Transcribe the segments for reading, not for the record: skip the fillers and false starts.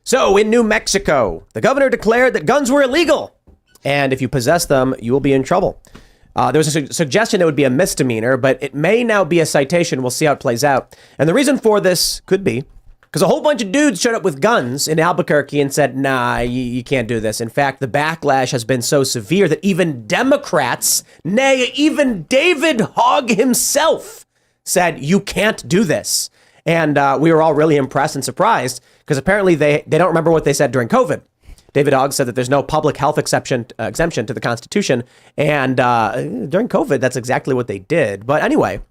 So in New Mexico, the governor declared that guns were illegal. And if you possess them, you will be in trouble. There was a suggestion it would be a misdemeanor, but it may now be a citation. We'll see how it plays out. And the reason for this could be because a whole bunch of dudes showed up with guns in Albuquerque and said, nah, you can't do this. In fact, the backlash has been so severe that even Democrats, nay, even David Hogg himself said, you can't do this. And we were all really impressed and surprised because apparently they don't remember what they said during COVID. David Hogg said that there's no public health exemption to the Constitution. And during COVID, that's exactly what they did. But anyway,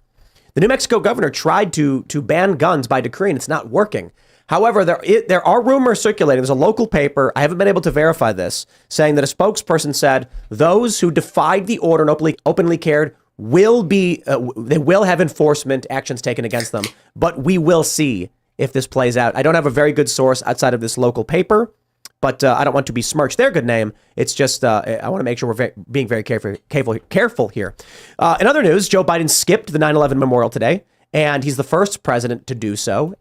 the New Mexico governor tried to ban guns by decree, and it's not working. However, there are rumors circulating. There's a local paper, I haven't been able to verify this, saying that a spokesperson said those who defied the order and openly cared will be, they will have enforcement actions taken against them. But we will see if this plays out. I don't have a very good source outside of this local paper, but I don't want to besmirch their good name. It's just I want to make sure we're being very careful here. In other news, Joe Biden skipped the 9/11 memorial today, and he's the first president to do so.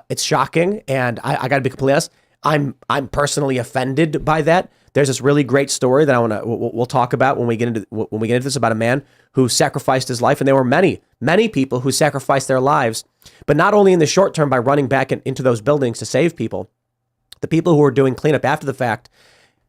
It's shocking, and I got to be completely honest. I'm personally offended by that. There's this really great story that we'll talk about when we get into this about a man who sacrificed his life, and there were many people who sacrificed their lives, but not only in the short term by running back into those buildings to save people. The people who were doing cleanup after the fact,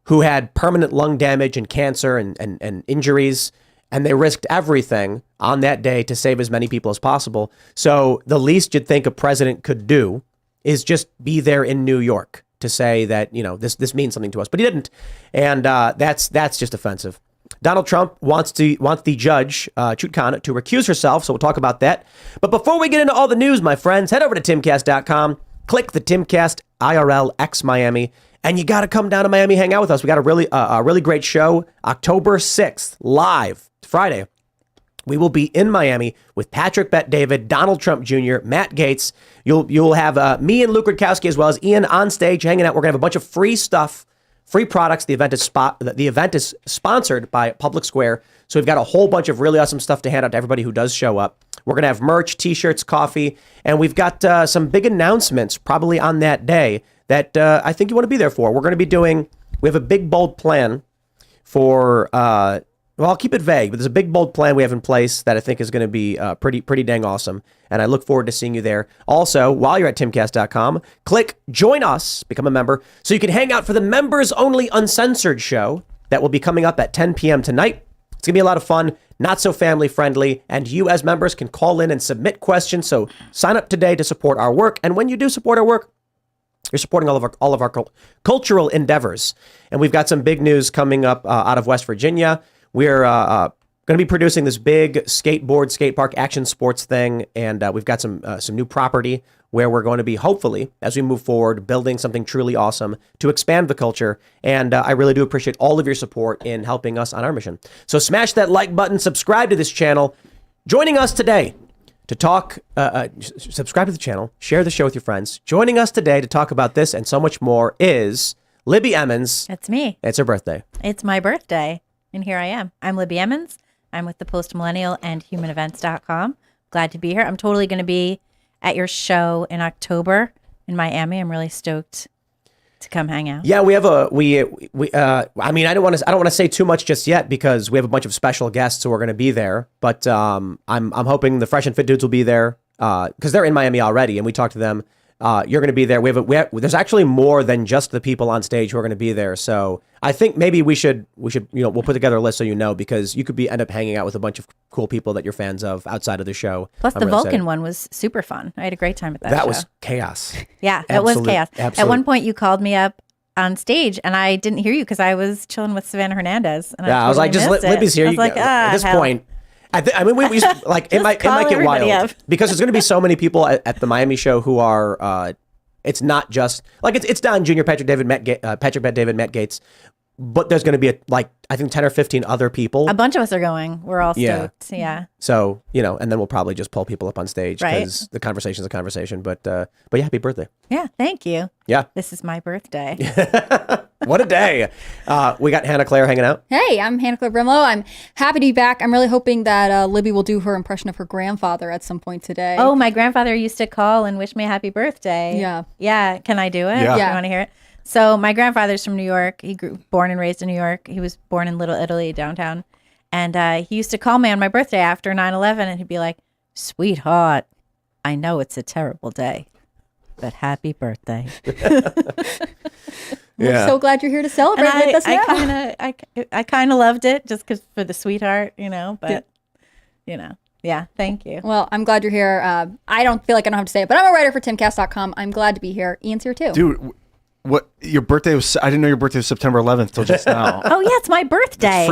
who had permanent lung damage and cancer and injuries, and they risked everything on that day to save as many people as possible. So the least you'd think a president could do is just be there in New York to say that, this means something to us. But he didn't. And that's just offensive. Donald Trump wants the judge, Chut Khan, to recuse herself. So we'll talk about that. But before we get into all the news, my friends, head over to timcast.com. Click the Timcast IRL X Miami, and you got to come down to Miami, hang out with us. We got a really great show, October 6th, live, Friday. We will be in Miami with Patrick Bet-David, Donald Trump Jr., Matt Gaetz. You'll have me and Luke Rutkowski as well as Ian on stage hanging out. We're gonna have a bunch of free stuff, free products. The event is sponsored by Public Square, so we've got a whole bunch of really awesome stuff to hand out to everybody who does show up. We're going to have merch, T-shirts, coffee, and we've got some big announcements probably on that day that I think you want to be there for. We're going to be we have a big, bold plan for, I'll keep it vague, but there's a big, bold plan we have in place that I think is going to be pretty dang awesome, and I look forward to seeing you there. Also, while you're at timcast.com, click Join Us, become a member, so you can hang out for the members-only Uncensored show that will be coming up at 10 p.m. tonight. It's going to be a lot of fun, not so family friendly, and you as members can call in and submit questions. So sign up today to support our work. And when you do support our work, you're supporting all of our cultural endeavors. And we've got some big news coming up out of West Virginia. We're going to be producing this big skate park action sports thing. And we've got some new property where we're going to be, hopefully, as we move forward, building something truly awesome to expand the culture. And I really do appreciate all of your support in helping us on our mission. So smash that like button, subscribe to this channel. Joining us today to talk, subscribe to the channel, share the show with your friends. Joining us today to talk about this and so much more is Libby Emmons. That's me. It's her birthday. It's my birthday. And here I am. I'm Libby Emmons. I'm with the Postmillennial and HumanEvents.com. Glad to be here. I'm totally going to be at your show in October in Miami. I'm really stoked to come hang out. Yeah, we have I don't want to say too much just yet because we have a bunch of special guests who are going to be there, but I'm hoping the Fresh and Fit dudes will be there because they're in Miami already and we talked to them. You're going to be there. There's actually more than just the people on stage who are going to be there. So I think maybe we should, we'll put together a list so because you could end up hanging out with a bunch of cool people that you're fans of outside of the show. Plus the Vulcan one was super fun. I had a great time at that show. That was chaos. Yeah, that was chaos. At one point you called me up on stage and I didn't hear you because I was chilling with Savannah Hernandez. And I was like, just Libby's here. At this point. We like it might get wild because there's going to be so many people at the Miami show who are. It's not just like it's Don Jr., Patrick Bet-David, Matt Gaetz, but there's going to be I think 10 or 15 other people. A bunch of us are going. We're all stoked. Yeah. So and then we'll probably just pull people up on stage because the conversation is a conversation. But yeah, happy birthday. Yeah, thank you. Yeah, this is my birthday. What a day. We got Hannah Claire hanging out. Hey, I'm Hannah Claire Brimlow. I'm happy to be back. I'm really hoping that Libby will do her impression of her grandfather at some point today. Oh, my grandfather used to call and wish me a happy birthday. Yeah. Yeah. Can I do it? Yeah. You want to hear it? So my grandfather's from New York. Born and raised in New York. He was born in Little Italy, downtown. And he used to call me on my birthday after 9/11, and he'd be like, "Sweetheart, I know it's a terrible day, but happy birthday." We're so glad you're here to celebrate And with us now. I kind of loved it just because for the sweetheart, but yeah, thank you. Well, I'm glad you're here. I don't feel like I don't have to say it, but I'm a writer for Timcast.com. I'm glad to be here. Ian's here too. Dude, what your birthday was? I didn't know your birthday was September 11th till just now. Oh yeah, it's my birthday.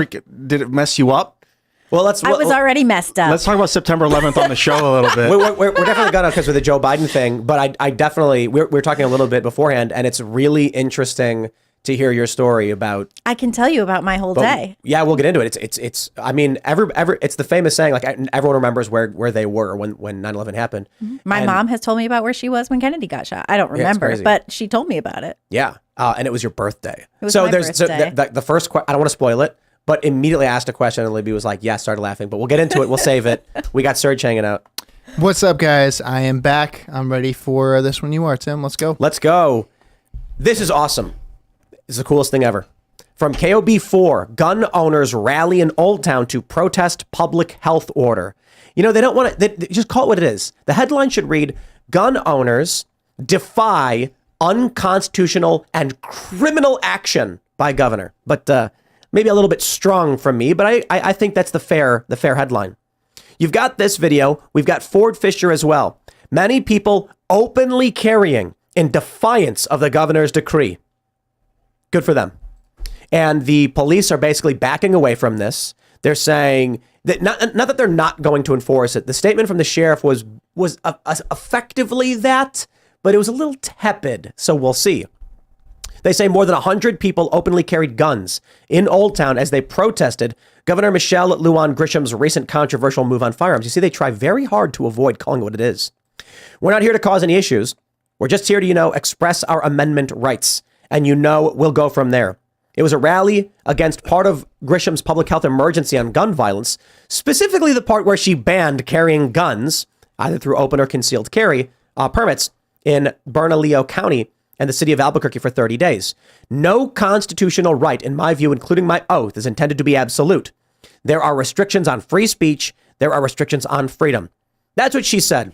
Did it mess you up? Well, I was already messed up. Let's talk about September 11th on the show a little bit. we're definitely gonna, because with the Joe Biden thing, but I definitely we're talking a little bit beforehand, and it's really interesting to hear your story about. I can tell you about my whole day. Yeah, we'll get into it. It's I mean, it's the famous saying, like, everyone remembers where they were when 9/11 happened. My mom has told me about where she was when Kennedy got shot. I don't remember, crazy. but she told me about it. Yeah, and it was your birthday. It was my birthday. So the first I don't want to spoil it, but immediately asked a question, and Libby was like, "Yeah," started laughing. But we'll get into it. We'll save it. We got Serge hanging out. What's up, guys? I am back. I'm ready for this one. You are, Tim. Let's go. Let's go. This is awesome. This is the coolest thing ever. From KOB4, gun owners rally in Old Town to protest public health order. They don't want to, they just call it what it is. The headline should read, "Gun owners defy unconstitutional and criminal action by governor." But maybe a little bit strong from me, but I think that's the fair headline. You've got this video. We've got Ford Fisher as well. Many people openly carrying in defiance of the governor's decree. Good for them. And the police are basically backing away from this. They're saying that not that they're not going to enforce it. The statement from the sheriff was effectively that, but it was a little tepid. So we'll see. They say more than 100 people openly carried guns in Old Town as they protested Governor Michelle Lujan Grisham's recent controversial move on firearms. You see, they try very hard to avoid calling it what it is. We're not here to cause any issues. We're just here to, express our amendment rights. And we'll go from there. It was a rally against part of Grisham's public health emergency on gun violence, specifically the part where she banned carrying guns, either through open or concealed carry permits in Bernalillo County and the city of Albuquerque for 30 days. No constitutional right, in my view, including my oath, is intended to be absolute. There are restrictions on free speech. There are restrictions on freedom. That's what she said.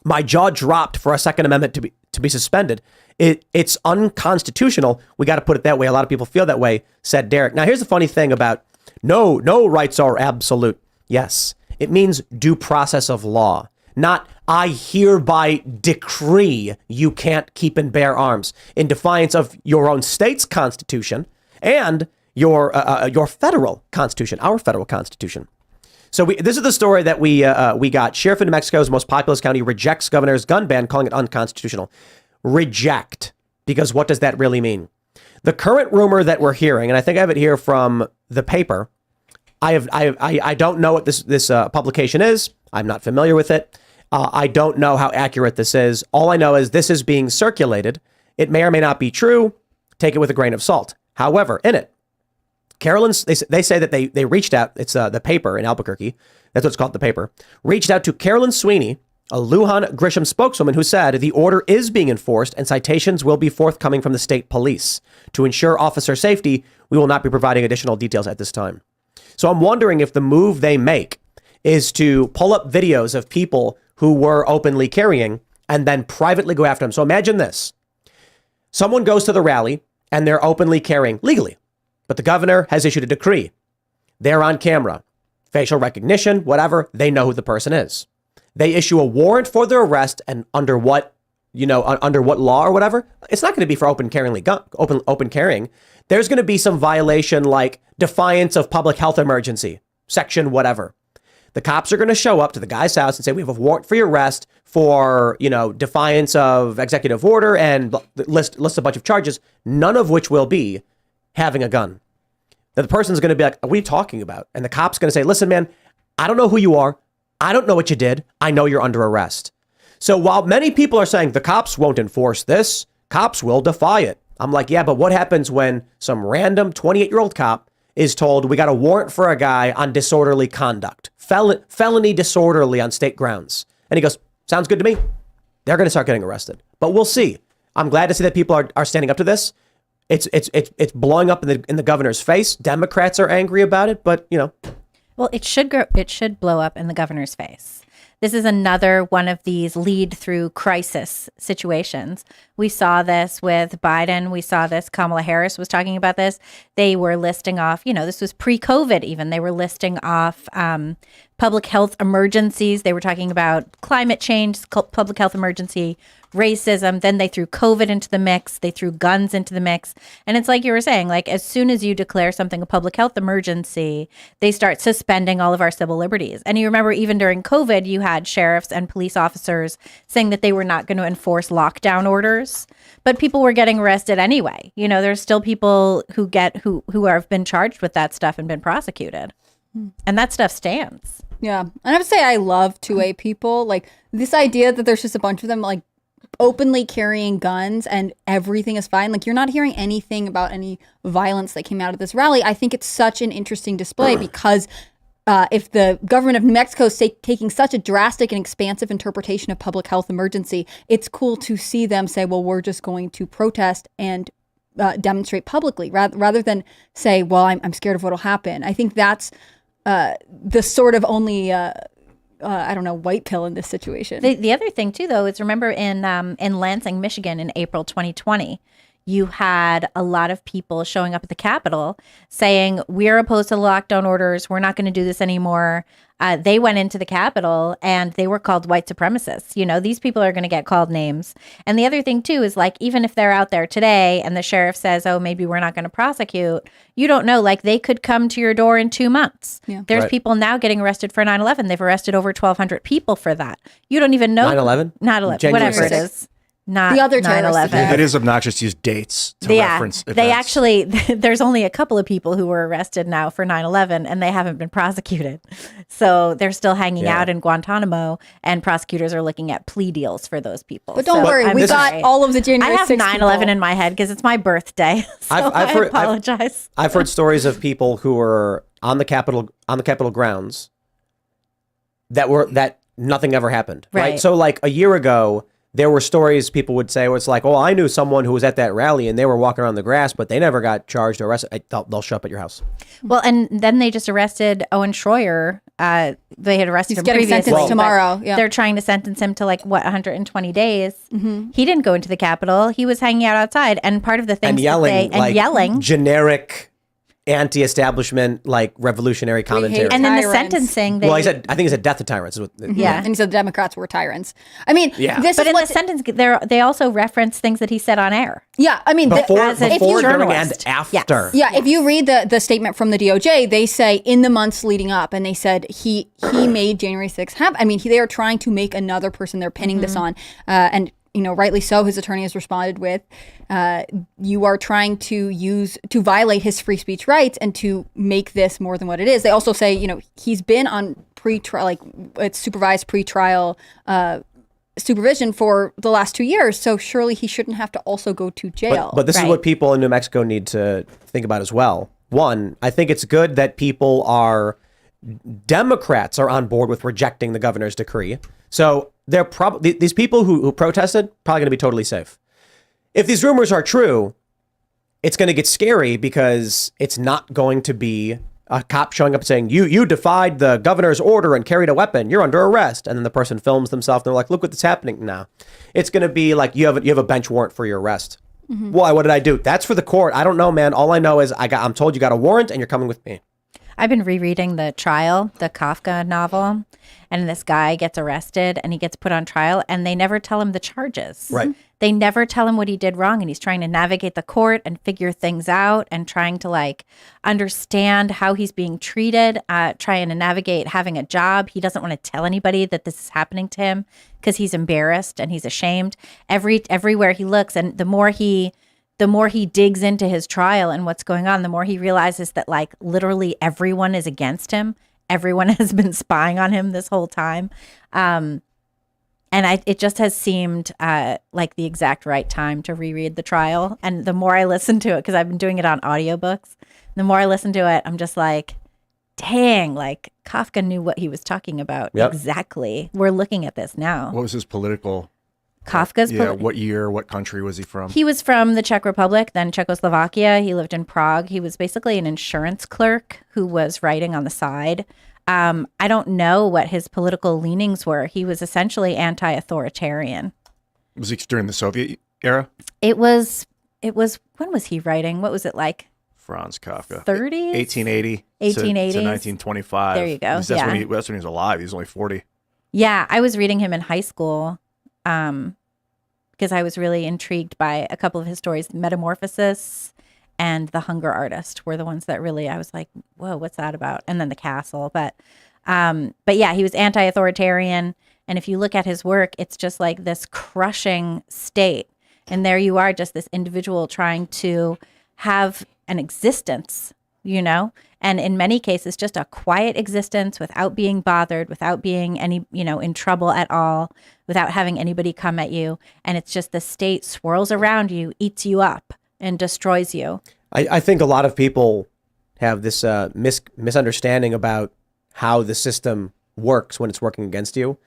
My jaw dropped for a Second Amendment to be suspended. It's unconstitutional. We got to put it that way. A lot of people feel that way, said Derek. Now, here's the funny thing about no rights are absolute. Yes, it means due process of law, not I hereby decree you can't keep and bear arms in defiance of your own state's constitution and your federal constitution, our federal constitution. So this is the story that we got. Sheriff of New Mexico's most populous county rejects governor's gun ban, calling it unconstitutional. Reject, because what does that really mean? The current rumor that we're hearing, and I think I have it here from the paper. I don't know what this publication is. I'm not familiar with it. I don't know how accurate this is. All I know is this is being circulated. It may or may not be true. Take it with a grain of salt. However, in it, they say that they reached out. It's the paper in Albuquerque. That's what's called, the paper. Reached out to Carolyn Sweeney, a Lujan Grisham spokeswoman, who said the order is being enforced and citations will be forthcoming from the state police. To ensure officer safety, we will not be providing additional details at this time. So I'm wondering if the move they make is to pull up videos of people who were openly carrying and then privately go after them. So imagine this. Someone goes to the rally and they're openly carrying legally, but the governor has issued a decree. They're on camera, facial recognition, whatever. They know who the person is. They issue a warrant for their arrest, and under what law or whatever. It's not going to be for open carrying. There's going to be some violation like defiance of public health emergency, section whatever. The cops are going to show up to the guy's house and say, we have a warrant for your arrest for, defiance of executive order, and list a bunch of charges, none of which will be having a gun. The person's going to be like, what are you talking about? And the cop's going to say, listen, man, I don't know who you are. I don't know what you did. I know you're under arrest. So while many people are saying the cops won't enforce this, cops will defy it. I'm like, yeah, but what happens when some random 28-year-old cop is told we got a warrant for a guy on disorderly conduct, felony disorderly on state grounds? And he goes, sounds good to me. They're going to start getting arrested. But we'll see. I'm glad to see that people are standing up to this. It's blowing up in the governor's face. Democrats are angry about it, but Well, it should blow up in the governor's face. This is another one of these lead through crisis situations. We saw this with Biden. We saw this. Kamala Harris was talking about this. They were listing off, this was pre-COVID even. They were listing off public health emergencies. They were talking about climate change, public health emergency, racism. Then they threw COVID into the mix. They threw guns into the mix. And it's like you were saying, like as soon as you declare something a public health emergency, they start suspending all of our civil liberties. And you remember even during COVID, you had sheriffs and police officers saying that they were not going to enforce lockdown orders, but people were getting arrested anyway. There's still people who have been charged with that stuff and been prosecuted. And that stuff stands. Yeah. And I have to say, I love 2A people. Like this idea that there's just a bunch of them like openly carrying guns and everything is fine. Like you're not hearing anything about any violence that came out of this rally. I think it's such an interesting display because if the government of New Mexico is taking such a drastic and expansive interpretation of public health emergency, it's cool to see them say, well, we're just going to protest and demonstrate publicly rather than say, well, I'm scared of what will happen. I think that's the sort of only, white pill in this situation. The other thing too, though, is remember in Lansing, Michigan in April 2020, you had a lot of people showing up at the Capitol saying, we're opposed to the lockdown orders. We're not going to do this anymore. They went into the Capitol and they were called white supremacists. These people are going to get called names. And the other thing, too, is like, even if they're out there today and the sheriff says, oh, maybe we're not going to prosecute, you don't know, like they could come to your door in 2 months. Yeah. There's people now getting arrested for 9/11. They've arrested over 1,200 people for that. You don't even know. 9/11? 9/11, whatever it is. Not the other 9/11. It is obnoxious to use dates to reference events. They actually, there's only a couple of people who were arrested now for 9/11 and they haven't been prosecuted. So they're still hanging out in Guantanamo and prosecutors are looking at plea deals for those people. But don't worry, we got all of the January 6th I have 9/11 in my head because it's my birthday. So I apologize. I've heard stories of people who were on the Capitol grounds that nothing ever happened. Right. So like a year ago, there were stories people would say where it's like, oh, I knew someone who was at that rally and they were walking around the grass, but they never got charged or arrested. They'll show up at your house. Well, and then they just arrested Owen Shroyer. They had arrested him previously. He's getting sentenced tomorrow. Yeah. They're trying to sentence him to 120 days. Mm-hmm. He didn't go into the Capitol. He was hanging out outside. And part of the things yelling. Generic anti-establishment, revolutionary commentary. And then the sentencing. I think he said death to tyrants. Yeah. And he said the Democrats were tyrants. I mean, but in the sentence, they also reference things that he said on air. Yeah. I mean, before during, and after. Yeah. If you read the statement from the DOJ, they say in the months leading up, and they said he made January 6th happen. I mean, they are trying to make another person they're pinning this on. And rightly so, his attorney has responded with, you are trying to violate his free speech rights and to make this more than what it is. They also say, he's been on pre-trial, it's supervised pre-trial supervision for the last 2 years. So surely he shouldn't have to also go to jail. But this is what people in New Mexico need to think about as well. One, I think it's good that Democrats are on board with rejecting the governor's decree. So they're probably, these people who protested, probably going to be totally safe. If these rumors are true, it's going to get scary because it's not going to be a cop showing up saying, you defied the governor's order and carried a weapon. You're under arrest. And then the person films themselves and they're like, look what's happening now. It's going to be like, you have a bench warrant for your arrest. Mm-hmm. Why? What did I do? That's for the court. I don't know, man. All I know is I'm told you got a warrant and you're coming with me. I've been rereading the trial, the Kafka novel, and this guy gets arrested and he gets put on trial and they never tell him the charges. Right. They never tell him what he did wrong, and he's trying to navigate the court and figure things out and trying to understand how he's being treated, trying to navigate having a job. He doesn't want to tell anybody that this is happening to him because he's embarrassed and he's ashamed everywhere he looks. And the more he digs into his trial and what's going on, the more he realizes that literally everyone is against him. Everyone has been spying on him this whole time. And it just has seemed like the exact right time to reread the trial. And the more I listen to it, because I've been doing it on audiobooks, the more I listen to it, I'm just like, dang, Kafka knew what he was talking about. Yep. Exactly. We're looking at this now. What was his political Kafka's Yeah, what year, what country was he from? He was from the Czech Republic, then Czechoslovakia. He lived in Prague. He was basically an insurance clerk who was writing on the side. I don't know what his political leanings were. He was essentially anti-authoritarian. Was he during the Soviet era? It was, when was he writing? What was it like? Franz Kafka. 30s? 1880 1880s. to 1925. There you go, That's yeah. when he was alive. He was only 40. Yeah, I was reading him in high school because I was really intrigued by a couple of his stories. Metamorphosis and The Hunger Artist were the ones that really, I was like, whoa, what's that about? And then The Castle. But yeah, he was anti-authoritarian. And if you look at his work, it's just like this crushing state. And there you are, just this individual trying to have an existence, you know? And in many cases, just a quiet existence without being bothered, without being in trouble at all, without having anybody come at you. And it's just the state swirls around you, eats you up, and destroys you. I think a lot of people have this misunderstanding about how the system works when it's working against you.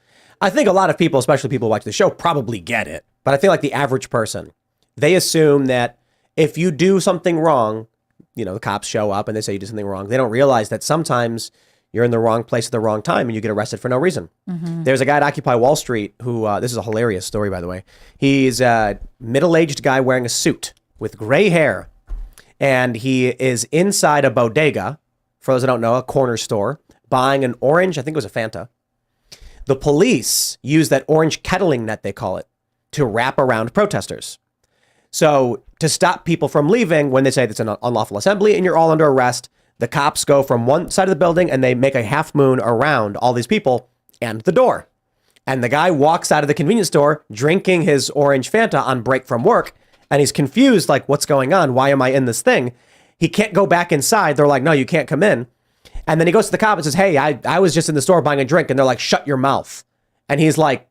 I think a lot of people, especially people who watch the show, probably get it. But I feel like the average person, they assume that if you do something wrong, the cops show up and they say you did something wrong. They don't realize that sometimes you're in the wrong place at the wrong time and you get arrested for no reason. Mm-hmm. There's a guy at Occupy Wall Street who, this is a hilarious story, by the way. He's a middle-aged guy wearing a suit with gray hair. And he is inside a bodega, for those that don't know, a corner store, buying an orange, I think it was a Fanta. The police use that orange kettling net, they call it, to wrap around protesters. So to stop people from leaving, when they say it's an unlawful assembly and you're all under arrest, the cops go from one side of the building and they make a half moon around all these people and the door. And the guy walks out of the convenience store drinking his orange Fanta on break from work. And he's confused, like, what's going on? Why am I in this thing? He can't go back inside. They're like, no, you can't come in. And then he goes to the cop and says, hey, I was just in the store buying a drink. And they're like, shut your mouth. And he's like,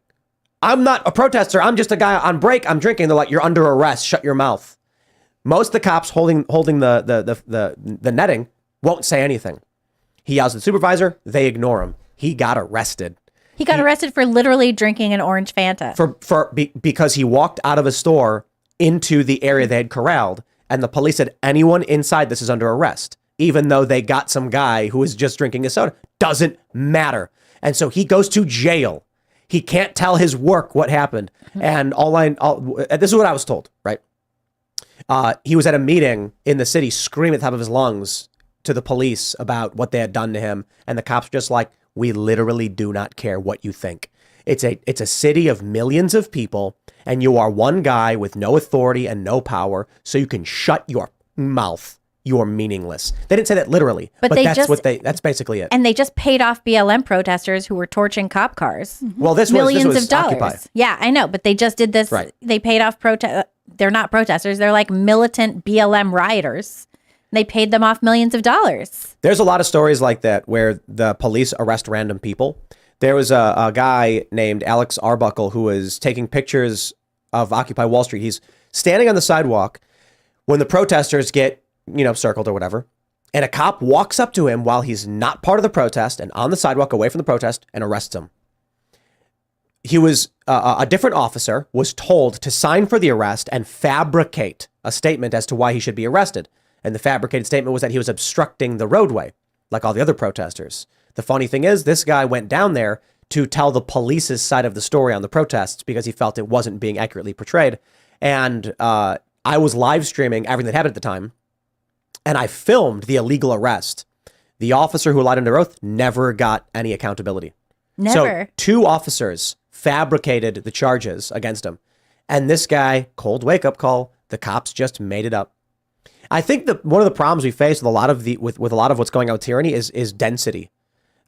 I'm not a protester. I'm just a guy on break. I'm drinking. They're like, you're under arrest. Shut your mouth. Most of the cops holding the netting won't say anything. He yells at the supervisor. They ignore him. He got arrested. He got arrested for literally drinking an orange Fanta. Because he walked out of a store into the area they had corralled. And the police said, anyone inside this is under arrest, even though they got some guy who was just drinking a soda. Doesn't matter. And so he goes to jail. He can't tell his work what happened. And this is what I was told, right? He was at a meeting in the city screaming at the top of his lungs to the police about what they had done to him. And the cops were just like, we literally do not care what you think. It's a city of millions of people, and you are one guy with no authority and no power, so you can shut your mouth. You're meaningless. They didn't say that literally, but that's basically it. And they just paid off BLM protesters who were torching cop cars. Well, this millions was of dollars. Occupy. Yeah, I know, but they just did this. Right. They paid off they're not protesters. They're like militant BLM rioters. They paid them off millions of dollars. There's a lot of stories like that where the police arrest random people. There was a guy named Alex Arbuckle who was taking pictures of Occupy Wall Street. He's standing on the sidewalk when the protesters get, circled or whatever. And a cop walks up to him while he's not part of the protest and on the sidewalk away from the protest and arrests him. He was, a different officer was told to sign for the arrest and fabricate a statement as to why he should be arrested. And the fabricated statement was that he was obstructing the roadway, like all the other protesters. The funny thing is, this guy went down there to tell the police's side of the story on the protests because he felt it wasn't being accurately portrayed. And I was live streaming everything that happened at the time, and I filmed the illegal arrest. The officer who lied under oath never got any accountability. Never. So 2 officers fabricated the charges against him. And this guy, cold wake-up call, the cops just made it up. I think that one of the problems we face with a lot of with a lot of what's going on with tyranny is density.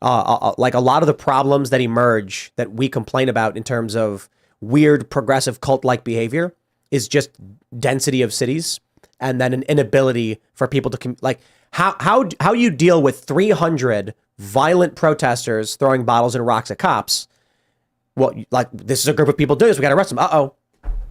Like a lot of the problems that emerge that we complain about in terms of weird progressive cult-like behavior is just density of cities, and then an inability for people to how you deal with 300 violent protesters throwing bottles and rocks at cops. Well, like, this is a group of people doing this. We got to arrest them. Uh-oh.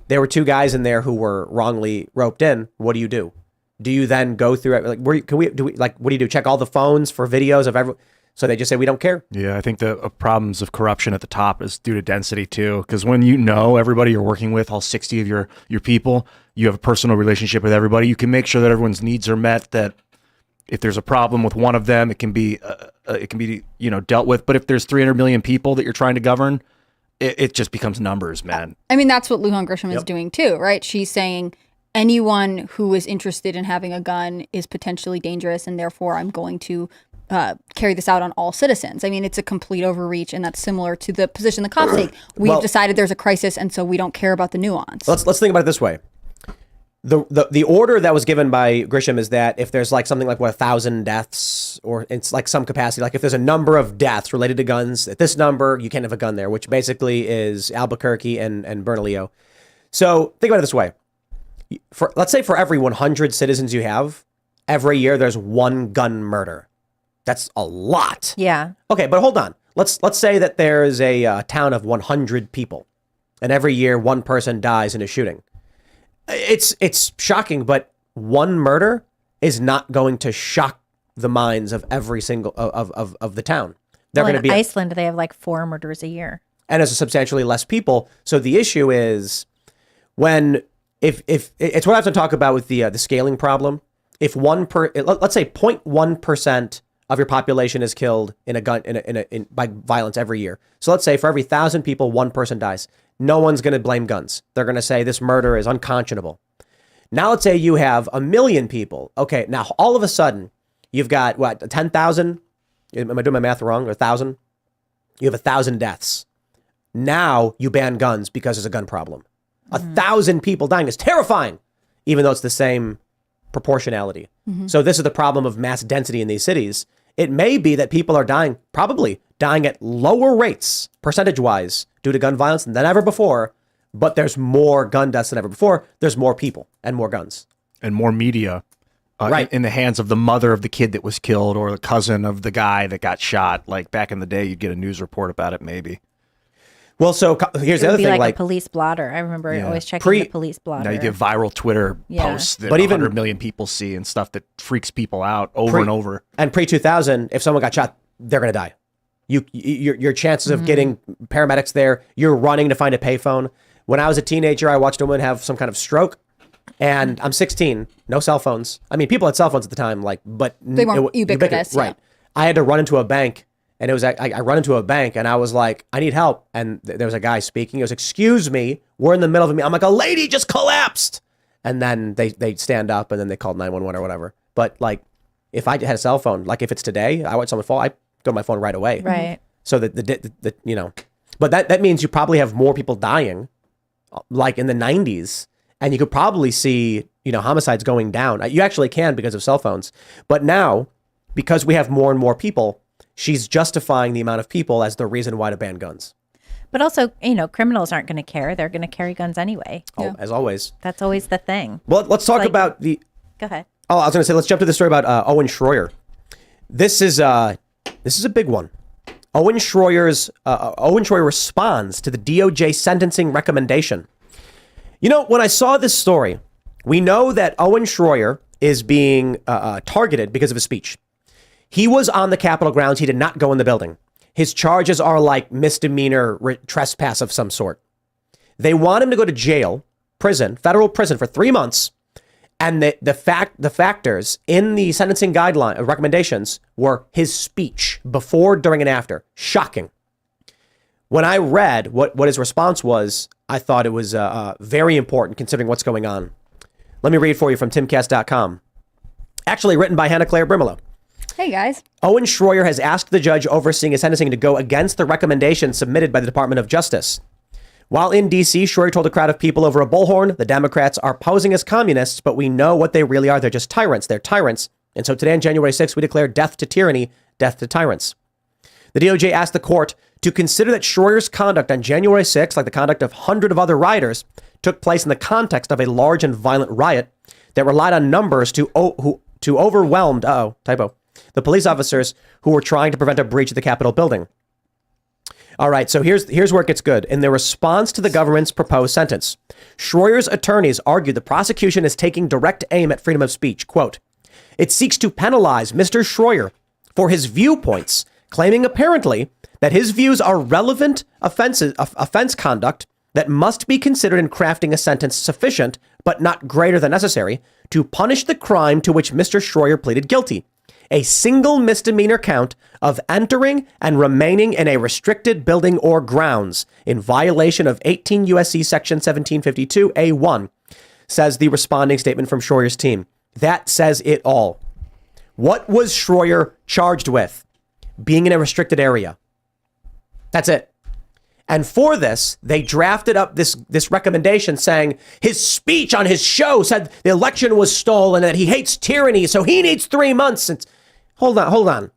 There were 2 guys in there who were wrongly roped in. What do? Do you then go through it? Like, what do you do? Check all the phones for videos of everyone? So they just say, we don't care. Yeah, I think the problems of corruption at the top is due to density too. Because when you know everybody you're working with, all 60 of your people, you have a personal relationship with everybody. You can make sure that everyone's needs are met. That if there's a problem with one of them, it can be dealt with. But if there's 300 million people that you're trying to govern, it just becomes numbers, man. I mean, that's what Lujan Grisham is doing too, right? She's saying anyone who is interested in having a gun is potentially dangerous, and therefore I'm going to carry this out on all citizens. I mean, it's a complete overreach, and that's similar to the position the cops take. We've decided there's a crisis, and so we don't care about the nuance. Let's think about it this way. The order that was given by Grisham is that if there's like something like 1,000 deaths, or it's like some capacity, like if there's a number of deaths related to guns, at this number, you can't have a gun there, which basically is Albuquerque and Bernalillo. So think about it this way. Let's say for every 100 citizens you have, every year there's one gun murder. That's a lot. Yeah. Okay, but hold on. Let's say that there's a town of 100 people, and every year one person dies in a shooting. It's shocking, but one murder is not going to shock the minds of every single of the town. They're going to be Iceland. They have like 4 murders a year, and there's substantially less people. So the issue is if it's what I have to talk about with the scaling problem. If let's say 0.1% of your population is killed by violence every year. So let's say for every 1,000 people, one person dies. No one's going to blame guns. They're going to say this murder is unconscionable. Now let's say you have 1 million people. Okay, now all of a sudden you've got 10,000? Am I doing my math wrong? Or 1,000? You have 1,000 deaths. Now you ban guns because there's a gun problem. 1,000 people dying is terrifying, even though it's the same proportionality. So this is the problem of mass density in these cities. It may be that people are probably dying at lower rates, percentage-wise, due to gun violence than ever before, but there's more gun deaths than ever before. There's more people and more guns. And more media in the hands of the mother of the kid that was killed or the cousin of the guy that got shot. Like back in the day, you'd get a news report about it maybe. Well, so here's the other thing. Like a police blotter. I remember always checking the police blotter. Now you get viral Twitter posts that 100 million people see and stuff that freaks people out over and over. And pre-2000, if someone got shot, they're going to die. Your chances of getting paramedics there, you're running to find a payphone. When I was a teenager, I watched a woman have some kind of stroke, and I'm 16, no cell phones. I mean, people had cell phones at the time, but they weren't ubiquitous. Right. I had to run into a bank. And it was, I run into a bank and I was like, I need help. And there was a guy speaking. He was, excuse me, we're in the middle of a meeting. I'm like, a lady just collapsed. And then they stand up and then they called 911 or whatever. But like, if I had a cell phone, like if it's today, I watch someone fall, I go to my phone right away. Right. So that but that means you probably have more people dying like in the 90s. And you could probably see, homicides going down. You actually can because of cell phones. But now, because we have more and more people, she's justifying the amount of people as the reason why to ban guns. But also, criminals aren't going to care. They're going to carry guns anyway. Oh, as always. That's always the thing. Well, let's talk about the... Go ahead. Oh, I was going to say, let's jump to the story about Owen Shroyer. This is a big one. Owen Shroyer responds to the DOJ sentencing recommendation. When I saw this story, we know that Owen Shroyer is being targeted because of his speech. He was on the Capitol grounds. He did not go in the building. His charges are like misdemeanor trespass of some sort. They want him to go to jail, federal prison for 3 months. And the factors in the sentencing guideline recommendations were his speech before, during, and after. Shocking. When I read what his response was, I thought it was very important considering what's going on. Let me read for you from Timcast.com. Actually written by Hannah Claire Brimolo. Hey, guys. Owen Shroyer has asked the judge overseeing his sentencing to go against the recommendations submitted by the Department of Justice. While in D.C., Shroyer told a crowd of people over a bullhorn, the Democrats are posing as communists, but we know what they really are. They're just tyrants. They're tyrants. And so today on January 6th, we declare death to tyranny, death to tyrants. The DOJ asked the court to consider that Shroyer's conduct on January 6th, like the conduct of hundreds of other rioters, took place in the context of a large and violent riot that relied on numbers to overwhelm the police officers who were trying to prevent a breach of the Capitol building. All right, so here's where it gets good. In their response to the government's proposed sentence, Shroyer's attorneys argued the prosecution is taking direct aim at freedom of speech. Quote, it seeks to penalize Mr. Shroyer for his viewpoints, claiming apparently that his views are relevant offense conduct that must be considered in crafting a sentence sufficient, but not greater than necessary, to punish the crime to which Mr. Shroyer pleaded guilty. A single misdemeanor count of entering and remaining in a restricted building or grounds in violation of 18 U.S.C. Section 1752 A1, says the responding statement from Shroyer's team. That says it all. What was Shroyer charged with? Being in a restricted area. That's it. And for this, they drafted up this recommendation saying his speech on his show said the election was stolen and that he hates tyranny, so he needs 3 months. And hold on.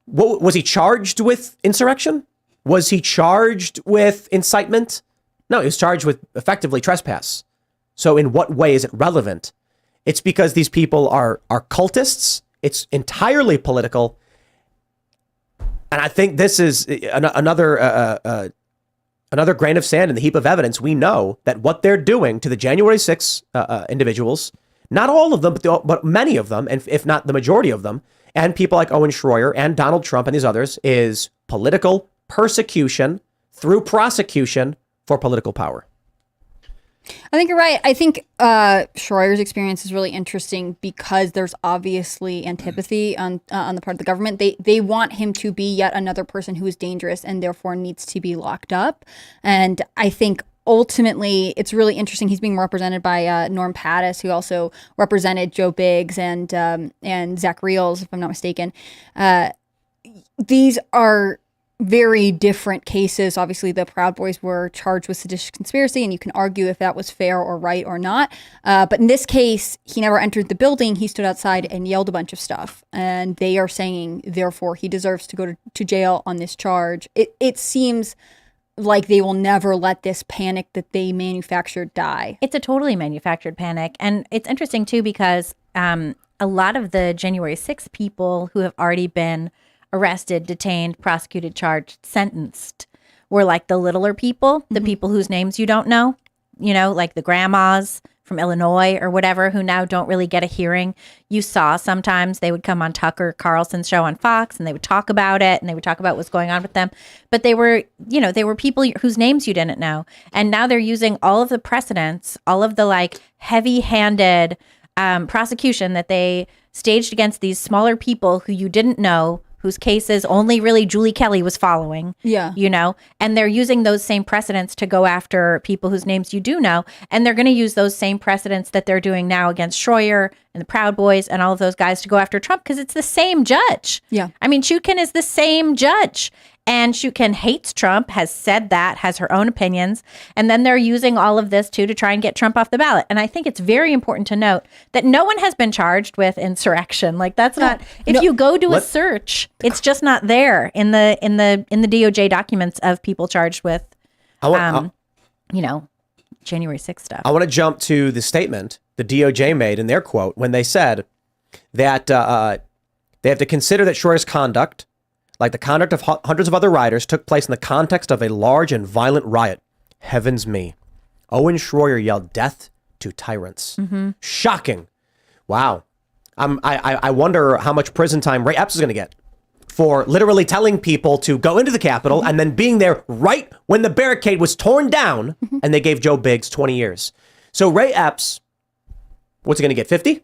What, was he charged with insurrection? Was he charged with incitement? No, he was charged with effectively trespass. So in what way is it relevant? It's because these people are cultists. It's entirely political. And I think this is another grain of sand in the heap of evidence. We know that what they're doing to the January 6 individuals, not all of them, but many of them, and if not the majority of them, and people like Owen Shroyer and Donald Trump and these others, is political persecution through prosecution for political power. I think you're right. I think Shroyer's experience is really interesting because there's obviously antipathy on the part of the government. They want him to be yet another person who is dangerous and therefore needs to be locked up. And I think ultimately it's really interesting. He's being represented by Norm Pattis, who also represented Joe Biggs and Zach Reels, if I'm not mistaken. These are very different cases. Obviously, the Proud Boys were charged with seditious conspiracy, and you can argue if that was fair or right or not. But in this case, he never entered the building. He stood outside and yelled a bunch of stuff. And they are saying, therefore, he deserves to go to jail on this charge. It seems like they will never let this panic that they manufactured die. It's a totally manufactured panic. And it's interesting, too, because a lot of the January 6th people who have already been arrested, detained, prosecuted, charged, sentenced were like the littler people, the people whose names you don't know, like the grandmas from Illinois or whatever, who now don't really get a hearing. You saw sometimes they would come on Tucker Carlson's show on Fox and they would talk about it and they would talk about what's going on with them. But they were people whose names you didn't know. And now they're using all of the precedents, all of the like heavy-handed prosecution that they staged against these smaller people who you didn't know, whose cases only really Julie Kelly was following. Yeah. And they're using those same precedents to go after people whose names you do know. And they're going to use those same precedents that they're doing now against Shroyer and the Proud Boys and all of those guys to go after Trump because it's the same judge. Yeah. I mean, Chutkan is the same judge. And Chutkan hates Trump, has said that, has her own opinions. And then they're using all of this, too, to try and get Trump off the ballot. And I think it's very important to note that no one has been charged with insurrection. Like, that's not, if you go to a search, it's just not there in the DOJ documents of people charged with, January 6th stuff. I want to jump to the statement the DOJ made in their quote when they said that they have to consider that Shroyer's conduct, like the conduct of hundreds of other rioters, took place in the context of a large and violent riot. Heavens me. Owen Shroyer yelled death to tyrants. Mm-hmm. Shocking. Wow. I wonder how much prison time Ray Epps is going to get for literally telling people to go into the Capitol and then being there right when the barricade was torn down and they gave Joe Biggs 20 years. So Ray Epps, what's he going to get, 50?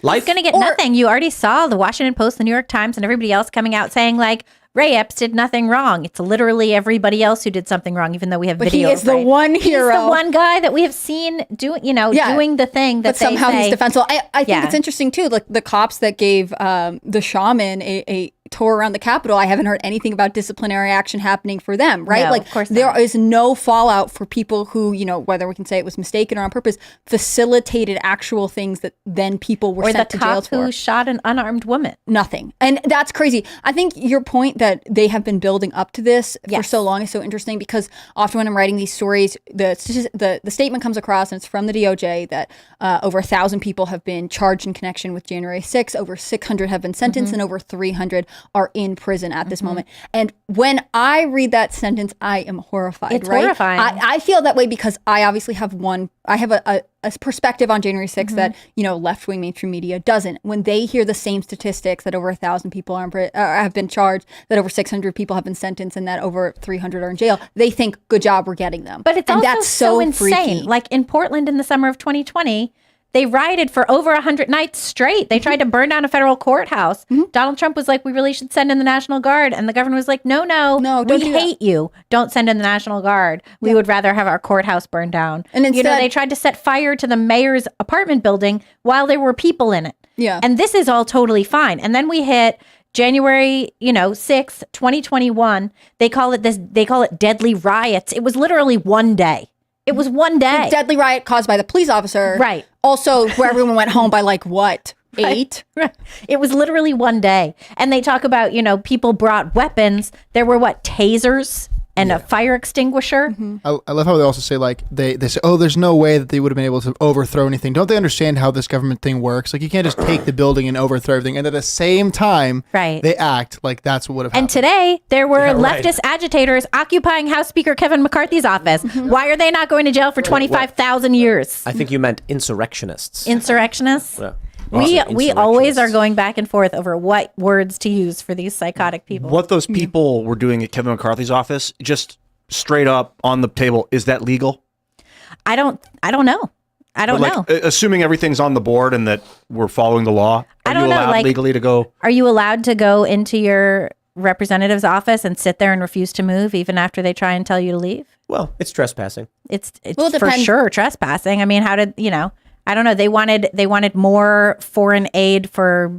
He's going to get nothing. You already saw the Washington Post, the New York Times, and everybody else coming out saying, like, Ray Epps did nothing wrong. It's literally everybody else who did something wrong, even though we have video. He is the one hero. He's the one guy that we have seen doing the thing that but somehow he's defensible. I think it's interesting, too, like the cops that gave the shaman a tour around the Capitol. I haven't heard anything about disciplinary action happening for them, right? No, like, of course there is no fallout for people who, whether we can say it was mistaken or on purpose, facilitated actual things that then people were sent to jail for. Or the cop who shot an unarmed woman. Nothing. And that's crazy. I think your point that they have been building up to this for so long is so interesting because often when I'm writing these stories, the statement comes across and it's from the DOJ that over 1,000 people have been charged in connection with January 6th, over 600 have been sentenced, and over 300 are in prison at this moment. And when I read that sentence, I am horrified. It's right? horrifying. I feel that way because I obviously have a perspective on January 6th that, left-wing mainstream media doesn't. When they hear the same statistics that over 1,000 people have been charged, that over 600 people have been sentenced, and that over 300 are in jail, they think, good job, we're getting them. But it's and also that's so insane. freaky. Like in Portland in the summer of 2020, they rioted for over 100 nights straight. They tried to burn down a federal courthouse. Donald Trump was like, we really should send in the National Guard. And the governor was like, no, don't we do that. hate you. Don't send in the National Guard. We would rather have our courthouse burned down. And instead, they tried to set fire to the mayor's apartment building while there were people in it. Yeah. And this is all totally fine. And then we hit January, 6th, 2021. They call it deadly riots. It was literally one day. It was one day. deadly riot caused by the police officer. Right. Also, where everyone went home by 8? Right. It was literally one day. And they talk about, people brought weapons. There were tasers and a fire extinguisher. I love how they also say they say, oh, there's no way that they would have been able to overthrow anything. Don't they understand how this government thing works? Like, you can't just take the building and overthrow everything. And at the same time, Right. they act like that's what would have And happened. today, there were right. leftist agitators occupying House Speaker Kevin McCarthy's office. Why are they not going to jail for 25,000 years? I think you meant insurrectionists. Insurrectionists? Yeah. We always are going back and forth over what words to use for these psychotic people. What those people were doing at Kevin McCarthy's office, just straight up on the table, is that legal? I don't know. I don't know. Assuming everything's on the board and that we're following the law, I are don't you know, allowed legally to go? Are you allowed to go into your representative's office and sit there and refuse to move even after they try and tell you to leave? Well, it's trespassing. It's Well, it for depends. sure trespassing. I mean, how did, I don't know. They wanted more foreign aid for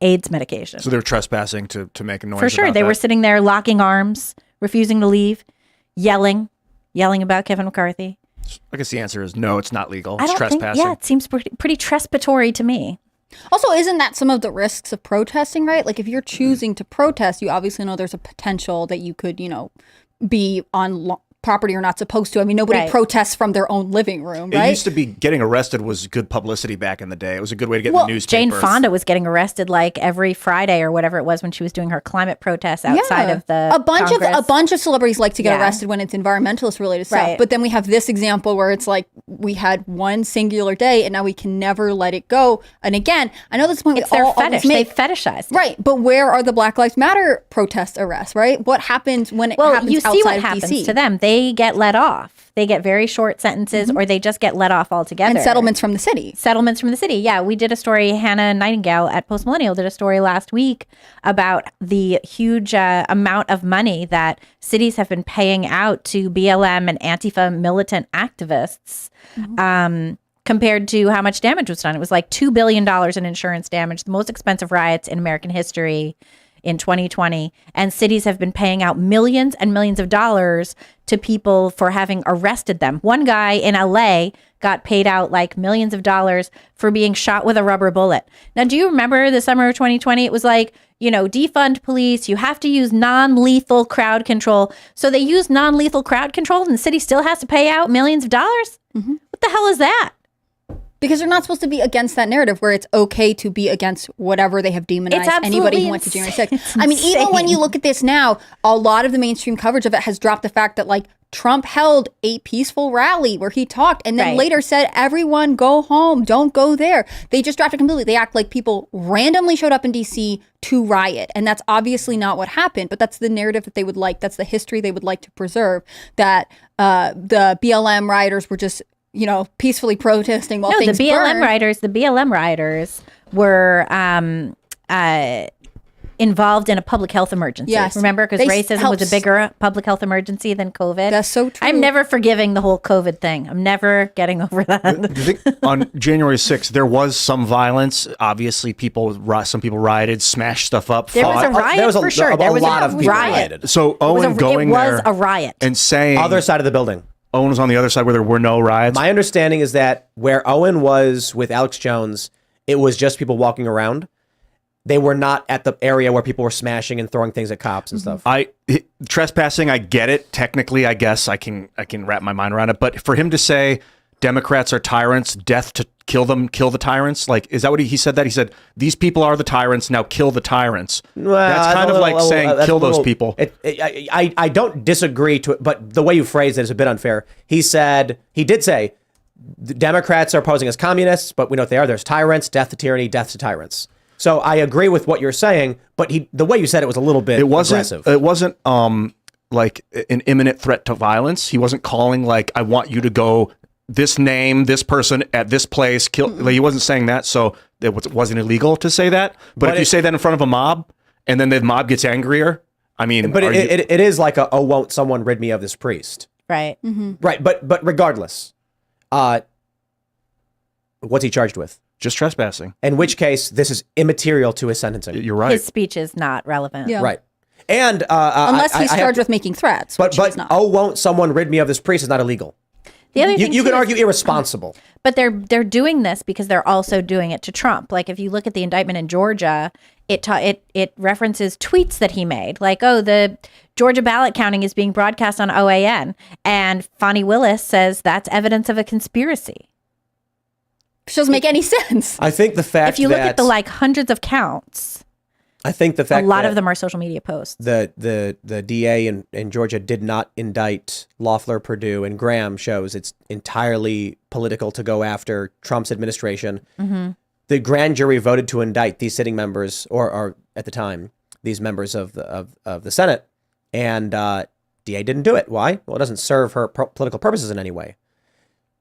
AIDS medication. So they're trespassing to make a noise. For sure. about They were that. sitting there locking arms, refusing to leave, yelling about Kevin McCarthy. I guess the answer is no, it's not legal. I It's don't think, trespassing. it seems pretty trespatory to me. Also, isn't that some of the risks of protesting, right? Like, if you're choosing to protest, you obviously know there's a potential that you could, be on property you're not supposed to. I mean, nobody Right. protests from their own living room, It right? used to be getting arrested was good publicity back in the day. It was a good way to get in Well, the newspaper. Jane Fonda was getting arrested like every Friday or whatever it was when she was doing her climate protests outside of the a bunch Congress. of celebrities like to get Yeah. arrested when it's environmentalist related stuff. Right. But then we have this example where it's like we had one singular day and now we can never let it go. And again, I know this point It's we their all fetish. always They make. fetishized it. Right, but where are the Black Lives Matter protest arrests, right? What happens when it Well, happens you see outside what of happens DC? to them. They get let off. They get very short sentences or they just get let off altogether. And settlements from the city. Settlements from the city. Yeah, we did a story, Hannah Nightingale at Post Millennial did a story last week about the huge amount of money that cities have been paying out to BLM and Antifa militant activists compared to how much damage was done. It was like $2 billion in insurance damage, the most expensive riots in American history in 2020. And cities have been paying out millions and millions of dollars to people for having arrested them. One guy in LA got paid out like millions of dollars for being shot with a rubber bullet. Now, do you remember the summer of 2020? It was like, defund police. You have to use non-lethal crowd control. So they use non-lethal crowd control and the city still has to pay out millions of dollars? What the hell is that? Because they're not supposed to be against that narrative where it's okay to be against whatever they have demonized It's anybody absolutely who went to January insane. 6th. I mean, even when you look at this now, a lot of the mainstream coverage of it has dropped the fact that Trump held a peaceful rally where he talked and then Right. later said, everyone go home, don't go there. They just dropped it completely. They act like people randomly showed up in DC to riot. And that's obviously not what happened, but that's the narrative that they would like. That's the history they would like to preserve, that the BLM rioters were just peacefully protesting while No, things the BLM burned. rioters were involved in a public health emergency. Yes. Remember? Because They racism was helped- a bigger public health emergency than COVID. That's so true. I'm never forgiving the whole COVID thing. I'm never getting over that. Do you think on January 6th, there was some violence? Obviously, some people rioted, smashed stuff up, There was fought. a riot There was for sure. There was lot a of people riot. rioted. So Owen going it was there a riot. and saying Other side of the building. Owen was on the other side where there were no riots. My understanding is that where Owen was with Alex Jones, it was just people walking around. They were not at the area where people were smashing and throwing things at cops and stuff. Trespassing, I get it. Technically, I guess I can wrap my mind around it. But for him to say Democrats are tyrants, death to kill them, kill the tyrants? Like, is that what he said that? He said, these people are the tyrants, now kill the tyrants. Well, that's kind of like saying that's kill a little- those people. I don't disagree to it, but the way you phrased it is a bit unfair. He did say, the Democrats are posing as communists, but we know what they are. There's tyrants, death to tyranny, death to tyrants. So I agree with what you're saying, but the way you said it was a little bit aggressive. It wasn't like an imminent threat to violence. He wasn't calling like, I want you to go this name, this person at this place, kill. Like, he wasn't saying that, so it wasn't illegal to say that. But if you say that in front of a mob, and then the mob gets angrier, I mean, but it is like oh, won't someone rid me of this priest? Right. Right, but regardless, what's he charged with? just trespassing. In which case, this is immaterial to his sentencing. You're right. His speech is not relevant. Yeah. Right. And Unless he's I charged with making threats, which but he's not. oh, won't someone rid me of this priest is not illegal. The other thing You too can is- argue irresponsible. But they're doing this because they're also doing it to Trump. Like if you look at the indictment in Georgia, it references tweets that he made, like, oh, the Georgia ballot counting is being broadcast on OAN, and Fonnie Willis says that's evidence of a conspiracy. Which doesn't make any sense. I think the fact If you look that at the like hundreds of counts, I think the fact a lot that of them are social media posts. the DA in Georgia did not indict Loeffler, Perdue, and Graham shows it's entirely political to go after Trump's administration. Mm-hmm. The grand jury voted to indict these sitting members, or at the time, these members of the Senate, and DA didn't do it. Why? Well, it doesn't serve her political purposes in any way.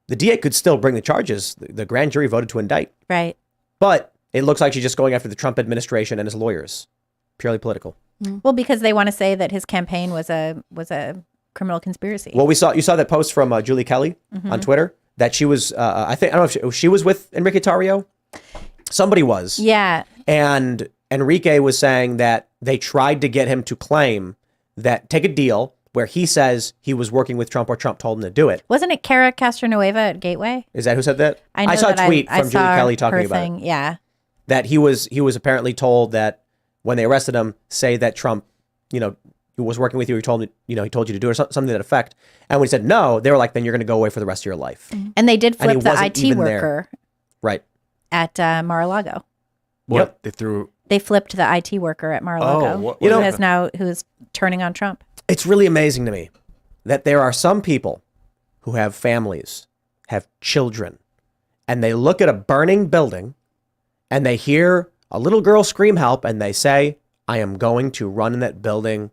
The DA could still bring the charges. The grand jury voted to indict. Right. But it looks like she's just going after the Trump administration and his lawyers. Purely political. Well, because they want to say that his campaign was a criminal conspiracy. Well, you saw that post from Julie Kelly on Twitter that she was, I don't know if she was with Enrique Tarrio. Somebody was. Yeah. And Enrique was saying that they tried to get him to claim that, take a deal where he says he was working with Trump or Trump told him to do it. Wasn't it Cara Castronueva at Gateway? Is that who said that? I saw that a tweet I from Julie saw Kelly talking her about thing. it. Yeah. That he was apparently told that when they arrested him, say that Trump, was working with you, he told you to do it, or something to that effect. And when he said no, they were like, then you're going to go away for the rest of your life. And they did And he flip the wasn't IT even there. worker Right. at Mar-a-Lago. What? Yep. They threw... They flipped the IT worker at Mar-a-Lago. Oh, what- who is turning on Trump. It's really amazing to me that there are some people who have families, have children, and they look at a burning building and they hear a little girl scream help and they say, I am going to run in that building.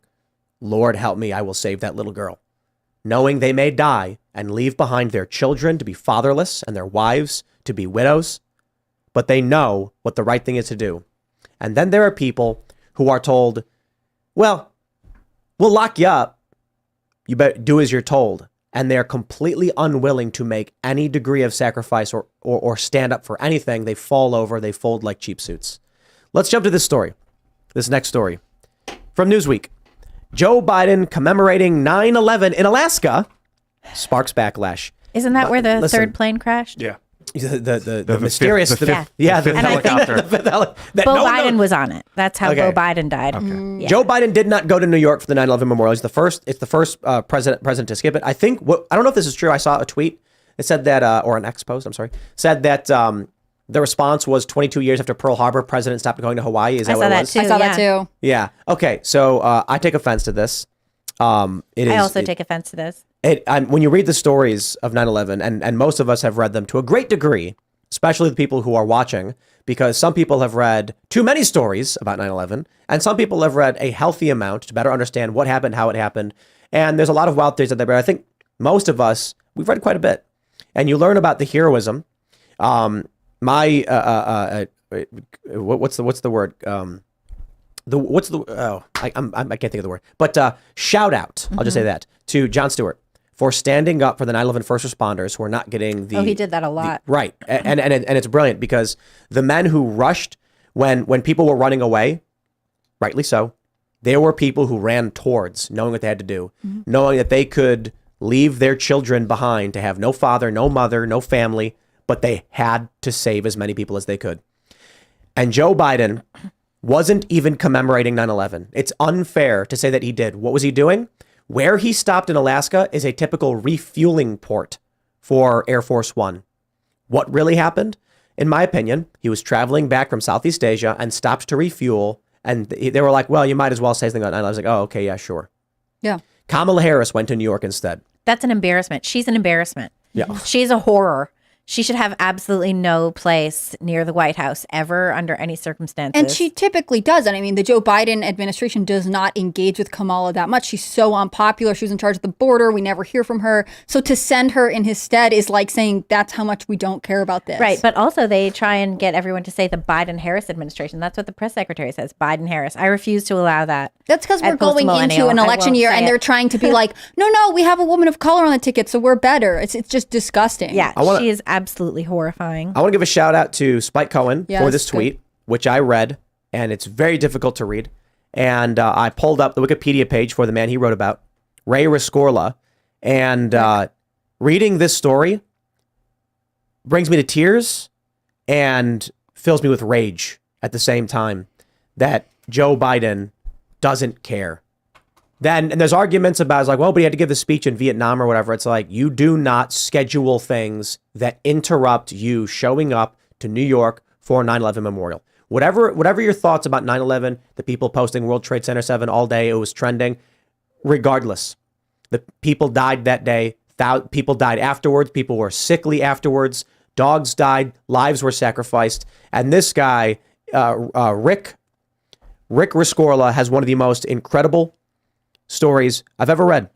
Lord help me, I will save that little girl. Knowing they may die and leave behind their children to be fatherless and their wives to be widows, but they know what the right thing is to do. And then there are people who are told, well, we'll lock you up. You better do as you're told. And they're completely unwilling to make any degree of sacrifice or stand up for anything. They fall over, they fold like cheap suits. Let's jump to this story. This next story from Newsweek. Joe Biden commemorating 9/11 in Alaska sparks backlash. Isn't that where the listen. third plane crashed? Yeah. The mysterious, the fifth- yeah, the fifth And I think helicopter. the fifth that Bo no one Biden knows. was on it. That's how Okay. Bo Biden died. Okay. Yeah. Joe Biden did not go to New York for the 9/11 memorial. It's the first president to skip it. I think I don't know if this is true. I saw a tweet. It said that, or an X post. I'm sorry. Said that the response was 22 years after Pearl Harbor, president stopped going to Hawaii. Is that I what saw it that was? too. I saw that yeah. too. Yeah. Okay. So I take offense to this. I also take offense to this. When you read the stories of 9/11, and most of us have read them to a great degree, especially the people who are watching, because some people have read too many stories about 9/11, and some people have read a healthy amount to better understand what happened, how it happened. And there's a lot of wild theories out there, but I think most of us, we've read quite a bit. And you learn about the heroism. What's the word? I can't think of the word. But shout out, I'll just say that, to Jon Stewart for standing up for the 9/11 first responders who are not getting the... Oh, he did that a lot. Right. And it's brilliant because the men who rushed when people were running away, rightly so, there were people who ran towards knowing what they had to do, knowing that they could leave their children behind to have no father, no mother, no family, but they had to save as many people as they could. And Joe Biden wasn't even commemorating 9/11. It's unfair to say that he did. What was he doing? Where he stopped in Alaska is a typical refueling port for Air Force One. What really happened? In my opinion, he was traveling back from Southeast Asia and stopped to refuel. And they were like, well, you might as well say something. And I was like, oh, okay, yeah, sure. Yeah. Kamala Harris went to New York instead. That's an embarrassment. She's an embarrassment. Yeah. She's a horror. She should have absolutely no place near the White House ever under any circumstances. And she typically doesn't. I mean, the Joe Biden administration does not engage with Kamala that much. She's so unpopular. She was in charge of the border. We never hear from her. So to send her in his stead is like saying that's how much we don't care about this. Right. But also they try and get everyone to say the Biden-Harris administration. That's what the press secretary says, Biden-Harris. I refuse to allow that. That's because we're At going into Post-Millennial, an I election won't year say and it. they're trying to be like, no, we have a woman of color on the ticket, so we're better. It's just disgusting. Yeah, she is absolutely horrifying. I want to give a shout out to Spike Cohen Yeah, for that's this tweet, which I read, and it's very difficult to read. And I pulled up the Wikipedia page for the man he wrote about, Ray Rescorla, and reading this story brings me to tears and fills me with rage at the same time that Joe Biden doesn't care. And there's arguments about, it's like, well, but he had to give the speech in Vietnam or whatever. It's like, you do not schedule things that interrupt you showing up to New York for a 9/11 memorial. Whatever your thoughts about 9/11, the people posting World Trade Center 7 all day, it was trending. Regardless, the people died that day. People died afterwards. People were sickly afterwards. Dogs died. Lives were sacrificed. And this guy, Rick Rescorla, has one of the most incredible stories I've ever read.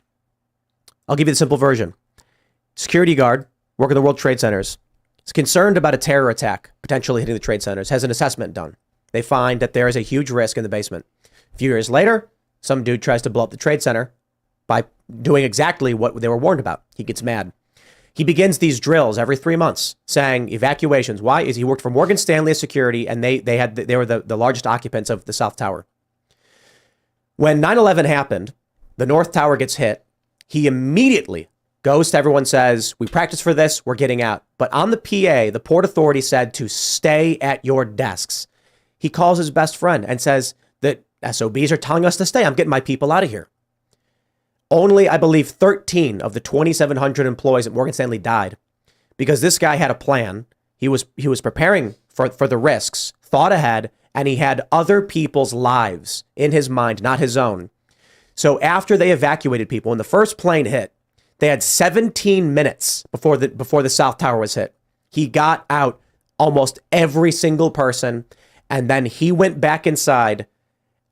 I'll give you the simple version. Security guard working the World Trade Centers is concerned about a terror attack potentially hitting the trade centers, has an assessment done. They find that there is a huge risk in the basement. A few years later, some dude tries to blow up the trade center by doing exactly what they were warned about. He gets mad. He begins these drills every 3 months saying evacuations. Why? Is he worked for Morgan Stanley as security, and they were the largest occupants of the South Tower. When 9/11 happened, the North Tower gets hit. He immediately goes to everyone, says, we practiced for this, we're getting out. But on the PA, the Port Authority said to stay at your desks. He calls his best friend and says that SOBs are telling us to stay. I'm getting my people out of here. Only, I believe, 13 of the 2,700 employees at Morgan Stanley died because this guy had a plan. He was preparing for the risks, thought ahead, and he had other people's lives in his mind, not his own. So after they evacuated people, when the first plane hit, they had 17 minutes before the South Tower was hit. He got out almost every single person, and then he went back inside,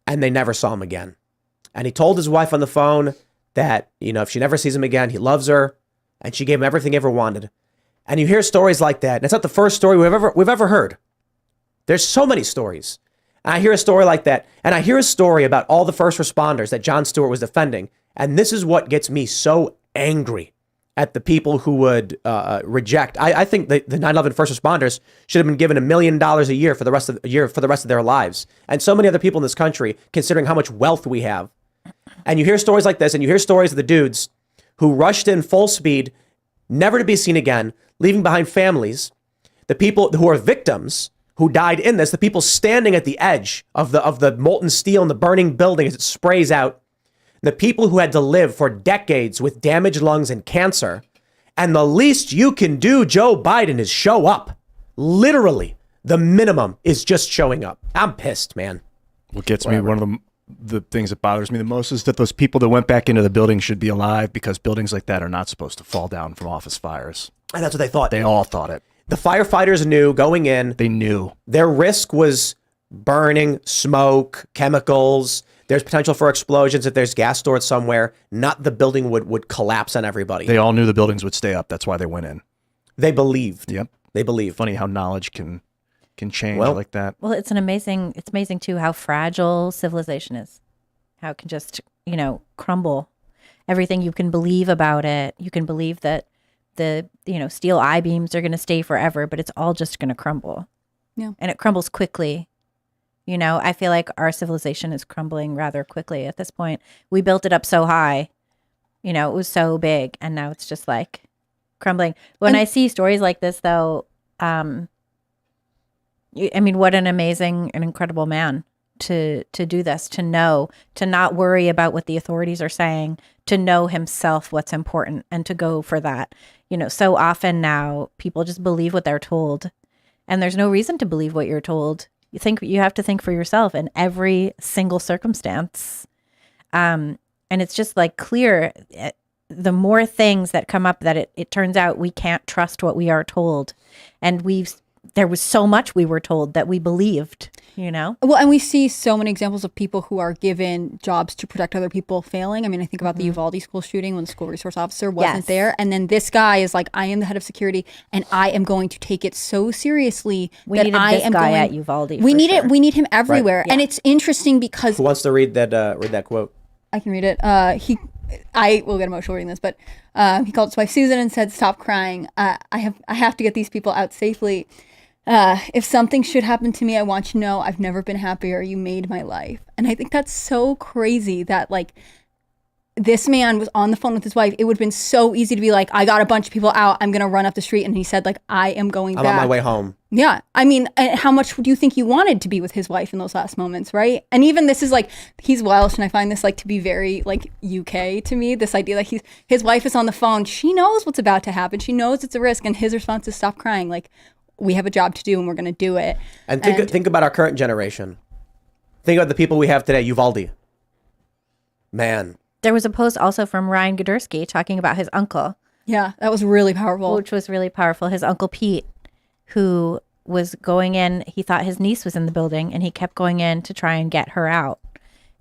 and they never saw him again. And he told his wife on the phone that, if she never sees him again, he loves her, and she gave him everything he ever wanted. And you hear stories like that, and it's not the first story we've ever heard. There's so many stories. And I hear a story like that, and I hear a story about all the first responders that Jon Stewart was defending, and this is what gets me so angry at the people who would reject. I think the 9/11 first responders should have been given $1 million a year for the rest of their lives, and so many other people in this country, considering how much wealth we have. And you hear stories like this, and you hear stories of the dudes who rushed in full speed, never to be seen again, leaving behind families, the people who are victims who died in this, the people standing at the edge of the molten steel in the burning building as it sprays out, the people who had to live for decades with damaged lungs and cancer. And the least you can do, Joe Biden, is show up. Literally, the minimum is just showing up. I'm pissed, man. What gets me, one of the things that bothers me the most is that those people that went back into the building should be alive because buildings like that are not supposed to fall down from office fires. And that's what they thought. They all thought it. The firefighters knew going in. They knew. Their risk was burning, smoke, chemicals. There's potential for explosions if there's gas stored somewhere. Not the building would collapse on everybody. They all knew the buildings would stay up. That's why they went in. They believed. Yep. They believed. Funny how knowledge can change like that. Well, it's amazing too how fragile civilization is. How it can just, crumble. Everything you can believe about it. You can believe that the, steel I-beams are going to stay forever, but it's all just going to crumble. Yeah. And it crumbles quickly. I feel like our civilization is crumbling rather quickly at this point. We built it up so high, it was so big, and now it's just like crumbling. When I see stories like this, though, what an amazing and incredible man to do this, to know, to not worry about what the authorities are saying, to know himself what's important and to go for that. so often now people just believe what they're told, and there's no reason to believe what you're told. You have to think for yourself in every single circumstance. And it's just like clear, the more things that come up that it turns out we can't trust what we are told. And there was so much we were told that we believed, Well, and we see so many examples of people who are given jobs to protect other people failing. I mean, I think about the Uvalde school shooting when the school resource officer wasn't there. And then this guy is like, I am the head of security and I am going to take it so seriously we that needed I this am guy going at Uvalde. We need it. We need him everywhere. Right. And it's interesting because Who wants to read that quote? I can read it. I will get emotional reading this, but he called his wife Susan and said, "Stop crying. I have to get these people out safely. If something should happen to me, I want you to know I've never been happier. You made my life." And I think that's so crazy that like this man was on the phone with his wife. It would have been so easy to be like, I got a bunch of people out. I'm going to run up the street. And he said like, I am going back. I'm on my way home. Yeah. I mean, how much do you think you wanted to be with his wife in those last moments, right? And even this is like, he's Welsh, and I find this like to be very like UK to me, this idea that his wife is on the phone. She knows what's about to happen. She knows it's a risk. And his response is, stop crying. Like, we have a job to do and we're going to do it. And think about our current generation. Think about the people we have today. Uvalde. Man. There was a post also from Ryan Godursky talking about his uncle. Yeah, that was really powerful. Which was really powerful. His uncle Pete, who was going in, he thought his niece was in the building and he kept going in to try and get her out.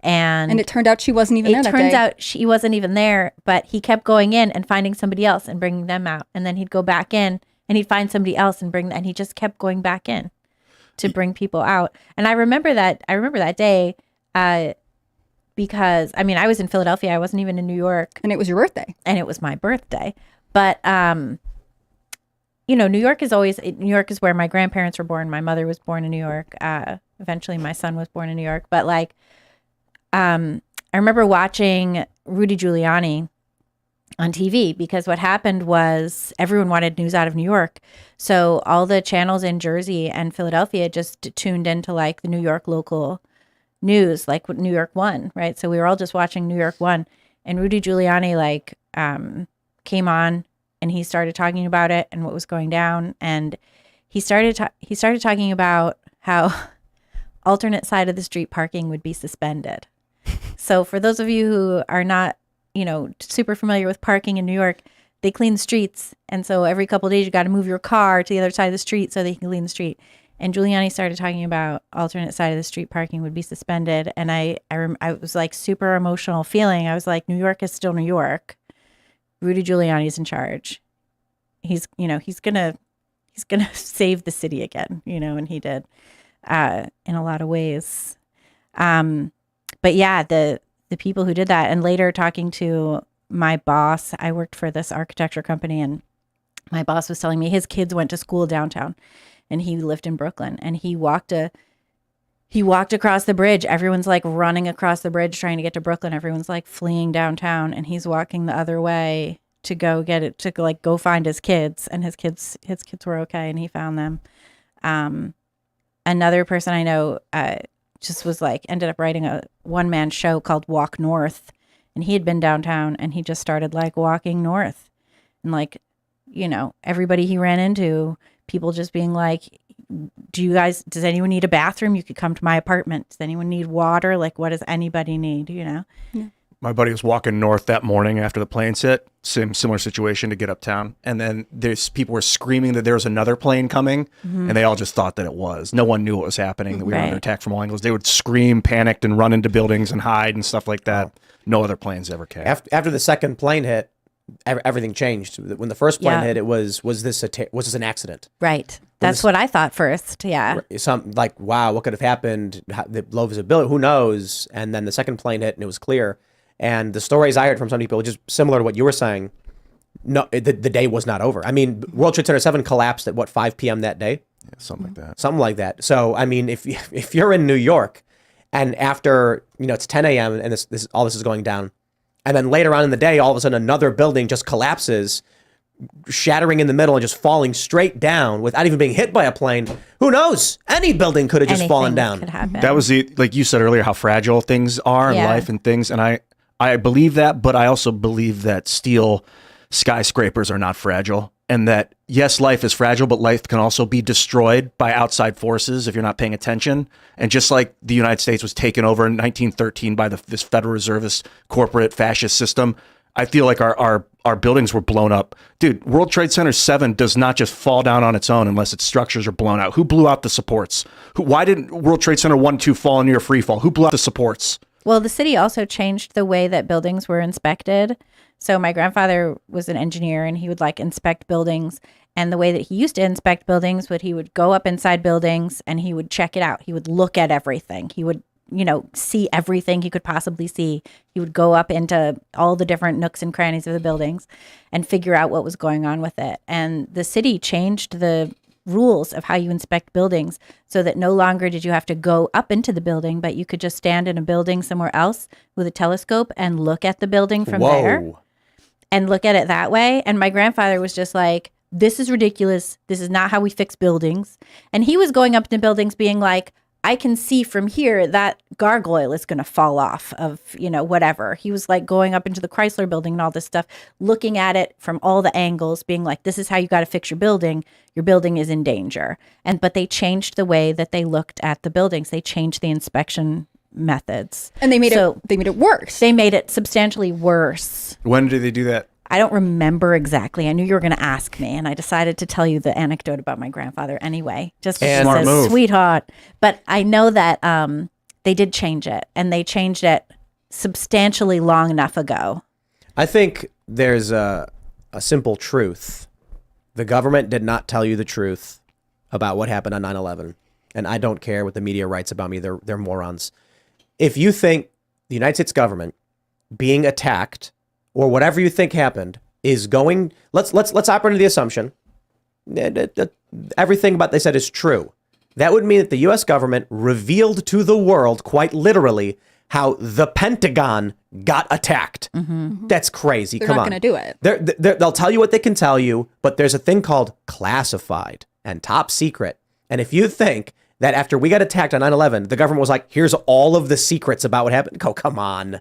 And it turned out she wasn't even there that day. It turns out she wasn't even there, but he kept going in and finding somebody else and bringing them out. And then he'd go back in and he'd find somebody else and he just kept going back in to bring people out. And I remember that day, because I mean, I was in Philadelphia. I wasn't even in New York. And it was your birthday. And it was my birthday. But, New York is where my grandparents were born. My mother was born in New York. Eventually my son was born in New York. But like, I remember watching Rudy Giuliani on TV because what happened was everyone wanted news out of New York. So all the channels in Jersey and Philadelphia just tuned into like the New York local news, like New York One, right? So we were all just watching New York One, and Rudy Giuliani like came on and he started talking about it and what was going down, and he started talking about how alternate side of the street parking would be suspended. So for those of you who are not, super familiar with parking in New York, they clean the streets, and so every couple of days you got to move your car to the other side of the street so they can clean the street. And Giuliani started talking about alternate side of the street parking would be suspended. And I was like super emotional feeling. I was like, New York is still New York. Rudy Giuliani's in charge. He's gonna save the city again, and he did, in a lot of ways. But yeah, the people who did that, and later talking to my boss, I worked for this architecture company, and my boss was telling me his kids went to school downtown. And he lived in Brooklyn, and he walked across the bridge. Everyone's like running across the bridge trying to get to Brooklyn. Everyone's like fleeing downtown, and he's walking the other way to go get it, to like go find his kids. And his kids were okay, and he found them. Another person I know just was like ended up writing a one-man show called Walk North, and he had been downtown, and he just started like walking north, and like, everybody he ran into, people just being like, does anyone need a bathroom? You could come to my apartment. Does anyone need water? Like, what does anybody need, Yeah. My buddy was walking north that morning after the planes hit, similar situation to get uptown. And then people were screaming that there was another plane coming, and they all just thought that it was. No one knew what was happening, that we were under attack from all angles. They would scream, panicked, and run into buildings and hide and stuff like that. No other planes ever came. After the second plane hit, everything changed. When the first plane hit, it was this an accident? Right. That's what I thought first. Yeah. Some like, wow, what could have happened? The low visibility, who knows? And then the second plane hit, and it was clear. And the stories I heard from some people, just similar to what you were saying, no, the day was not over. I mean, World Trade Center 7 collapsed at 5 p.m. that day? Yeah, something like that. Something like that. So, I mean, if you're in New York, and after, it's 10 a.m. and all this is going down, and then later on in the day, all of a sudden another building just collapses, shattering in the middle and just falling straight down without even being hit by a plane. Who knows? Any building could have just fallen down. Could happen. That was like you said earlier, how fragile things are in life and things. And I believe that, but I also believe that steel skyscrapers are not fragile, and that yes, life is fragile, but life can also be destroyed by outside forces if you're not paying attention. And just like the United States was taken over in 1913 by this Federal Reservist corporate fascist system, I feel like our buildings were blown up. Dude, World Trade Center 7 does not just fall down on its own unless its structures are blown out. Who blew out the supports? Why didn't World Trade Center 1 and 2 fall near free fall? Who blew out the supports? Well, the city also changed the way that buildings were inspected. So my grandfather was an engineer, and he would like inspect buildings. And the way that he used to inspect buildings he would go up inside buildings and he would check it out. He would look at everything. He would, see everything he could possibly see. He would go up into all the different nooks and crannies of the buildings and figure out what was going on with it. And the city changed the rules of how you inspect buildings so that no longer did you have to go up into the building, but you could just stand in a building somewhere else with a telescope and look at the building from there and look at it that way. And my grandfather was just like, this is ridiculous. This is not how we fix buildings. And he was going up to buildings being like, I can see from here that gargoyle is going to fall off of, whatever. He was like going up into the Chrysler building and all this stuff, looking at it from all the angles, being like, this is how you got to fix your building. Your building is in danger. But they changed the way that they looked at the buildings. They changed the inspection methods. And they made it worse. They made it substantially worse. When did they do that? I don't remember exactly. I knew you were going to ask me, and I decided to tell you the anecdote about my grandfather anyway, just because it says sweetheart. But I know that they did change it, and they changed it substantially long enough ago. I think there's a simple truth. The government did not tell you the truth about what happened on 9/11, and I don't care what the media writes about me. They're morons. If you think the United States government being attacked or whatever you think happened is going, let's operate under the assumption that everything about they said is true. That would mean that the U.S. government revealed to the world, quite literally, how the Pentagon got attacked. Mm-hmm. That's crazy. They're Come not on. going to do it. They'll tell you what they can tell you, but there's a thing called classified and top secret. And if you think that after we got attacked on 9/11, the government was like, here's all of the secrets about what happened. Oh, come on.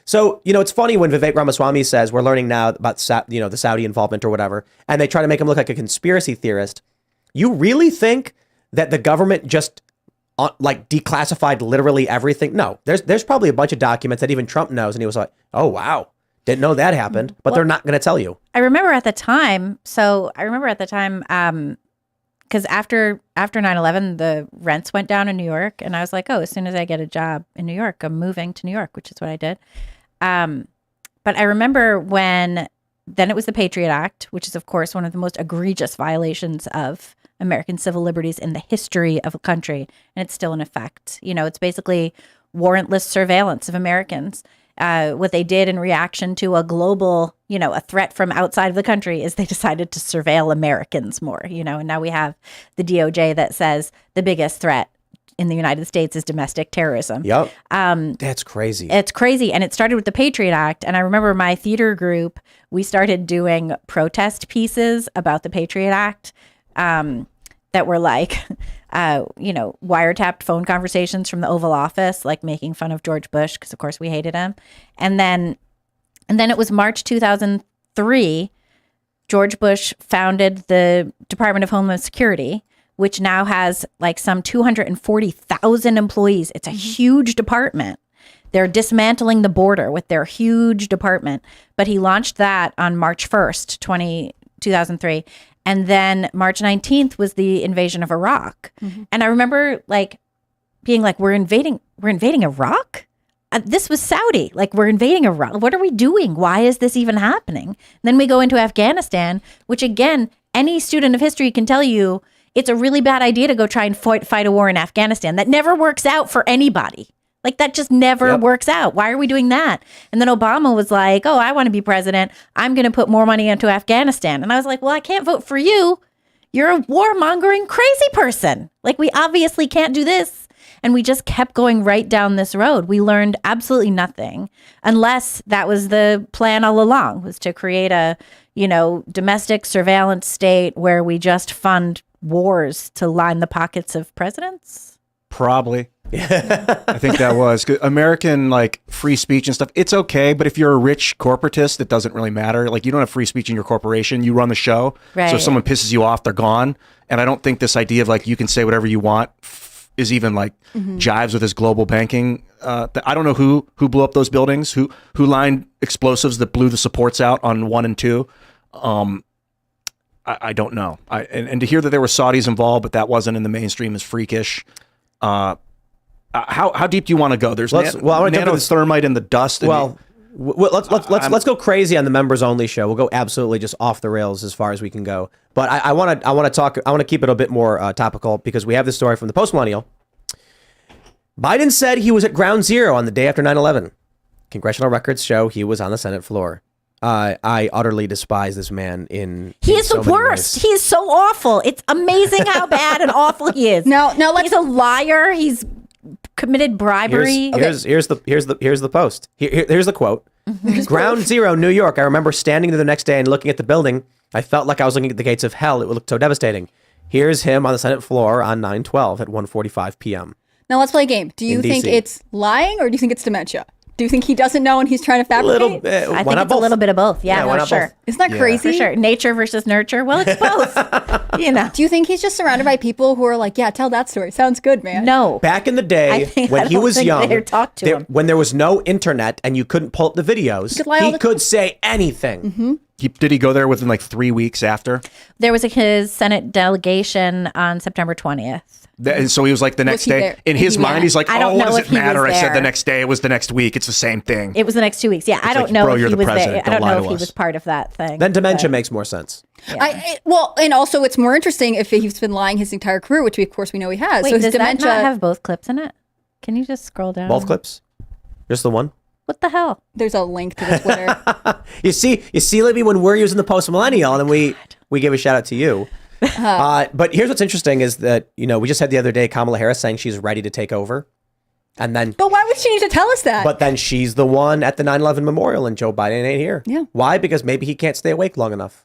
So, it's funny when Vivek Ramaswamy says we're learning now about, the Saudi involvement or whatever, and they try to make him look like a conspiracy theorist. You really think that the government just declassified literally everything? No, there's probably a bunch of documents that even Trump knows. And he was like, oh, wow, didn't know that happened, but they're not going to tell you. I remember at the time, because after 9/11, the rents went down in New York, and I was like, oh, as soon as I get a job in New York, I'm moving to New York, which is what I did. But I remember then it was the Patriot Act, which is, of course, one of the most egregious violations of American civil liberties in the history of a country, and it's still in effect. It's basically warrantless surveillance of Americans. What they did in reaction to a global, a threat from outside of the country is they decided to surveil Americans more, and now we have the DOJ that says the biggest threat in the United States is domestic terrorism. Yep. That's crazy. It's crazy. And it started with the Patriot Act. And I remember my theater group, we started doing protest pieces about the Patriot Act that were like, wiretapped phone conversations from the Oval Office, like making fun of George Bush, because of course we hated him. And then it was March 2003, George Bush founded the Department of Homeland Security, which now has like some 240,000 employees. It's a huge department. They're dismantling the border with their huge department. But he launched that on March 1st, 2003. And then March 19th was the invasion of Iraq. Mm-hmm. And I remember being like, we're invading Iraq? This was Saudi. We're invading Iraq. What are we doing? Why is this even happening? And then we go into Afghanistan, which again, any student of history can tell you it's a really bad idea to go try and fight a war in Afghanistan. That never works out for anybody. That just never works out. Why are we doing that? And then Obama was like, oh, I want to be president. I'm going to put more money into Afghanistan. And I was like, well, I can't vote for you. You're a warmongering crazy person. We obviously can't do this. And we just kept going right down this road. We learned absolutely nothing, unless that was the plan all along, was to create a, domestic surveillance state where we just fund wars to line the pockets of presidents. Probably. I think that was 'cause American like free speech and stuff. It's okay, but if you're a rich corporatist, it doesn't really matter. Like you don't have free speech in your corporation. You run the show. Right. So if someone pisses you off, they're gone. And I don't think this idea of like you can say whatever you want is even like jives with this global banking. I don't know who blew up those buildings, who lined explosives that blew the supports out on 1 and 2. I don't know. And to hear that there were Saudis involved, but that wasn't in the mainstream is freakish. How deep do you want to go? There's I wanna jump into nanothermite in the dust. Well, let's go crazy on the members only show. We'll go absolutely just off the rails as far as we can go. But I want to keep it a bit more topical because we have this story from the Post Millennial. Biden said he was at ground zero on the day after 9/11. Congressional records show he was on the Senate floor. I utterly despise this man He is the worst. He is so awful. It's amazing how bad and awful he is. Now he's a liar. He's committed bribery. Here's the post. Here's the quote. Ground zero, New York. I remember standing there the next day and looking at the building. I felt like I was looking at the gates of hell. It looked so devastating. Here's him on the Senate floor on 9/12 at 1:45 p.m. Now let's play a game. Do you think DC. it's lying or do you think it's dementia? Do you think he doesn't know and he's trying to fabricate? Little bit. I Why think not it's a both? little bit of both. Yeah, Yeah, why for not sure. both? Isn't that crazy? For sure. Nature versus nurture. Well, it's both. You know. Do you think he's just surrounded by people who are like, yeah, tell that story. Sounds good, man. No. Back in the I day, think- when I he don't was think young, they talked to him. when there was no internet and you couldn't pull up the videos, could lie all he the could say anything. Did he go there within like 3 weeks after? There was his Senate delegation on September 20th. And so he was like the next he day. there? In his Yeah. mind, he's like, I don't oh, what know does if it he was matter? I said there. the next day. It was the next week. It's the same thing. It was the next 2 weeks. Yeah, I don't like, know bro, if you're he the was there. president. I don't Don't lie know to if he us. was part of that thing. Then dementia but- makes more sense. Well, and also it's more interesting if he's been lying his entire career, which of course we know he has. Wait, so his does dementia. that not have both clips in it? Can you just scroll down? Both clips? Just the one? What the hell? There's a link to the Twitter. You see, Libby, when we're using the Post Millennial, and then we give a shout out to you. But here's what's interesting is that, we just had the other day Kamala Harris saying she's ready to take over. And then, But why would she need to tell us that? but then she's the one at the 9/11 memorial and Joe Biden ain't here. Yeah. Why? Because maybe he can't stay awake long enough.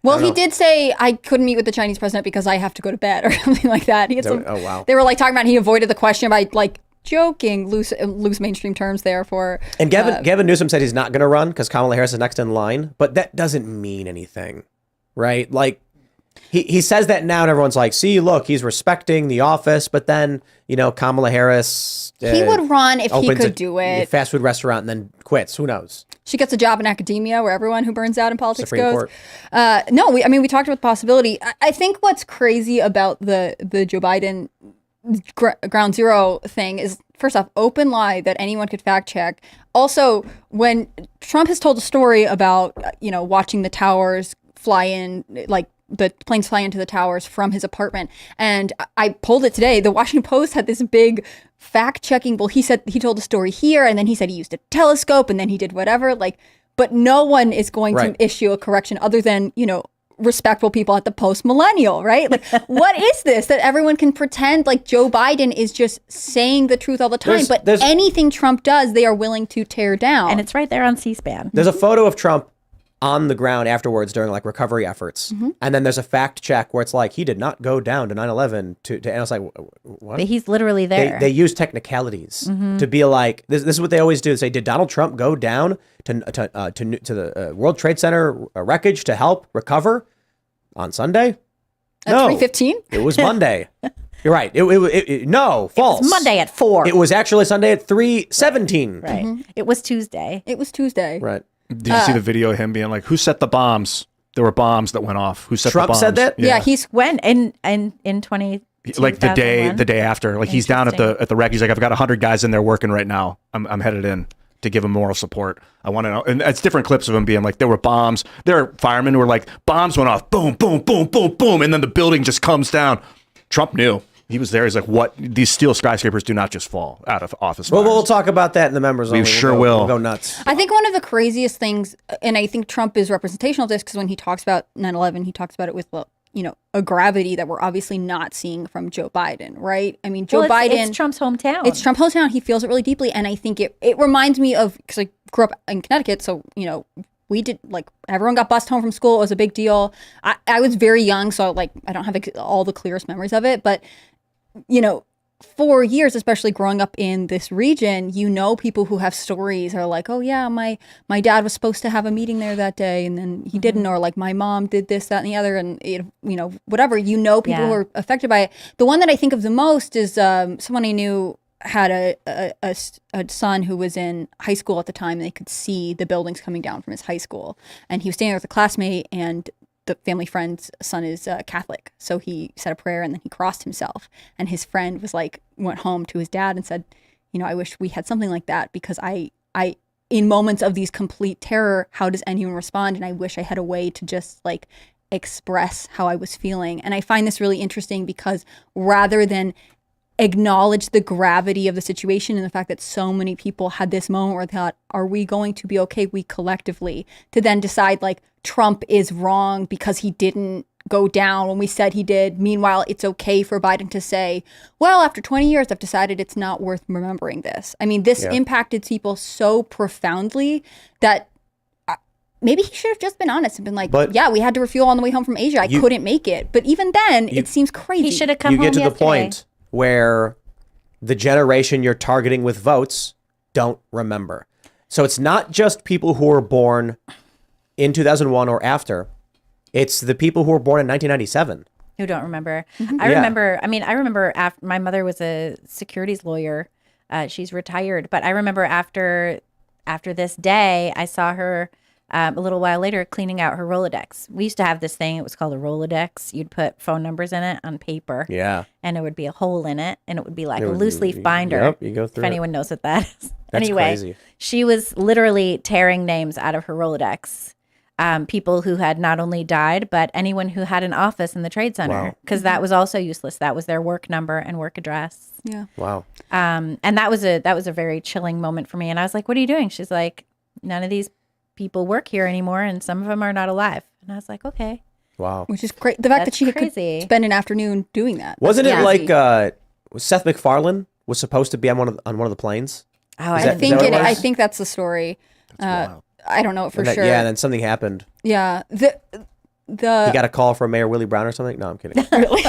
Well, he did say I couldn't meet with the Chinese president because I have to go to bed or something like that. He had some, Oh, wow. They were like talking about he avoided the question by like joking, loose mainstream terms there for. And Gavin Newsom said he's not going to run because Kamala Harris is next in line, but that doesn't mean anything, right? Like he says that now and everyone's like, see, look, he's respecting the office, but then, Kamala Harris. He would run if he opens could a do it. fast food restaurant and then quits. Who knows? She gets a job in academia where everyone who burns out in politics Supreme goes. Court. No, we talked about the possibility. I think what's crazy about the Joe Biden ground zero thing is, first off, open lie that anyone could fact check. Also, when Trump has told a story about, watching the towers fly in, like the planes fly into the towers from his apartment. And I pulled it today. The Washington Post had this big fact checking. Well, he said he told a story here and then he said he used a telescope and then he did whatever. But no one is going Right. to issue a correction other than, respectful people at the Post Millennial, right? Like, what is this that everyone can pretend like Joe Biden is just saying the truth all the time? But There's- anything Trump does, they are willing to tear down. And it's right there on C-SPAN. There's a photo of Trump on the ground afterwards during like recovery efforts. And then there's a fact check where it's like, he did not go down to 9/11 and I was like, what? But he's literally there. They use technicalities to be like, this is what they always do. They say, did Donald Trump go down to the World Trade Center wreckage to help recover on Sunday? at No. 3:15? It was Monday. You're right. No, false. It's Monday at 4. It was actually Sunday at 3:17. Right. It was Tuesday. It was Tuesday. Right. Did you see the video of him being like, who set the bombs? There were bombs that went off. Who set Trump the bombs? said that? Yeah, he's When? In 20... Like the 2001? day after. Like he's down at the wreck. He's like, I've got 100 guys in there working right now. I'm headed in to give him moral support. I want to know. And it's different clips of him being like, there were bombs. There are firemen who were like, bombs went off. Boom, boom, boom, boom, boom. And then the building just comes down. Trump knew. He was there. He's like, what? These steel skyscrapers do not just fall out of office Well, fires. we'll talk about that in the members only. sure We'll will. go nuts. I think one of the craziest things, and I think Trump is representational of this because when he talks about 9/11, he talks about it with, a gravity that we're obviously not seeing from Joe Biden, right? I mean, Joe Well, Biden. it's Trump's hometown. It's Trump's hometown. He feels it really deeply. And I think it reminds me of, because I grew up in Connecticut. So, we did, like, everyone got bused home from school. It was a big deal. I was very young. So, like, I don't have all the clearest memories of it. But, for years, especially growing up in this region, you know, people who have stories are like, oh yeah, my dad was supposed to have a meeting there that day and then he didn't, or like my mom did this, that, and the other, and it, you know, whatever, you know, people who are affected by it. The one that I think of the most is someone I knew had a son who was in high school at the time, and they could see the buildings coming down from his high school, and he was standing there with a classmate, and the family friend's son is Catholic. So he said a prayer and then he crossed himself. And his friend was like, went home to his dad and said, you know, I wish we had something like that, because I, in moments of these complete terror, how does anyone respond? And I wish I had a way to just like express how I was feeling. And I find this really interesting because rather than acknowledge the gravity of the situation and the fact that so many people had this moment where they thought, are we going to be okay, we collectively, to then decide like Trump is wrong because he didn't go down when we said he did. Meanwhile, it's okay for Biden to say, well, after 20 years, I've decided it's not worth remembering this. I mean, this impacted people so profoundly that maybe he should have just been honest and been like, yeah, we had to refuel on the way home from Asia. I couldn't make it. But even then, it seems crazy. He should have come home yesterday. You get to yesterday. the point where the generation you're targeting with votes don't remember. So it's not just people who were born in 2001 or after. It's the people who were born in 1997. Who don't remember. I remember after my mother was a securities lawyer. She's retired. But I remember after this day, I saw her a little while later cleaning out her Rolodex. We used to have this thing. It was called a Rolodex. You'd put phone numbers in it on paper. Yeah. And there would be a hole in it. And it would be like a loose leaf binder. Yep, you go through if anyone knows what that is. That's anyway, crazy. She was literally tearing names out of her Rolodex. People who had not only died, but anyone who had an office in the trade center, because that was also useless. That was their work number and work address. Yeah. Wow. And that was a very chilling moment for me. And I was like, "What are you doing?" She's like, "None of these people work here anymore, and some of them are not alive." And I was like, "Okay." Wow. Which is great. The fact that she crazy. could spend an afternoon doing that. Wasn't it crazy. like Seth MacFarlane was supposed to be on one of the planes? Oh, Is I that- think is that what it was? I think that's the story. I don't know it for sure. Yeah, and then something happened. Yeah. He got a call from Mayor Willie Brown or something? No, I'm kidding. Really?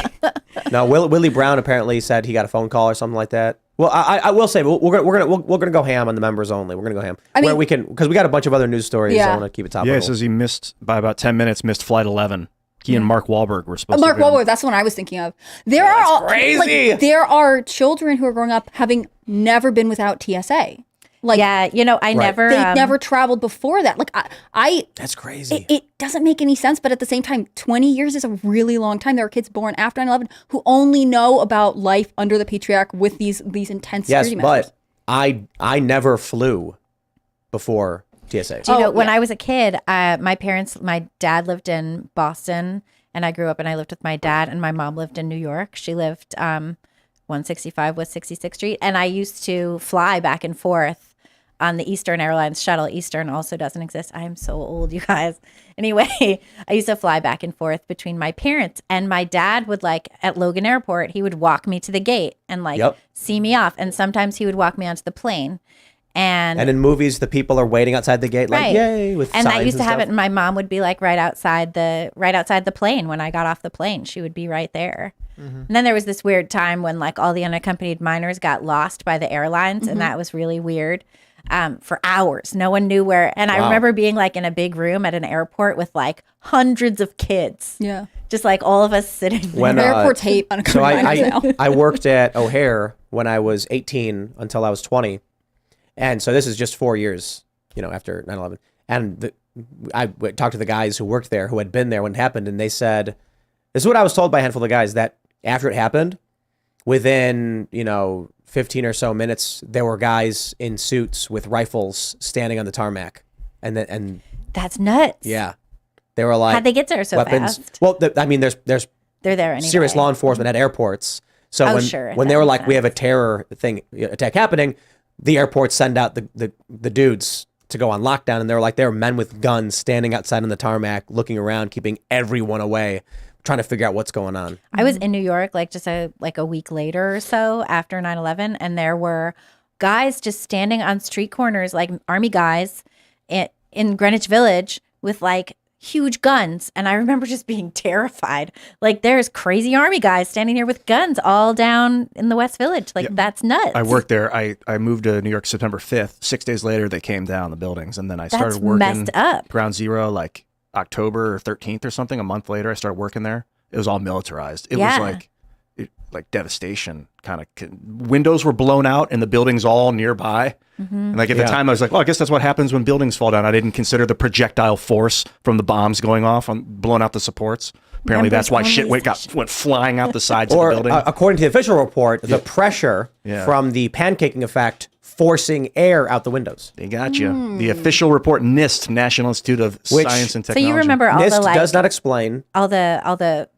No, Willie Brown apparently said he got a phone call or something like that. Well, I will say we're gonna go ham on the members only. We're gonna go ham. I mean, where we can, because we got a bunch of other news stories. Yeah. I want to keep it topical. Yeah, it says he missed by about 10 minutes. Missed flight 11. He and Mark Wahlberg were supposed Mark to. Wahlberg, that's the one I was thinking of. There are all, crazy. like, there are children who are growing up having never been without TSA. Like, yeah, I never. they never traveled before that. Like, I That's crazy. it doesn't make any sense, but at the same time, 20 years is a really long time. There are kids born after 9/11 who only know about life under the patriarch with these intense Yes, security measures. but I never flew before TSA. Do you know, when yeah. I was a kid, my dad lived in Boston, and I grew up and I lived with my dad, and my mom lived in New York. She lived 165 West 66th Street, and I used to fly back and forth on the Eastern Airlines shuttle. Eastern also doesn't exist. I am so old, you guys. Anyway, I used to fly back and forth between my parents, and my dad would, like, at Logan Airport, he would walk me to the gate and see me off, and sometimes he would walk me onto the plane. And in movies, the people are waiting outside the gate, like, Right. yay, with and signs I used to have stuff. it, and my mom would be like right outside the plane. When I got off the plane, she would be right there. And then there was this weird time when, like, all the unaccompanied minors got lost by the airlines, and that was really weird. For hours, no one knew where. And I remember being, like, in a big room at an airport with, like, hundreds of kids. Yeah. Just like all of us sitting there. When, Airports hate on a So now. I worked at O'Hare when I was 18 until I was 20. And so this is just 4 years, after 9/11. And I talked to the guys who worked there, who had been there when it happened, and they said, this is what I was told by a handful of guys, that after it happened, within, 15 or so minutes, there were guys in suits with rifles standing on the tarmac. And That's nuts. yeah, they were like, How'd they get there so weapons. fast? Well, there's They're there anyway. serious law enforcement at airports. So Oh, when, sure, when that they were makes like, we have a sense. terror attack happening, the airports send out the dudes to go on lockdown, and they were men with guns standing outside on the tarmac, looking around, keeping everyone away, trying to figure out what's going on. I was in New York like just a week later or so after 9/11, and there were guys just standing on street corners, like army guys in Greenwich Village with, like, huge guns. And I remember just being terrified. Like, there's crazy army guys standing here with guns all down in the West Village. Like, that's nuts. I worked there. I moved to New York September 5th. 6 days later, they came down the buildings. And then I started working messed up. Ground Zero like October 13th or something. A month later, I started working there. It was all militarized. It was like devastation. Kind of windows were blown out and the buildings all nearby. And like at the time, I was like, well, I guess that's what happens when buildings fall down. I didn't consider the projectile force from the bombs going off on blowing out the supports. Apparently, that's why shit went flying out the sides of the building. According to the official report, the pressure from the pancaking effect forcing air out the windows. They got you. The official report, NIST, National Institute of Science and Technology. So you remember all NIST the like does not explain all the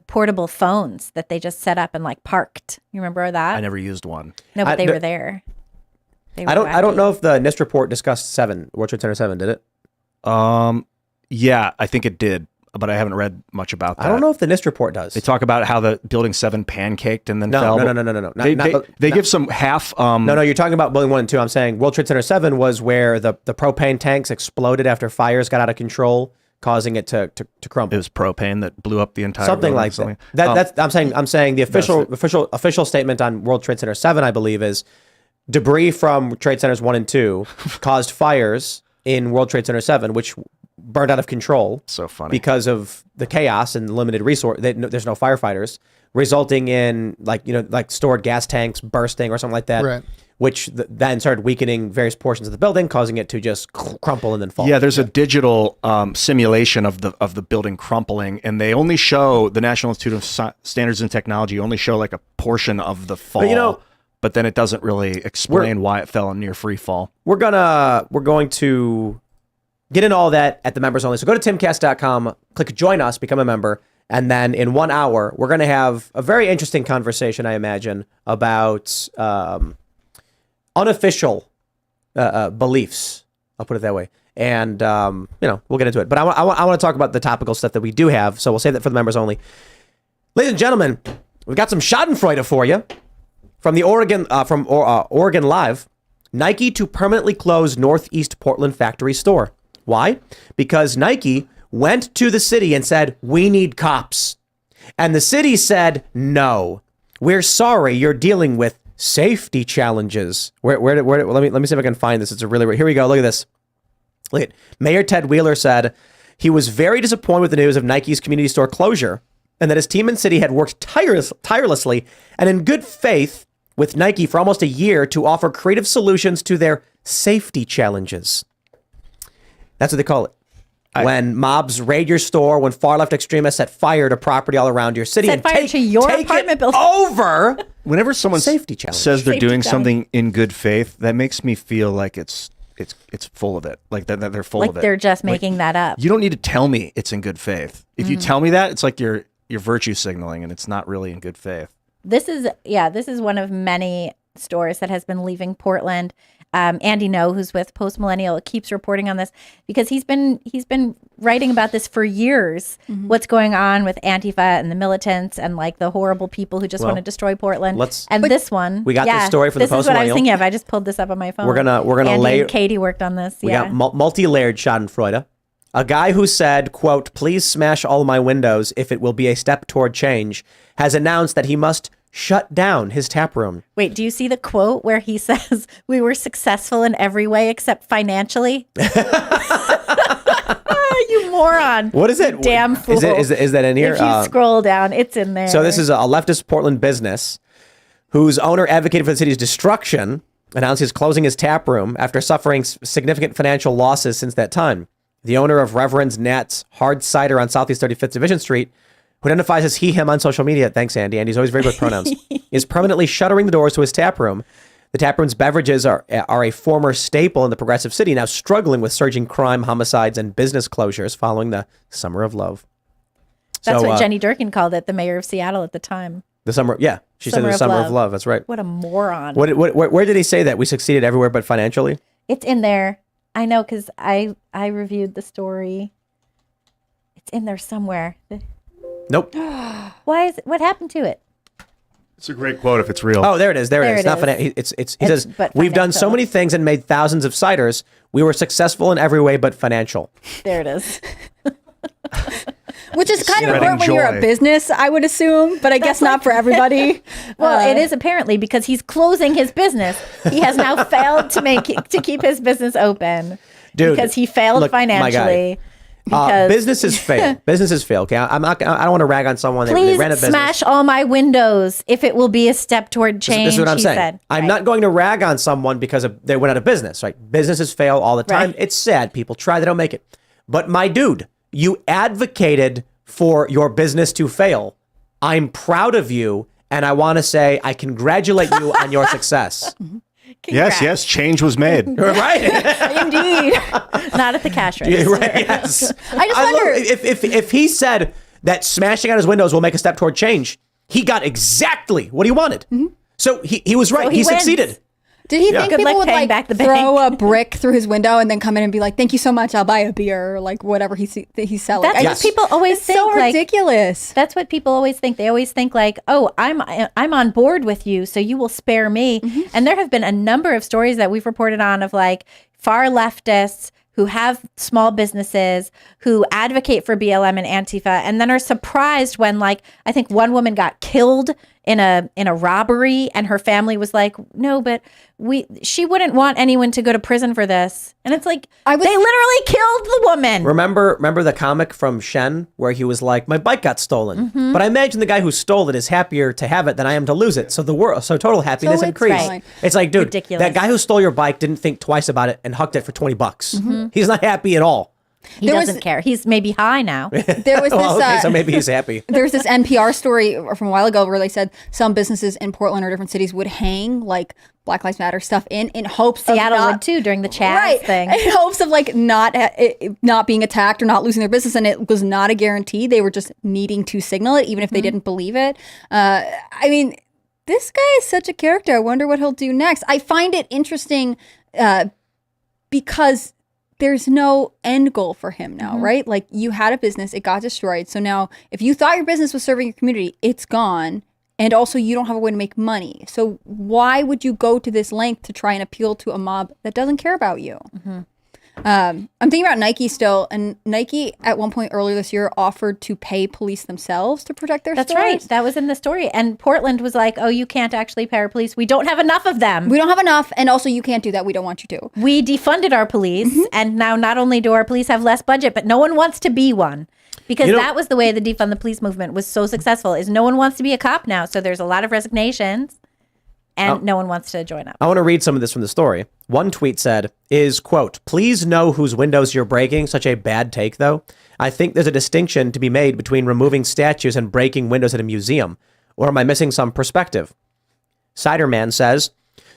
portable phones that they just set up and like parked. You remember that? I never used one. No, but they were there. They were I don't wacky. know if the NIST report discussed World Trade Center 7, did it? Yeah, I think it did, but I haven't read much about that. I don't know if the NIST report does. They talk about how the building 7 pancaked and then fell. No. They give some half. No, you're talking about building 1 and 2. I'm saying World Trade Center 7 was where the propane tanks exploded after fires got out of control, causing it to crumble. It was propane that blew up the entire Something building. like that. I'm saying the official statement on World Trade Center 7, I believe, is debris from Trade Centers 1 and 2 caused fires in World Trade Center 7, which burned out of control. So funny. Because of the chaos and limited resource. There's no firefighters, resulting in like stored gas tanks bursting or something like that. Right. Which then started weakening various portions of the building, causing it to just crumple and then fall. Yeah, there's a digital simulation of the building crumpling, and they only show the National Institute of Standards and Technology only show like a portion of the fall. But then it doesn't really explain why it fell in near free fall. We're going to get into all that at the members only. So go to timcast.com, click join us, become a member. And then in 1 hour, we're going to have a very interesting conversation, I imagine, about unofficial beliefs. I'll put it that way. And, we'll get into it. But I want to talk about the topical stuff that we do have. So we'll save that for the members only. Ladies and gentlemen, we've got some Schadenfreude for you. From the Oregon Live, Nike to permanently close Northeast Portland factory store. Why? Because Nike went to the city and said, we need cops. And the city said, no, we're sorry, you're dealing with safety challenges. Let me see if I can find this. It's a really, here we go. Look at this. Look at Mayor Ted Wheeler said he was very disappointed with the news of Nike's community store closure and that his team and city had worked tirelessly and in good faith with Nike for almost a year to offer creative solutions to their safety challenges. That's what they call it. When mobs raid your store, when far-left extremists set fire to property all around your city Set fire to your apartment building. over. Whenever someone Safety challenge. says they're Safety doing challenge. something in good faith, that makes me feel like it's full of it. Like that they're full of it. Like they're just making that up. You don't need to tell me it's in good faith. If you tell me that, it's like you're virtue signaling, and it's not really in good faith. This is one of many stores that has been leaving Portland. Andy No, who's with Post Millennial, keeps reporting on this because he's been writing about this for years. What's going on with Antifa and the militants and like the horrible people who just want to destroy Portland. This one, we got this story from the Post This is what I was Millennial. thinking of. I just pulled this up on my phone. We're gonna Andy lay. and Katie worked on this. We got multi-layered Schadenfreude. A guy who said, quote, please smash all my windows if it will be a step toward change, has announced that he must shut down his tap room. Wait, do you see the quote where he says, we were successful in every way except financially? You moron. What is it? You damn fool. Is that in here? If you scroll down, it's in there. So this is a leftist Portland business whose owner advocated for the city's destruction, announced he's closing his tap room after suffering significant financial losses since that time. The owner of Reverend's Nat's Hard Cider on Southeast 35th Division Street, who identifies as he, him on social media, thanks Andy, Andy's always very good with pronouns, is permanently shuttering the doors to his tap room. The tap room's beverages are a former staple in the progressive city, now struggling with surging crime, homicides, and business closures following the Summer of Love. That's what Jenny Durkin called it, the mayor of Seattle at the time. The summer, yeah. She said the Summer of Love. That's right. What a moron. Where did he say that? We succeeded everywhere but financially? It's in there. I know because I reviewed the story. It's in there somewhere. Nope. What happened to it? It's a great quote if it's real. Oh, there it is. There it is. It Not is. He says, but we've done so financial. many things and made thousands of ciders. We were successful in every way but financial. There it is. Which is kind of Spreading important when you're a joy. business, I would assume, but I guess not for everybody. Well, it is apparently because he's closing his business. He has now failed to keep his business open. Dude, because he failed look, my guy. financially. Because Businesses fail. Businesses fail. Okay, I don't want to rag on someone. They please ran a business. smash all my windows if it will be a step toward change. This is what I'm he saying. said. I'm Right. not going to rag on someone because they went out of business. Right? Businesses fail all the time. Right. It's sad. People try, they don't make it. But my dude, you advocated for your business to fail. I'm proud of you, and I want to say I congratulate you on your success. Yes, change was made. Right? Indeed. Not at the cash register. Right, yes. I just wonder- if he said that smashing out his windows will make a step toward change, he got exactly what he wanted. So he was right. So he he wins. succeeded. Did he think Good people luck would paying like back the throw bank. a brick through his window and then come in and be like, "Thank you so much, I'll buy a beer," or like whatever he's selling? That's I what just- people always it's think. so like, ridiculous. That's what people always think. They always think like, "Oh, I'm on board with you, so you will spare me." And there have been a number of stories that we've reported on of like far leftists who have small businesses who advocate for BLM and Antifa, and then are surprised when, like, I think one woman got killed in a robbery, and her family was like, "No, but she wouldn't want anyone to go to prison for this." And it's like they literally killed the woman. Remember the comic from Shen where he was like, "My bike got stolen," but I imagine the guy who stole it is happier to have it than I am to lose it. So so total happiness it's increased. fine. It's like, dude, Ridiculous. that guy who stole your bike didn't think twice about it and hucked it for $20. He's not happy at all. He There was- doesn't care. He's maybe high now. There was this. Well, okay, so maybe he's happy. There was this NPR story from a while ago where they said some businesses in Portland or different cities would hang like Black Lives Matter stuff in hopes Seattle of not, would too during the Chaz right, thing. in hopes of like not being attacked or not losing their business, and it was not a guarantee. They were just needing to signal it, even if they didn't believe it. I mean, this guy is such a character. I wonder what he'll do next. I find it interesting because there's no end goal for him now, right? Like, you had a business, it got destroyed. So now if you thought your business was serving your community, it's gone. And also you don't have a way to make money. So why would you go to this length to try and appeal to a mob that doesn't care about you? I'm thinking about Nike still, and Nike at one point earlier this year offered to pay police themselves to protect their That's stores. right. That was in the story. And Portland was like, "Oh, you can't actually pay our police. We don't have enough of them. We don't have enough, and also you can't do that. We don't want you to. We defunded our police, and now not only do our police have less budget, but no one wants to be one." Because that was the way the defund the police movement was so successful, is no one wants to be a cop now. So there's a lot of resignations, and no one wants to join up. I want to read some of this from the story. One tweet said, is, quote, "Please know whose windows you're breaking. Such a bad take, though. I think there's a distinction to be made between removing statues and breaking windows at a museum. Or am I missing some perspective?" Ciderman says,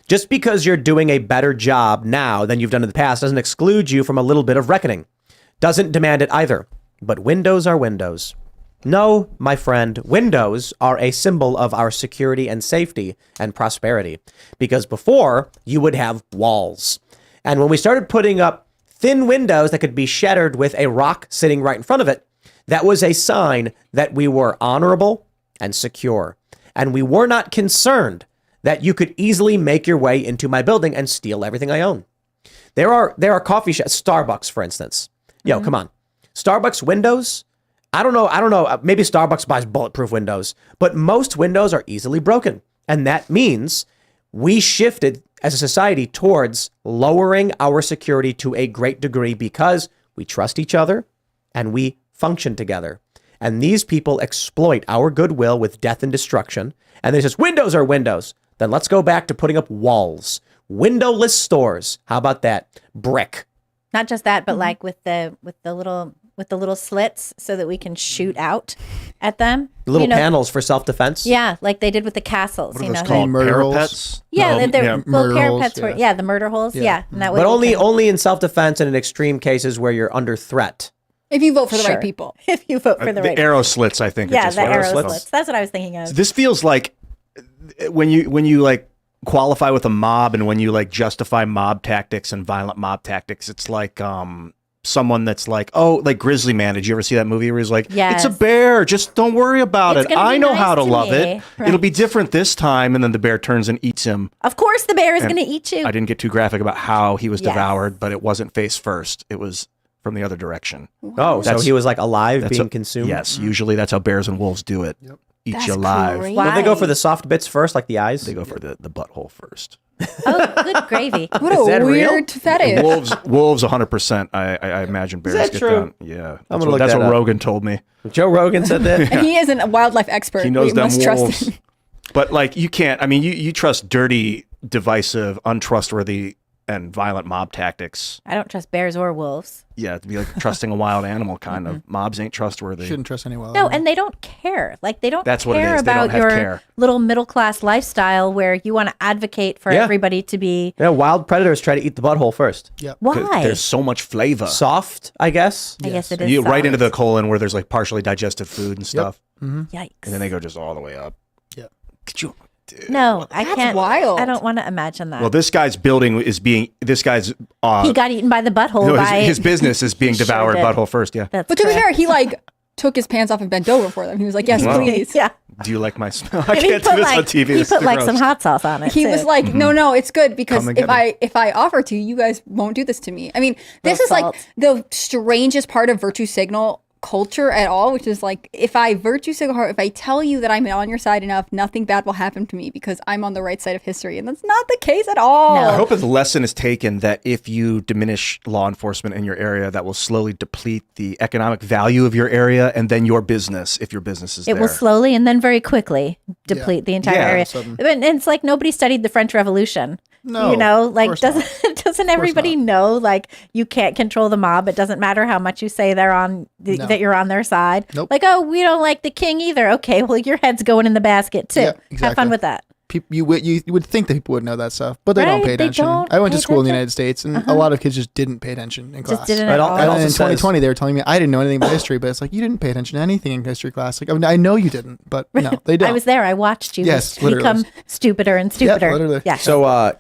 "Just because you're doing a better job now than you've done in the past doesn't exclude you from a little bit of reckoning. Doesn't demand it either. But windows are windows. No, my friend, windows are a symbol of our security and safety and prosperity. Because before, you would have walls. And when we started putting up thin windows that could be shattered with a rock sitting right in front of it, that was a sign that we were honorable and secure. And we were not concerned that you could easily make your way into my building and steal everything I own. There are coffee shops, Starbucks, for instance. Yo, come on. Starbucks windows, I don't know. Maybe Starbucks buys bulletproof windows, but most windows are easily broken. And that means we shifted as a society towards lowering our security to a great degree because we trust each other and we function together. And these people exploit our goodwill with death and destruction. And they just, windows are windows. Then let's go back to putting up walls. Windowless stores. How about that? Brick. Not just that, but like with the little slits so that we can shoot out at them. Little panels for self-defense. Yeah, like they did with the castles. What are you those know, called? Murder holes? Parapets? Yeah, they're little Murder holes, parapets for yeah. the murder holes. Yeah, and that way But they can- only in self-defense and in extreme cases where you're under threat. If you vote for the Sure. right people. if you vote for the right. arrow slits, I think. Yeah, it's the just arrow slits. slits. That's what I was thinking of. This feels like when you like qualify with a mob and when you like justify mob tactics and violent mob tactics, it's like someone that's like, oh, like Grizzly Man. Did you ever see that movie where he's like, Yes. it's a bear, just don't worry about It's it. gonna be I know nice how to to love me." it. Right. It'll be different this time. And then the bear turns and eats him. Of course, the bear is And going to eat you. I didn't get too graphic about how he was Yes. devoured, but it wasn't face first. It was from the other direction. Oh, so That's- he was like alive That's being a- consumed? Yes, usually that's how bears and wolves do it. Eat That's you alive. crazy. Don't they go Why? for the soft bits first, like the eyes? They go for the butthole first. Oh, good gravy. What Is a that real? weird fetish. Wolves 100%. I imagine bears that get true? down. Yeah. I'm That's gonna what, look that's that what up. Rogan told me. Joe Rogan said that. And he isn't a wildlife expert. He knows we them must trust wolves. him. But like you can't, I mean, you trust dirty, divisive, untrustworthy, and violent mob tactics. I don't trust bears or wolves. Yeah, it'd be like trusting a wild animal kind of. Mobs ain't trustworthy. Shouldn't trust any wild No, animal. and they don't care. Like they don't That's what it care is. They don't about have your care. little middle class lifestyle where you want to advocate for Yeah. everybody to be. Wild predators try to eat the butthole first. Why? There's so much flavor. Soft, I guess. I guess it is. You right soft. into the colon where there's like partially digested food and stuff, Yikes. and then they go just all the way up. Yep. Could you? No, I That's can't. wild. I don't want to imagine that. Well, this guy's building is being. This guy's. he got eaten by the butthole no, by his business is being Sure devoured did. butthole first. Yeah. That's But to be correct. fair, he like took his pants off and bent over for them. He was like, "Yes, Wow. please." Yeah. Do you like my smell? I And he can't do put this like on TV. he This is put too like gross. some hot sauce on it. He too. was like, "No, it's good because Come and if get I offer to, you guys won't do this to me." I mean, this is salt. like the strangest part of virtue signal culture at all, which is like, if I virtue signal, if I tell you that I'm on your side enough, nothing bad will happen to me because I'm on the right side of history, and that's not the case at all. No. I hope a lesson is taken that if you diminish law enforcement in your area, that will slowly deplete the economic value of your area and then your business, if your business is it there. will slowly and then very quickly deplete the entire Yeah, area. sudden. And it's like nobody studied the French Revolution. No, you know, of like course not. doesn't everybody know like you can't control the mob? It doesn't matter how much you say they're on No. that you're on their side. Nope. Like, oh, we don't like the king either. Okay, well your head's going in the basket too. Yeah, Have exactly. fun with that. You would think that people would know that stuff, but they don't Right, pay they attention. don't I went to pay school in the attention. United States, and a lot of kids just didn't pay attention in class. Just didn't It at al- all. it And also in says- 2020, they were telling me I didn't know anything about history, but it's like you didn't pay attention to anything in history class. Like, I mean, I know you didn't, but no, they don't. I was there. I watched you Yes, just literally. become stupider and stupider. literally. Yeah. So,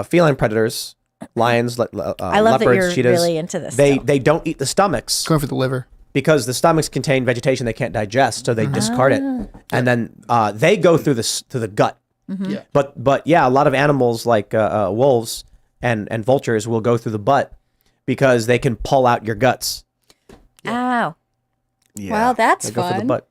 feline predators, lions, I love leopards, that you're cheetahs, really into this. they still. they don't eat the stomachs Going for the liver. because the stomachs contain vegetation they can't digest, so they discard it, Ah. and then they go through the gut. Mm-hmm. Yeah. But yeah, a lot of animals like wolves and vultures will go through the butt because they can pull out your guts. Ow. Yeah. Wow, that's They go for the fun. butt.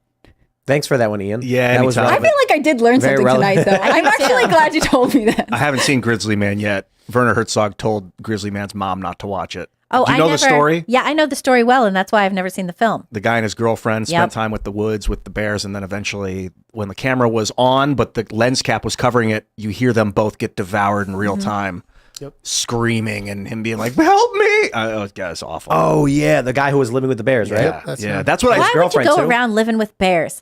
Thanks for that one, Ian. Yeah, that was anytime. I relevant. feel like I did learn Very something relevant. tonight, though. I'm actually glad you told me that. I haven't seen Grizzly Man yet. Werner Herzog told Grizzly Man's mom not to watch it. Oh, Do you I know never, the story? Yeah, I know the story well, and that's why I've never seen the film. The guy and his girlfriend spent Yep. time with the woods with the bears, and then eventually, when the camera was on but the lens cap was covering it, you hear them both get devoured in real time, screaming, and him being like, "Help me!" Oh, God, it's awful. Oh yeah, the guy who was living with the bears, right? yeah, that's yeah. him. That's what Why would you girlfriend, go too. around living with bears?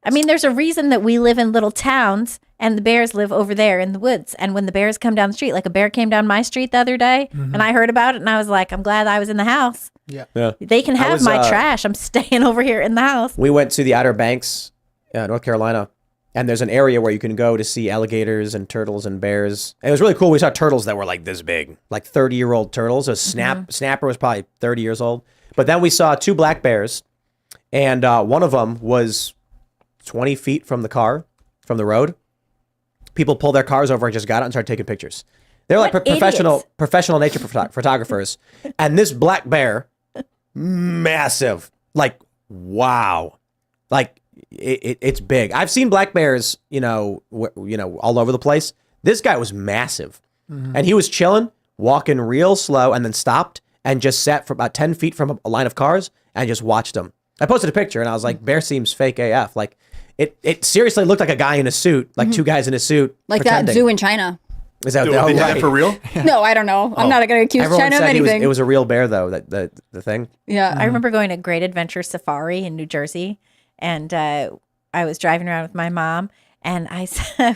I mean, there's a reason that we live in little towns and the bears live over there in the woods. And when the bears come down the street, like a bear came down my street the other day, and I heard about it, and I was like, I'm glad I was in the house. Yeah. Yeah. They can have was, my trash. I'm staying over here in the house. We went to the Outer Banks, North Carolina, and there's an area where you can go to see alligators and turtles and bears. And it was really cool. We saw turtles that were like this big, like 30-year-old turtles. A snapper was probably 30 years old. But then we saw 2 black bears, and one of them was 20 feet from the road. People pulled their cars over and just got out and started taking pictures. They're like What professional nature photographers. And this black bear, massive, like, wow. Like, it's big. I've seen black bears, all over the place. This guy was massive. And he was chilling, walking real slow, and then stopped and just sat for about 10 feet from a line of cars and just watched them. I posted a picture and I was like, bear seems fake AF. Like, it seriously looked like a guy in a suit, like 2 guys in a suit. Like pretending. that zoo in China. Is that They did that right? for real? No, I don't know. I'm not going to accuse Everyone China of said anything. it was a real bear, though, the thing. Yeah. I remember going to Great Adventure Safari in New Jersey, and I was driving around with my mom, and I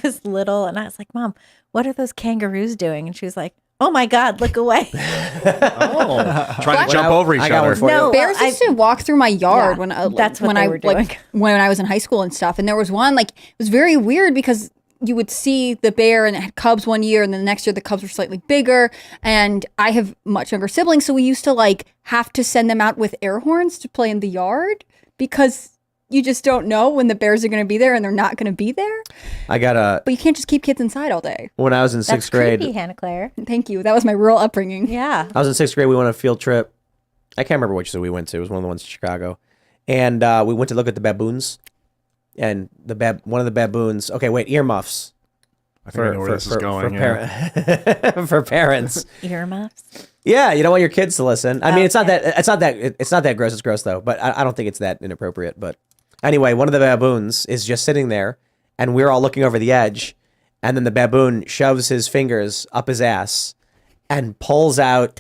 was little, and I was like, Mom, what are those kangaroos doing? And she was like, oh my God, look away. Trying to jump over each I got other. one for you. No, Bears well, used to walk through my yard Yeah, when that's what when they I were doing. like when I was in high school and stuff. And there was one like it was very weird because you would see the bear and it had cubs one year, and then the next year the cubs were slightly bigger. And I have much younger siblings, so we used to like have to send them out with air horns to play in the yard because you just don't know when the bears are going to be there and they're not going to be there. I got But you can't just keep kids inside all day. when I was in That's 6th grade. creepy, Hannah Claire. Thank you. That was my rural upbringing. Yeah. I was in 6th grade. We went on a field trip I can't remember which zoo we went to. It was one of the ones in Chicago. And we went to look at the baboons. And one of the baboons, okay, wait, earmuffs. I think I know where this is going. For parents. Earmuffs. Yeah, you don't want your kids to listen. I mean, it's not that gross. It's gross though, but I don't think it's that inappropriate. But anyway, one of the baboons is just sitting there, and we're all looking over the edge, and then the baboon shoves his fingers up his ass and pulls out,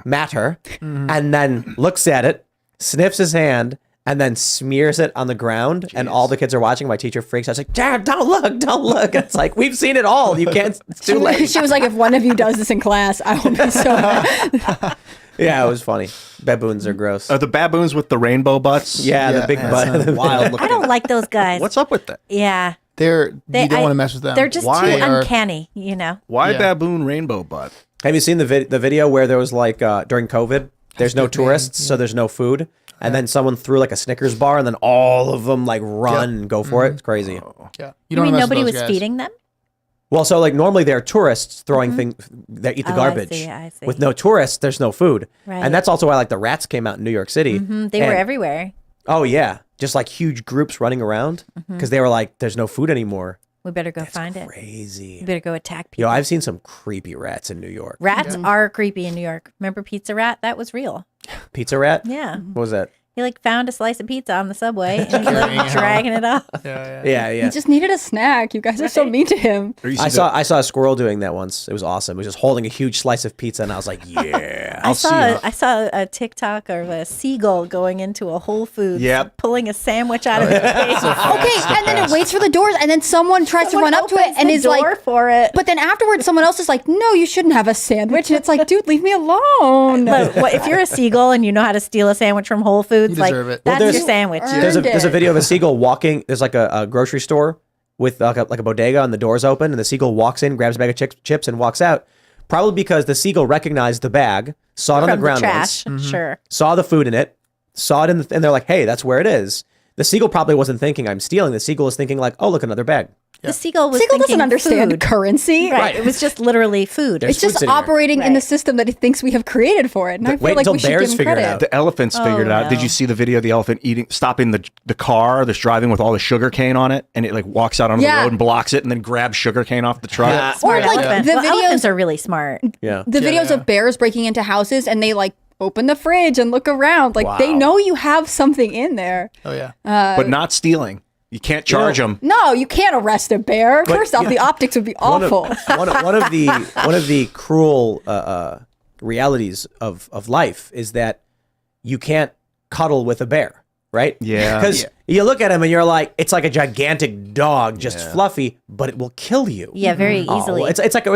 matter, and then looks at it, sniffs his hand, and then smears it on the ground. And all the kids are watching. My teacher freaks out. She's like, Dad, don't look. And it's like, we've seen it all. You can't, it's too late. She was like, if one of you does this in class, I will be so mad. Yeah, it was funny. Baboons are gross. Are the baboons with the rainbow butts? Yeah, the big butt. Wild looking. I don't like those guys. What's up with that? Yeah. You don't want to mess with them. They're just Why? too uncanny, Why Yeah. baboon rainbow butt? Have you seen the video where there was like during COVID, there's no tourists, so there's no food, and then someone threw like a Snickers bar, and then all of them like run and go for it. It's crazy. Yeah. You don't mean wanna mess with nobody those was guys. feeding them? Well, so like normally they're tourists throwing things that eat the Oh, garbage. I see. With no tourists, there's no food, Right. and that's also why like the rats came out in New York City. They were And- everywhere. Oh yeah, just like huge groups running around because they were like, "There's no food anymore." We better go find it. Crazy. We better go attack people. Yo, I've seen some creepy rats in New York. Rats are creepy in New York. Remember Pizza Rat? That was real. Pizza rat? Yeah. What was that? He like found a slice of pizza on the subway and he like dragging it off. Yeah. He just needed a snack. You guys are so mean to him. I saw a squirrel doing that once. It was awesome. It was just holding a huge slice of pizza, and I was like, "Yeah." I saw a TikTok of a seagull going into a Whole Foods, Yep. pulling a sandwich out of its face. Okay, and then it waits for the doors, and then someone tries to run up to it and is like, for it. but then afterwards, someone else is like, no, you shouldn't have a sandwich. And it's like, dude, leave me alone. But if you're a seagull and you know how to steal a sandwich from Whole Foods, You like deserve it. that's Well, your sandwich. There's a Earned it. video of a seagull walking. There's like a grocery store with like a bodega, and the door's open, and the seagull walks in, grabs a bag of chips, and walks out. Probably because the seagull recognized the bag, saw it on the From ground trash, once, sure. saw the food in it, saw it and they're like, "Hey, that's where it is." The seagull probably wasn't thinking I'm stealing. The seagull was thinking like, "Oh, look, another bag." The seagull was Seagull doesn't thinking understand food. currency. Right. It was just literally food. There's It's just food sitting there. operating in the Right. system that it thinks we have created for it. And I Wait feel like until we should bears give him figure it credit. out. The elephants figured it out. Did no. you see the video of the elephant stopping the car that's driving with all the sugar cane on it, and it like walks out onto Yeah. the road and blocks it, and then grabs sugar cane off the truck? Yeah. Smart Or, like, elephant. the Well, videos- elephants are really smart. Yeah. The videos of bears breaking into houses and they like open the fridge and look around. Like they Wow. know you have something in there. Oh yeah. But not stealing. You can't charge them. No, you can't arrest a bear. First off, the optics would be awful. One of the cruel realities of life is that you can't cuddle with a bear, right? Yeah. Because you look at him and you're like, it's like a gigantic dog, just fluffy, but it will kill you. Yeah, very easily. It's like it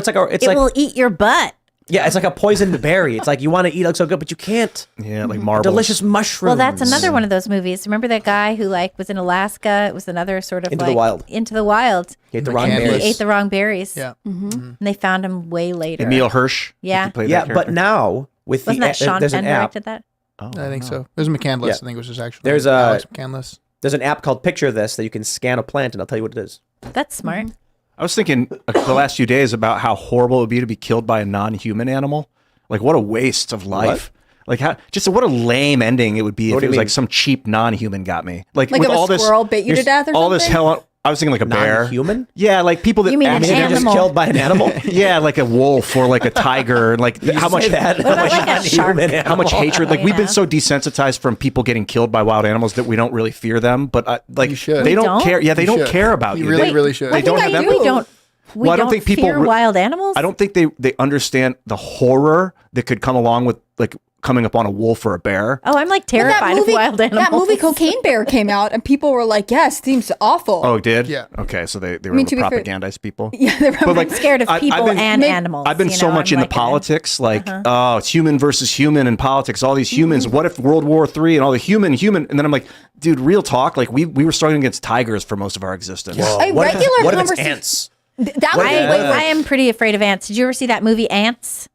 will eat your butt. yeah, it's like a poisoned berry. It's like you want to eat it so good, but you can't. Yeah, like marbles. Delicious mushrooms. Well, that's another one of those movies. Remember that guy who like was in Alaska? It was another sort of Into like the Wild. Into the Wild. He ate the wrong McCandless. berries. He ate the wrong berries. Yeah. And they found him way later. Emil Hirsch. Yeah. He played Yeah, that but character. now with Wasn't the that Sean there's Penn an app. directed that? Oh, I think so. It was McCandless. Yeah. I think it was just actually. There's Alex McCandless. There's an app called Picture This that you can scan a plant and I'll tell you what it is. That's smart. I was thinking the last few days about how horrible it would be to be killed by a non-human animal. Like, what a waste of life. Like, what a lame ending it would be What if do it you was mean? like some cheap non-human got me. Like Like with if a all this squirrel bit you to there's death or all this something? hell. I was thinking like a bear. Non-human? Yeah, like people that You mean an I mean, they're just Animal. killed by an animal. yeah, like a wolf or like a tiger. And like how much that? What about like a shark? how much hatred? Like You we've been know? so desensitized from people getting killed by wild animals that we don't really fear them. But like You should. they We don't don't? care. Yeah, they You don't should. care about You you. really, They- really should. They don't think have I that. do. We don't. We Well, I don't don't think people fear re- wild animals. I don't think they understand the horror that could come along with like coming up on a wolf or a bear. Oh, I'm like But terrified of wild animals. That movie Cocaine Bear came out and people were like, yes, seems awful. Oh, it did? Yeah. Okay, so they were mean, able to to be fair- propagandize people. Yeah, they were But like I'm scared of I've people been- and animals. I've been you so know? much I'm in like the politics, like, oh, it's human versus human in politics. All these humans. What if World War III and all the human? And then I'm like, dude, real talk. Like we were struggling against tigers for most of our existence. A What if- regular what if it's conversation. ants? That was I am pretty afraid of ants. Did you ever see that movie Ants?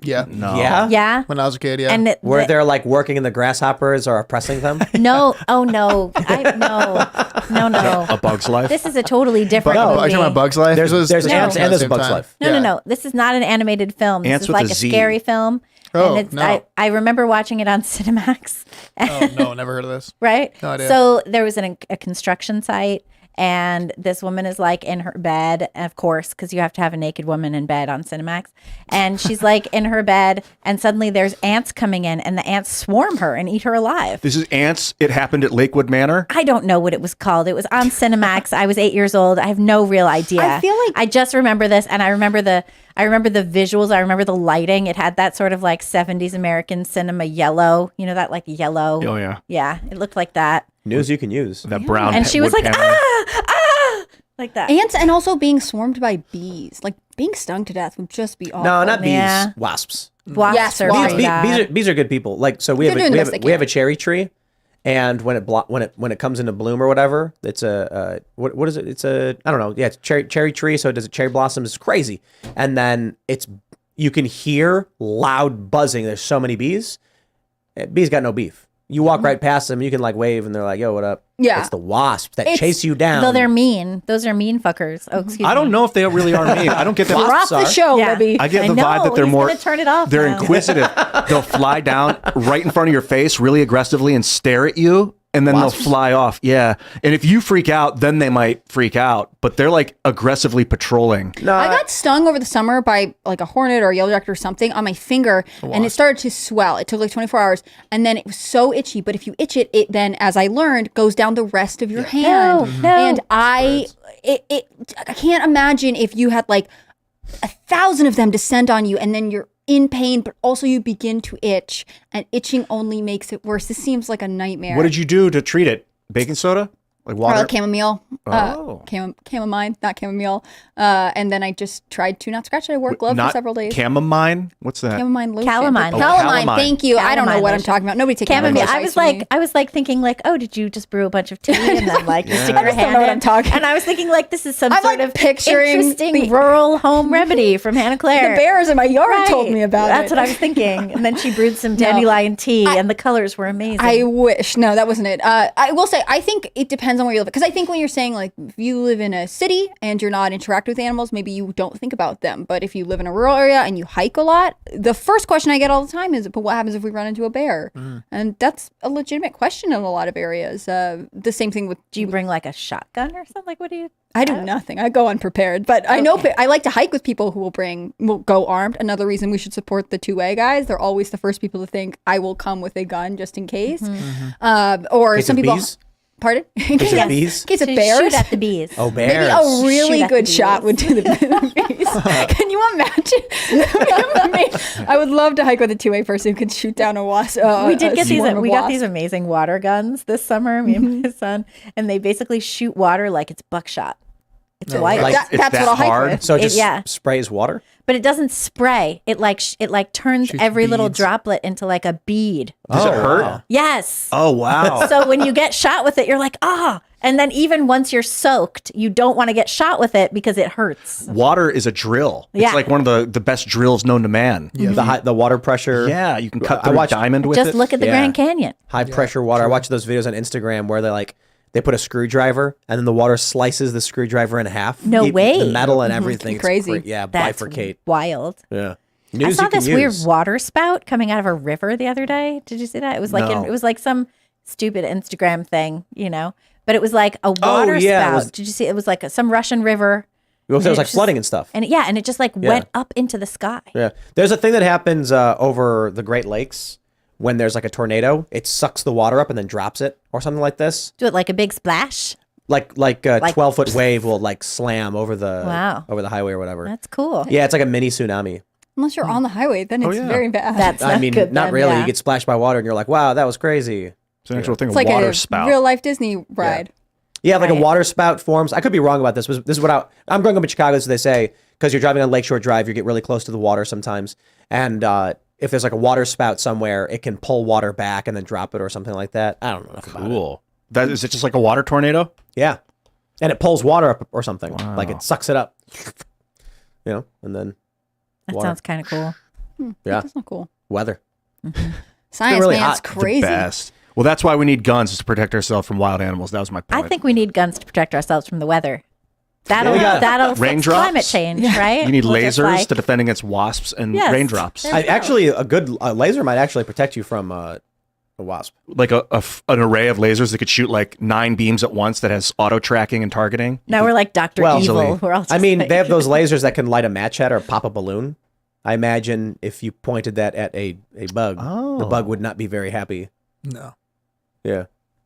Yeah. No. Yeah. Yeah. When I was a kid, yeah. And Where they're like working in the grasshoppers or oppressing them. no, oh no, no. A Bug's Life. This is a totally different oh, movie. are you talking about Bug's Life? There's This was- ants at and the there's same Bug's time. Life. No. This is not an animated film. This Ants is with like a a Z. scary film. Oh, and no. I remember watching it on Cinemax. Oh, no, never heard of this. Right? No idea. So there was a construction site, and this woman is like in her bed, of course, because you have to have a naked woman in bed on Cinemax. And she's like in her bed, and suddenly there's ants coming in, and the ants swarm her and eat her alive. This is Ants. It happened at Lakewood Manor. I don't know what it was called. It was on Cinemax. I was 8 years old. I have no real idea. I feel like- I just remember this, and I remember the visuals. I remember the lighting. It had that sort of like 70s American cinema yellow. You know, that like yellow. Oh, yeah. Yeah, it looked like that. News you can use. That brown. And she was wood like, paneling. like that. Ants and also being swarmed by bees. Like being stung to death would just be awful. No, not bees. Yeah. Wasps. Wasps Yes, are wasps. pretty bad. Bees are good people. Like, so we They're have doing a, the we best have, they we have a can. cherry tree, and when it comes into bloom or whatever, it's a what is it? It's a, I don't know. Yeah, it's cherry tree. So it does cherry blossoms. It's crazy, and then you can hear loud buzzing. There's so many bees. Bees got no beef. You walk right past them, you can like wave, and they're like, "Yo, what up?" Yeah. It's the wasps that It's- chase you down. Though they're mean. Those are mean fuckers. Oh, excuse me. I don't know if they really are mean. I don't get that. We're off the Wasps are. show, Yeah. Libby. I get the know, vibe that they're he's more. gonna turn it off They're now. inquisitive. They'll fly down right in front of your face, really aggressively, and stare at you, and then Wasps? they'll fly off. Yeah, and if you freak out, then they might freak out. But they're like aggressively patrolling. No, I got stung over the summer by like a hornet or a yellow jacket or something on my finger, and it started to swell. It took like 24 hours, and then it was so itchy. But if you itch it, it then, as I learned, goes down the rest of your hand. No. And I can't imagine if you had like 1,000 of them descend on you, and then you're in pain, but also you begin to itch, and itching only makes it worse. This seems like a nightmare. What did you do to treat it? Baking soda, like Or water. like chamomile, Oh. chamomile, not chamomile. And then I just tried to not scratch it. I wore gloves for Not several days. Chamomile. What's that? Chamomile lotion. Calamine. Oh, Oh, calamine. calamine. Thank you. I don't know Calamine what I'm lotion. talking about. Nobody take my Chamomile. advice from me. I was like thinking like, oh, did you just brew a bunch of tea and then like you stick I your just don't hand know what in? I'm talking- And I was thinking like this is some I'm, sort like, of picturing interesting the- rural home remedy from Hannah Claire. The bears in my yard Right. told me about That's it. what I was thinking. And then she brewed some dandelion tea, and the colors were amazing. I wish. No, that wasn't it. I will say, I think it depends on where you live. Because I think when you're saying, like, if you live in a city and you're not interacting with animals, maybe you don't think about them. But if you live in a rural area and you hike a lot, the first question I get all the time is, but what happens if we run into a bear? And that's a legitimate question in a lot of areas. The same thing with, Do you bring like a shotgun or something? Like, what do you? I do nothing. I go unprepared. But I know, I like to hike with people who will go armed. Another reason we should support the 2A guys. They're always the first people to think, I will come with a gun just in case. Or Case some of people. bees? Pardon? In Case of bees? case of To bears. shoot at the bees. Oh, Maybe bears. a really Shoot at the good shot bees. would do the bees. Can you imagine? I would love to hike with a 2A person who could shoot down a wasp. We did get these. swarm of We got wasps. these amazing water guns this summer. Me and my son, and they basically shoot water like it's buckshot. It's white. Like, It's That's that what I'll hike hard? with. So it just yeah. sprays water. But it doesn't spray. It like turns Shoots every little beads. droplet into like a bead. Does it hurt? wow. Yes. Oh wow. So when you get shot with it, you're like, ah. And then even once you're soaked, you don't want to get shot with it because it hurts. Water is a drill. It's Yeah. like one of the best drills known to man. Yeah, The water pressure. you can cut I through a watched- diamond with Just it. look at the Yeah. Grand Canyon. High pressure water. I watch those videos on Instagram where they put a screwdriver and then the water slices the screwdriver in half. No The way. metal and everything. It's Crazy. great. Yeah, That's bifurcate. wild. Yeah. I News saw you can this weird use. water spout coming out of a river the other day. Did you see that? It was like No. it was like some stupid Instagram thing, you know. But it was like a water yeah, it spout. was- Did you see? It was like some Russian river. It was and like just- flooding and stuff. And and it just like went up into the sky. Yeah. There's a thing that happens over the Great Lakes when there's like a tornado. It sucks the water up and then drops it or something like this. Do it like a big splash. Like a 12-foot wave will like slam over the Wow. over the highway or whatever. That's cool. Yeah, it's like a mini tsunami. Unless you're on the highway, then it's yeah. very bad. That's I not mean, good not then, really. yeah. You get splashed by water and you're like, wow, that was crazy. It's an actual thing. it's A like water a spout. real life Disney ride. Yeah, like Right. a water spout forms. I could be wrong about this. This is what I'm growing up in Chicago, so they say, because you're driving on Lakeshore Drive, you get really close to the water sometimes. And if there's like a water spout somewhere, it can pull water back and then drop it or something like that. I don't know enough about it. Cool. That is it. Just like a water tornado. Yeah. And it pulls water up or something. Like it sucks it up. You know, and then That water. sounds kind of cool. Yeah. That's not cool. Weather. Science, really man, it's hot. crazy. The best. Well, that's why we need guns is to protect ourselves from wild animals. That was my I point. think we need guns to protect ourselves from the weather. That'll fix raindrops. climate change, right? You need We'll just, lasers like- to defend against wasps and Yes. raindrops. Actually, a good laser might actually protect you from a wasp. Like an array of lasers that could shoot like 9 beams at once that has auto tracking and targeting. Now we're like Dr. Well, Evil. We're all I just mean, like- they have those lasers that can light a match head or pop a balloon. I imagine if you pointed that at a bug, the bug would not be very happy. No. Yeah.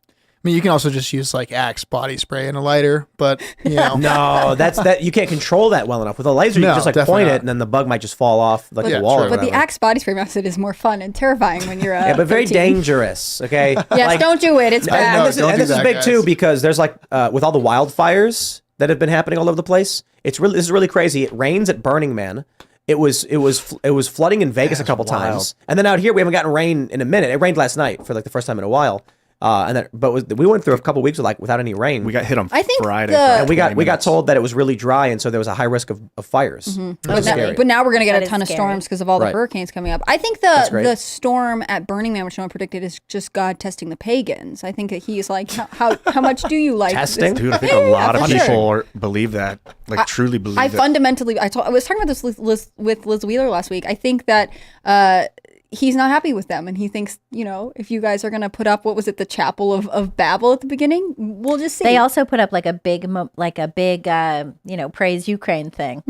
I mean, you can also just use like Axe body spray and a lighter, but you know. No, that you can't control that well enough. With a laser, you No, can just like definitely point not. it, and then the bug might just fall off like Yeah, the wall. true. Or But the whatever. Axe body spray method is more fun and terrifying when you're Yeah, but very 13. dangerous. Okay. Yes, don't do it. It's bad. No, And this, don't and do this is that, big guys. too because there's like with all the wildfires that have been happening all over the place. This is really crazy. It rains at Burning Man. It was flooding in Vegas a couple times, and then out here we haven't gotten rain in a minute. It rained last night for like the first time in a while, we went through a couple weeks without any rain. We got hit on I think Friday. the- for and we 20 got minutes. told that it was really dry, and so there was a high risk of fires. That was scary. But now we're going to get That a is ton of scary. storms because of all the Right. hurricanes coming up. I think That's great. the storm at Burning Man, which no one predicted, is just God testing the pagans. I think that he's like, how much do you like this?" Testing? Dude, I think Yeah, a lot for of sure. people believe that. Like truly believe I it. fundamentally, I was talking about this with Liz Wheeler last week. I think that he's not happy with them, and he thinks, if you guys are going to put up, what was it, the Chapel of Babel at the beginning, we'll just see. They also put up like a big, praise Ukraine thing.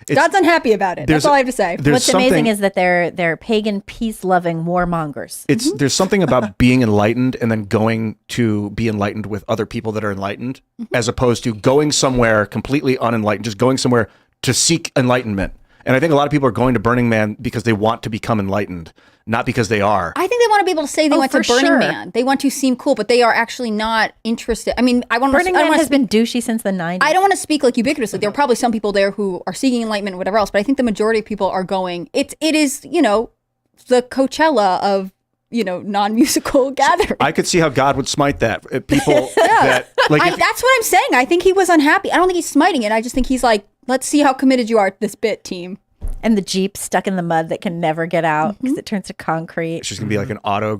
God's unhappy about it. That's all I have to say. There's What's amazing something- is that they're pagan, peace-loving warmongers. There's something about being enlightened and then going to be enlightened with other people that are enlightened, as opposed to going somewhere completely unenlightened, just going somewhere to seek enlightenment. And I think a lot of people are going to Burning Man because they want to become enlightened, not because they are. I think they want to be able to say they went to for Burning sure. Man. They want to seem cool, but they are actually not interested. I mean, Burning Man has been douchey since the 90s. I don't want to speak like ubiquitously. There are probably some people there who are seeking enlightenment, or whatever else. But I think the majority of people are going. It is the Coachella of non-musical gatherings. I could see how God would smite that. People that like if- That's what I'm saying. I think he was unhappy. I don't think he's smiting it. I just think he's like, let's see how committed you are to this bit, team. And the Jeep stuck in the mud that can never get out because it turns to concrete. it's just gonna be like an auto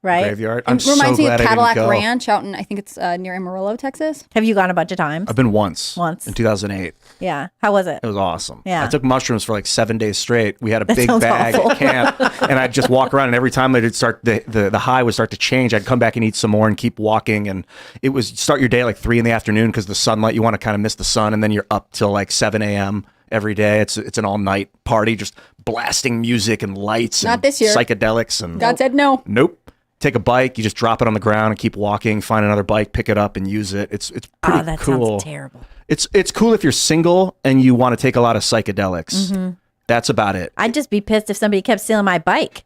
Right. graveyard. I'm It reminds so me glad of Cadillac I didn't go. Ranch out in, I think it's near Amarillo, Texas. Have you gone a bunch of times? I've been once. Once. In 2008. Yeah. How was it? It was awesome. Yeah. I took mushrooms for like 7 days straight. We had a big sounds bag awful. at camp, and I'd just walk around. And every time it'd start, the high would start to change. I'd come back and eat some more and keep walking. And it was start your day at like 3 p.m. because the sunlight, you want to kind of miss the sun, and then you're up till like 7 a.m. every day. It's an all night party, just blasting music and lights. Not and this year. Psychedelics and God said no. nope. Take a bike, you just drop it on the ground and keep walking. Find another bike, pick it up, and use it. It's pretty Oh, that cool. sounds terrible. It's cool if you're single and you want to take a lot of psychedelics. That's about it. I'd just be pissed if somebody kept stealing my bike.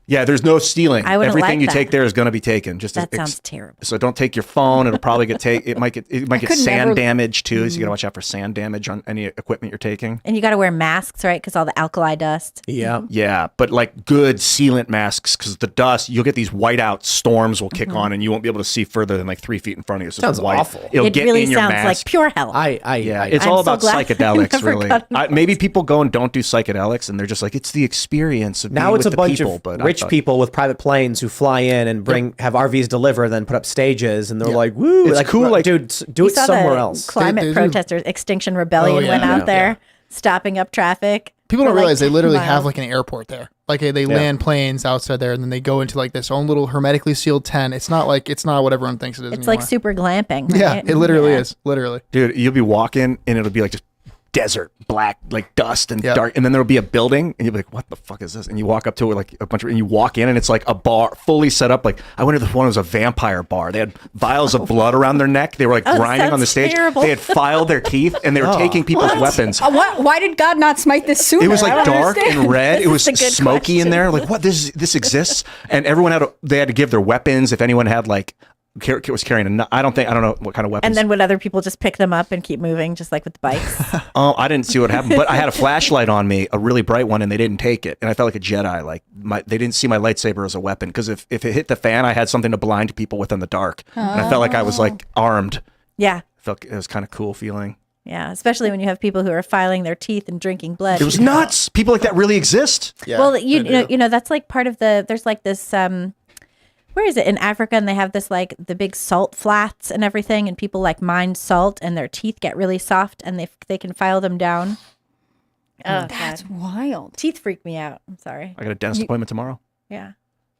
Yeah, there's no stealing. I wouldn't Everything like you that. take there is going to be taken. Just That sounds terrible. So don't take your phone. It'll probably get it might get could sand never- damage too. So you got to watch out for sand damage on any equipment you're taking. And you got to wear masks, right? Because all the alkali dust. Yeah. Yeah, but like good sealant masks, because the dust, you'll get these whiteout storms will kick on, and you won't be able to see further than like 3 feet in front of you. So it's Sounds white. awful. It'll It get really in your sounds mask. like pure hell. Yeah. It's I'm all so about glad I psychedelics, never really. got Maybe people go and don't do psychedelics, and they're just like, it's the experience of Now being it's a with the bunch people. of But I rich thought- people with private planes who fly in and have RVs deliver, then put up stages, and they're like, "Woo!" It's cool, like- dude, do You it saw somewhere the else. Climate They do. protesters, Extinction Rebellion Oh, yeah, went out yeah, there, yeah. stopping up traffic. People for, don't like, realize they 10 literally have miles. like an airport there. Like they land planes outside there, and then they go into like this own little hermetically sealed tent. It's not what everyone thinks it is. It's anymore. like super glamping. Yeah, right? it literally Yeah. is. Literally. Dude, you'll be walking and it'll be like just desert, black, like dust and Yeah. dark. And then there'll be a building and you'll be like, what the fuck is this? And you walk up to it like a bunch of, and you walk in and it's like a bar fully set up. Like I went to this one, it was a vampire bar. They had vials of blood around their neck. They were like Oh, that grinding on the sounds stage. terrible. They had filed their teeth and they were taking people's weapons. Why did God not smite this sooner? It was I like don't dark understand. and red. It was is a good smoky in question. there. Like what? This exists. And everyone they had to give their weapons. If anyone had like was carrying I don't know what kind of weapons. And then would other people just pick them up and keep moving, just like with the bikes? Oh, I didn't see what happened, but I had a flashlight on me, a really bright one, and they didn't take it, and I felt like a Jedi. Like they didn't see my lightsaber as a weapon because if it hit the fan, I had something to blind people with in the dark, and I felt like I was like armed. Yeah. It was kind of cool feeling. Yeah. Especially when you have people who are filing their teeth and drinking blood. It was nuts. People like that really exist. Yeah. Well, they do. you know, that's like part of there's like this where is it in Africa? And they have this like the big salt flats and everything, and people like mine salt, and their teeth get really soft, and they can file them down. Oh, That's God. wild. Teeth freak me out. I'm sorry. I got a dentist appointment tomorrow. Yeah.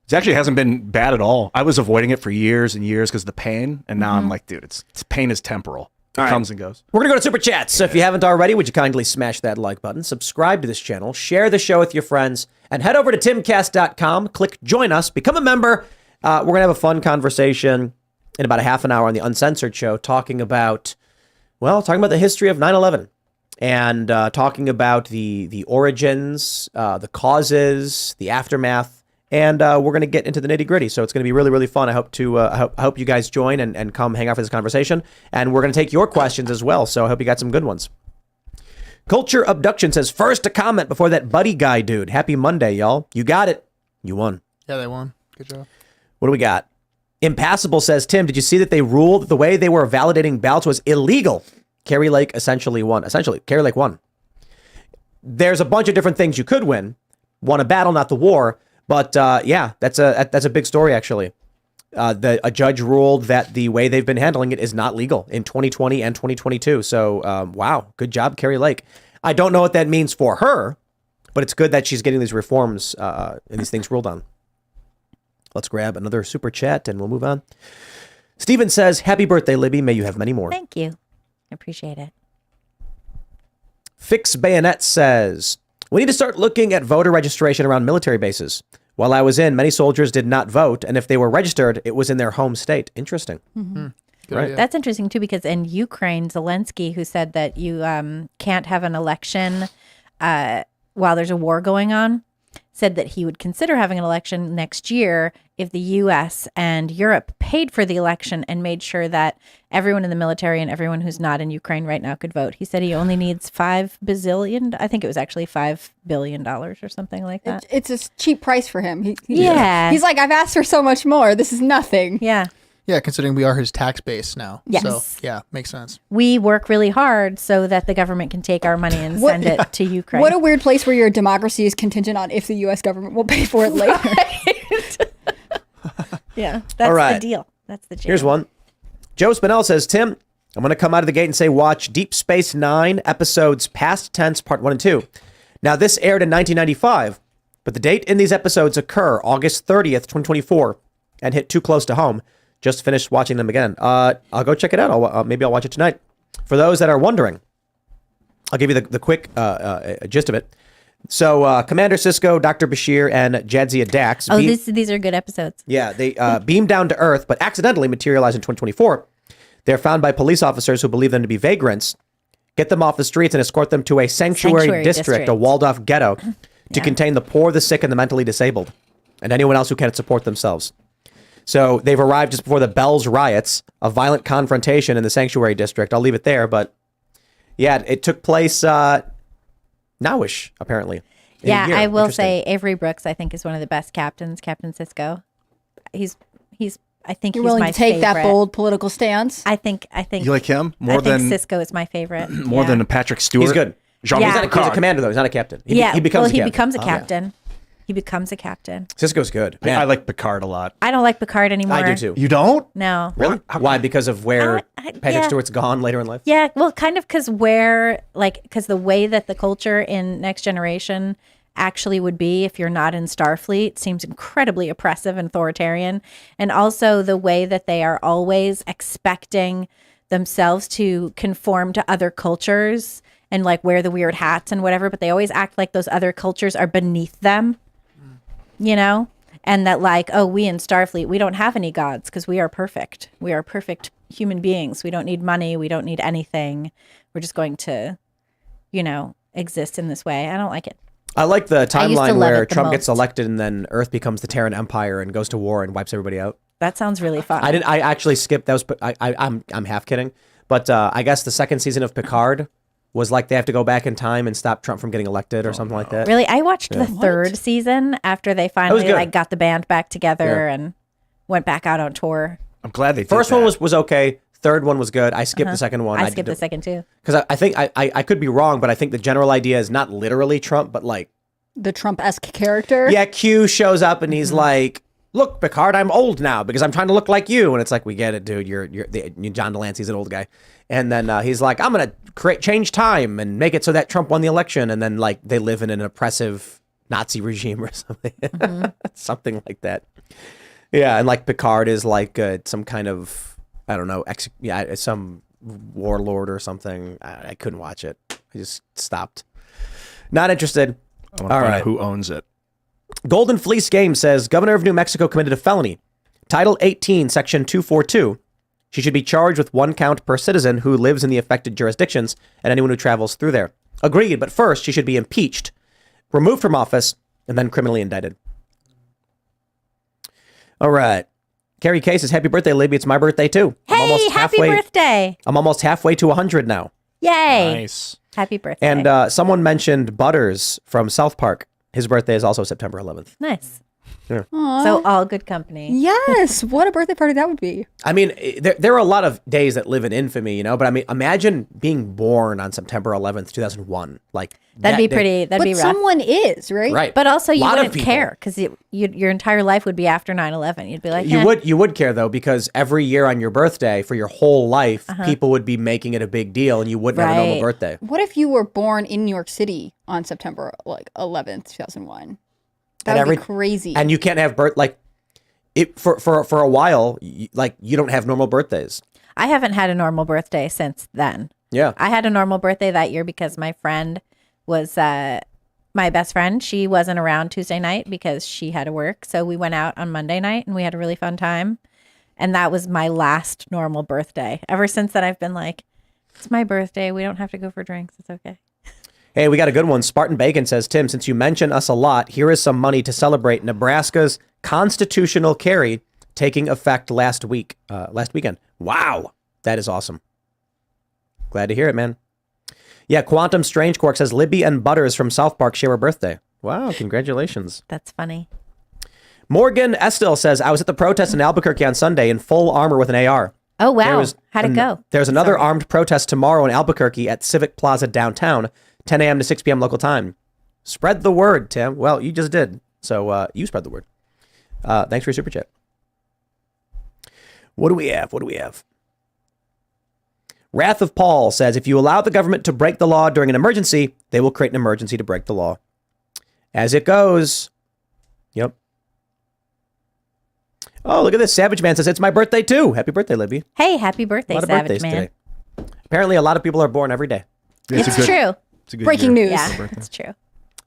It actually hasn't been bad at all. I was avoiding it for years and years because of the pain, and now I'm like, dude, it's pain is temporal. It comes and goes. We're going to go to Super Chats. So if you haven't already, would you kindly smash that like button, subscribe to this channel, share the show with your friends, and head over to timcast.com, click join us, become a member. We're going to have a fun conversation in about a half an hour on the Uncensored Show talking about the history of 9/11 and talking about the origins, the causes, the aftermath. And we're going to get into the nitty gritty. So it's going to be really, really fun. I hope I hope you guys join and come hang out for this conversation. And we're going to take your questions as well. So I hope you got some good ones. Culture Abduction says, first a comment before that buddy guy dude. Happy Monday, y'all. You got it. You won. Yeah, they won. Good job. What do we got? Impassable says, Tim, did you see that they ruled that the way they were validating ballots was illegal? Carrie Lake essentially won. Carrie Lake won. There's a bunch of different things you could win. Won a battle, not the war. But yeah, that's a big story, actually. A judge ruled that the way they've been handling it is not legal in 2020 and 2022. So, wow, good job, Carrie Lake. I don't know what that means for her, but it's good that she's getting these reforms and these things ruled on. Let's grab another super chat and we'll move on. Steven says, happy birthday, Libby. May you have many more. Thank you. I appreciate it. Fix Bayonet says, we need to start looking at voter registration around military bases. While I was in, many soldiers did not vote, and if they were registered, it was in their home state. Interesting. Mm-hmm. Right. Idea. That's interesting, too, because in Ukraine, Zelensky, who said that you can't have an election while there's a war going on, said that he would consider having an election next year if the U.S. and Europe paid for the election and made sure that everyone in the military and everyone who's not in Ukraine right now could vote. He said he only needs $5 bazillion. I think it was actually $5 billion or something like that. It's a cheap price for him. Yeah. He's like, I've asked for so much more. This is nothing. Yeah. Yeah, considering we are his tax base now. Yes. So, yeah, makes sense. We work really hard so that the government can take our money and send it to Ukraine. What a weird place where your democracy is contingent on if the U.S. government will pay for it later. Yeah, that's All right. the deal. That's the deal. Here's one. Joe Spinell says, Tim, I'm going to come out of the gate and say watch Deep Space Nine episodes Past Tense Part 1 and 2. Now, this aired in 1995, but the date in these episodes occur August 30th, 2024, and hit too close to home. Just finished watching them again. I'll go check it out. Maybe I'll watch it tonight. For those that are wondering, I'll give you the quick gist of it. So Commander Sisko, Dr. Bashir, and Jadzia Dax. Oh, these are good episodes. Yeah, they beam down to Earth, but accidentally materialize in 2024. They're found by police officers who believe them to be vagrants, get them off the streets, and escort them to a sanctuary district, a walled-off ghetto, to contain the poor, the sick, and the mentally disabled, and anyone else who can't support themselves. So they've arrived just before the Bells riots, a violent confrontation in the sanctuary district. I'll leave it there, but yeah, it took place nowish, apparently. Yeah, I will say Avery Brooks, I think, is one of the best captains, Captain Sisko. I think You're he's willing my to take favorite. that bold political stance? I think You like him I think Sisko is my favorite. more than Patrick Stewart? He's good. Jean-Luc Yeah. He's a Picard. commander, though. He's not a captain. He becomes a captain. he becomes a Oh, captain. He becomes a captain. Sisko's good. Man, I like Picard a lot. I don't like Picard anymore. I do too. You don't? No. Really? Why? Because of where Patrick yeah. Stewart's gone later in life? Yeah, well, kind of because the way that the culture in Next Generation actually would be if you're not in Starfleet seems incredibly oppressive and authoritarian. And also the way that they are always expecting themselves to conform to other cultures and like wear the weird hats and whatever, but they always act like those other cultures are beneath them, you know? And that like, oh, we in Starfleet, we don't have any gods because we are perfect. We are perfect human beings. We don't need money. We don't need anything. We're just going to, exist in this way. I don't like it. I like the I used to timeline love where it the Trump gets most. elected and then Earth becomes the Terran Empire and goes to war and wipes everybody out. That sounds really fun. I actually skipped. That was. I'm half kidding, but I guess the second season of Picard was like they have to go back in time and stop Trump from getting elected or something like that. Really, I watched the third season after they finally good. got the band back together and went back out on tour. I'm glad they did First that. one was okay. Third one was good. I skipped the second one. I skipped the second too. because I think I could be wrong, but I think the general idea is not literally Trump, but like The Trump-esque character? yeah, Q shows up and he's like, look, Picard, I'm old now because I'm trying to look like you. And it's like, we get it, dude. You're John Delancey's an old guy. And then he's like, I'm going to change time and make it so that Trump won the election. And then like they live in an oppressive Nazi regime or something. Something like that. Yeah. And like Picard is like some kind of, I don't know, some warlord or something. I couldn't watch it. I just stopped. Not interested. I want to find out who owns it. Golden Fleece Game says, Governor of New Mexico committed a felony. Title 18, Section 242. She should be charged with 1 count per citizen who lives in the affected jurisdictions and anyone who travels through there. Agreed, but first she should be impeached, removed from office, and then criminally indicted. All right. Carrie K says, happy birthday, Libby. It's my birthday, too. Hey, happy birthday. I'm almost halfway to 100 now. Yay. Nice. Happy birthday. And someone mentioned Butters from South Park. His birthday is also September 11th. Nice. Yeah. So all good company. Yes. What a birthday party that would be. I mean, there are a lot of days that live in infamy, you know, but I mean, imagine being born on September 11th, 2001. Like, That'd be pretty, that'd But be rough. someone is, right? Right. But also you Lot of wouldn't people. care because your entire life would be after 9/11. You'd be like, You would care, though, because every year on your birthday for your whole life, people would be making it a big deal and you wouldn't have a normal Right. birthday. What if you were born in New York City on September 11th, 2001? That And would be crazy. And you can't have for a while, you don't have normal birthdays. I haven't had a normal birthday since then. Yeah. I had a normal birthday that year because my friend was my best friend. She wasn't around Tuesday night because she had to work. So we went out on Monday night and we had a really fun time. And that was my last normal birthday. Ever since then, I've been like, it's my birthday. We don't have to go for drinks. It's okay. Hey, we got a good one. Spartan Bacon says, Tim, since you mention us a lot, here is some money to celebrate Nebraska's constitutional carry taking effect last weekend. Wow. That is awesome. Glad to hear it, man. Yeah, Quantum Strange Quark says, Libby and Butters from South Park share a birthday. Wow, congratulations. That's funny. Morgan Estil says, I was at the protest in Albuquerque on Sunday in full armor with an AR. Oh, wow. How'd it go? There's another armed protest tomorrow in Albuquerque at Civic Plaza downtown, 10 a.m. to 6 p.m. local time. Spread the word, Tim. Well, you just did. So you spread the word. Thanks for your super chat. What do we have? Wrath of Paul says, if you allow the government to break the law during an emergency, they will create an emergency to break the law. As it goes. Yep. Oh, look at this. Savage Man says, it's my birthday too. Happy birthday, Libby. Hey, happy birthday, A lot of Savage birthdays Man. today. Apparently, a lot of people are born every day. It's true. It's a good Breaking year. news. Yeah, it's true.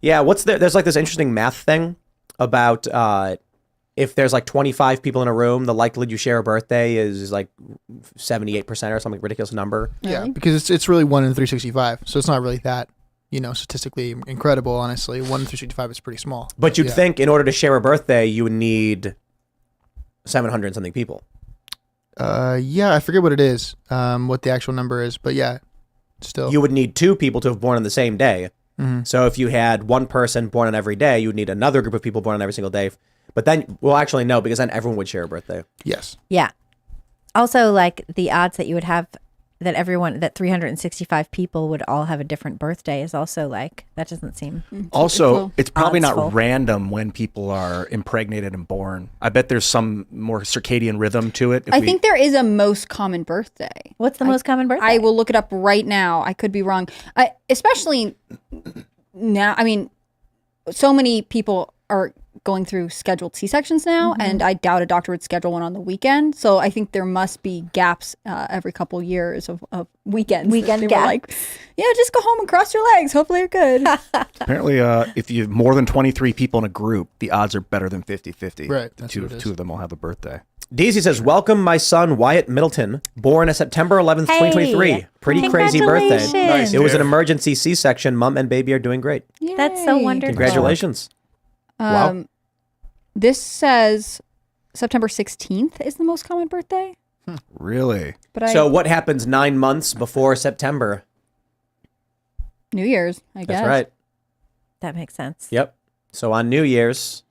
Yeah, there's like this interesting math thing about if there's like 25 people in a room, the likelihood you share a birthday is like 78% or something ridiculous number. Yeah, because it's really 1 in 365, so it's not really that, statistically incredible. Honestly, 1 in 365 is pretty small. But you'd think in order to share a birthday, you would need 700 and something people. Yeah, I forget what it is, what the actual number is, but yeah, still. You would need 2 people to have born on the same day. Mm-hmm. So if you had one person born on every day, you would need another group of people born on every single day. But then, well, actually, no, because then everyone would share a birthday. Yes. Yeah. Also, like the odds that you would have that 365 people would all have a different birthday is also like, that doesn't seem. Also, it's probably not Oddsful. random when people are impregnated and born. I bet there's some more circadian rhythm to it. I think there is a most common birthday. What's the most common birthday? I will look it up right now. I could be wrong. Especially now, I mean, so many people are going through scheduled C-sections now, and I doubt a doctor would schedule one on the weekend. So I think there must be gaps every couple years of weekends. Weekend They were gaps. like, yeah, just go home and cross your legs. Hopefully you're good. Apparently, if you have more than 23 people in a group, the odds are better than 50-50. Right, that's Two what it is. of them will have a birthday. Daisy says, welcome my son, Wyatt Middleton, born on September 11th, Hey. 2023. Pretty crazy birthday. Congratulations. Nice, It was an dude. emergency C-section. Mom and baby are doing great. That's so Yay. wonderful. Congratulations. Wow. This says September 16th is the most common birthday. Really? But So what happens 9 months before September? New Year's, I guess. That's right. That makes sense. Yep. So on New Year's,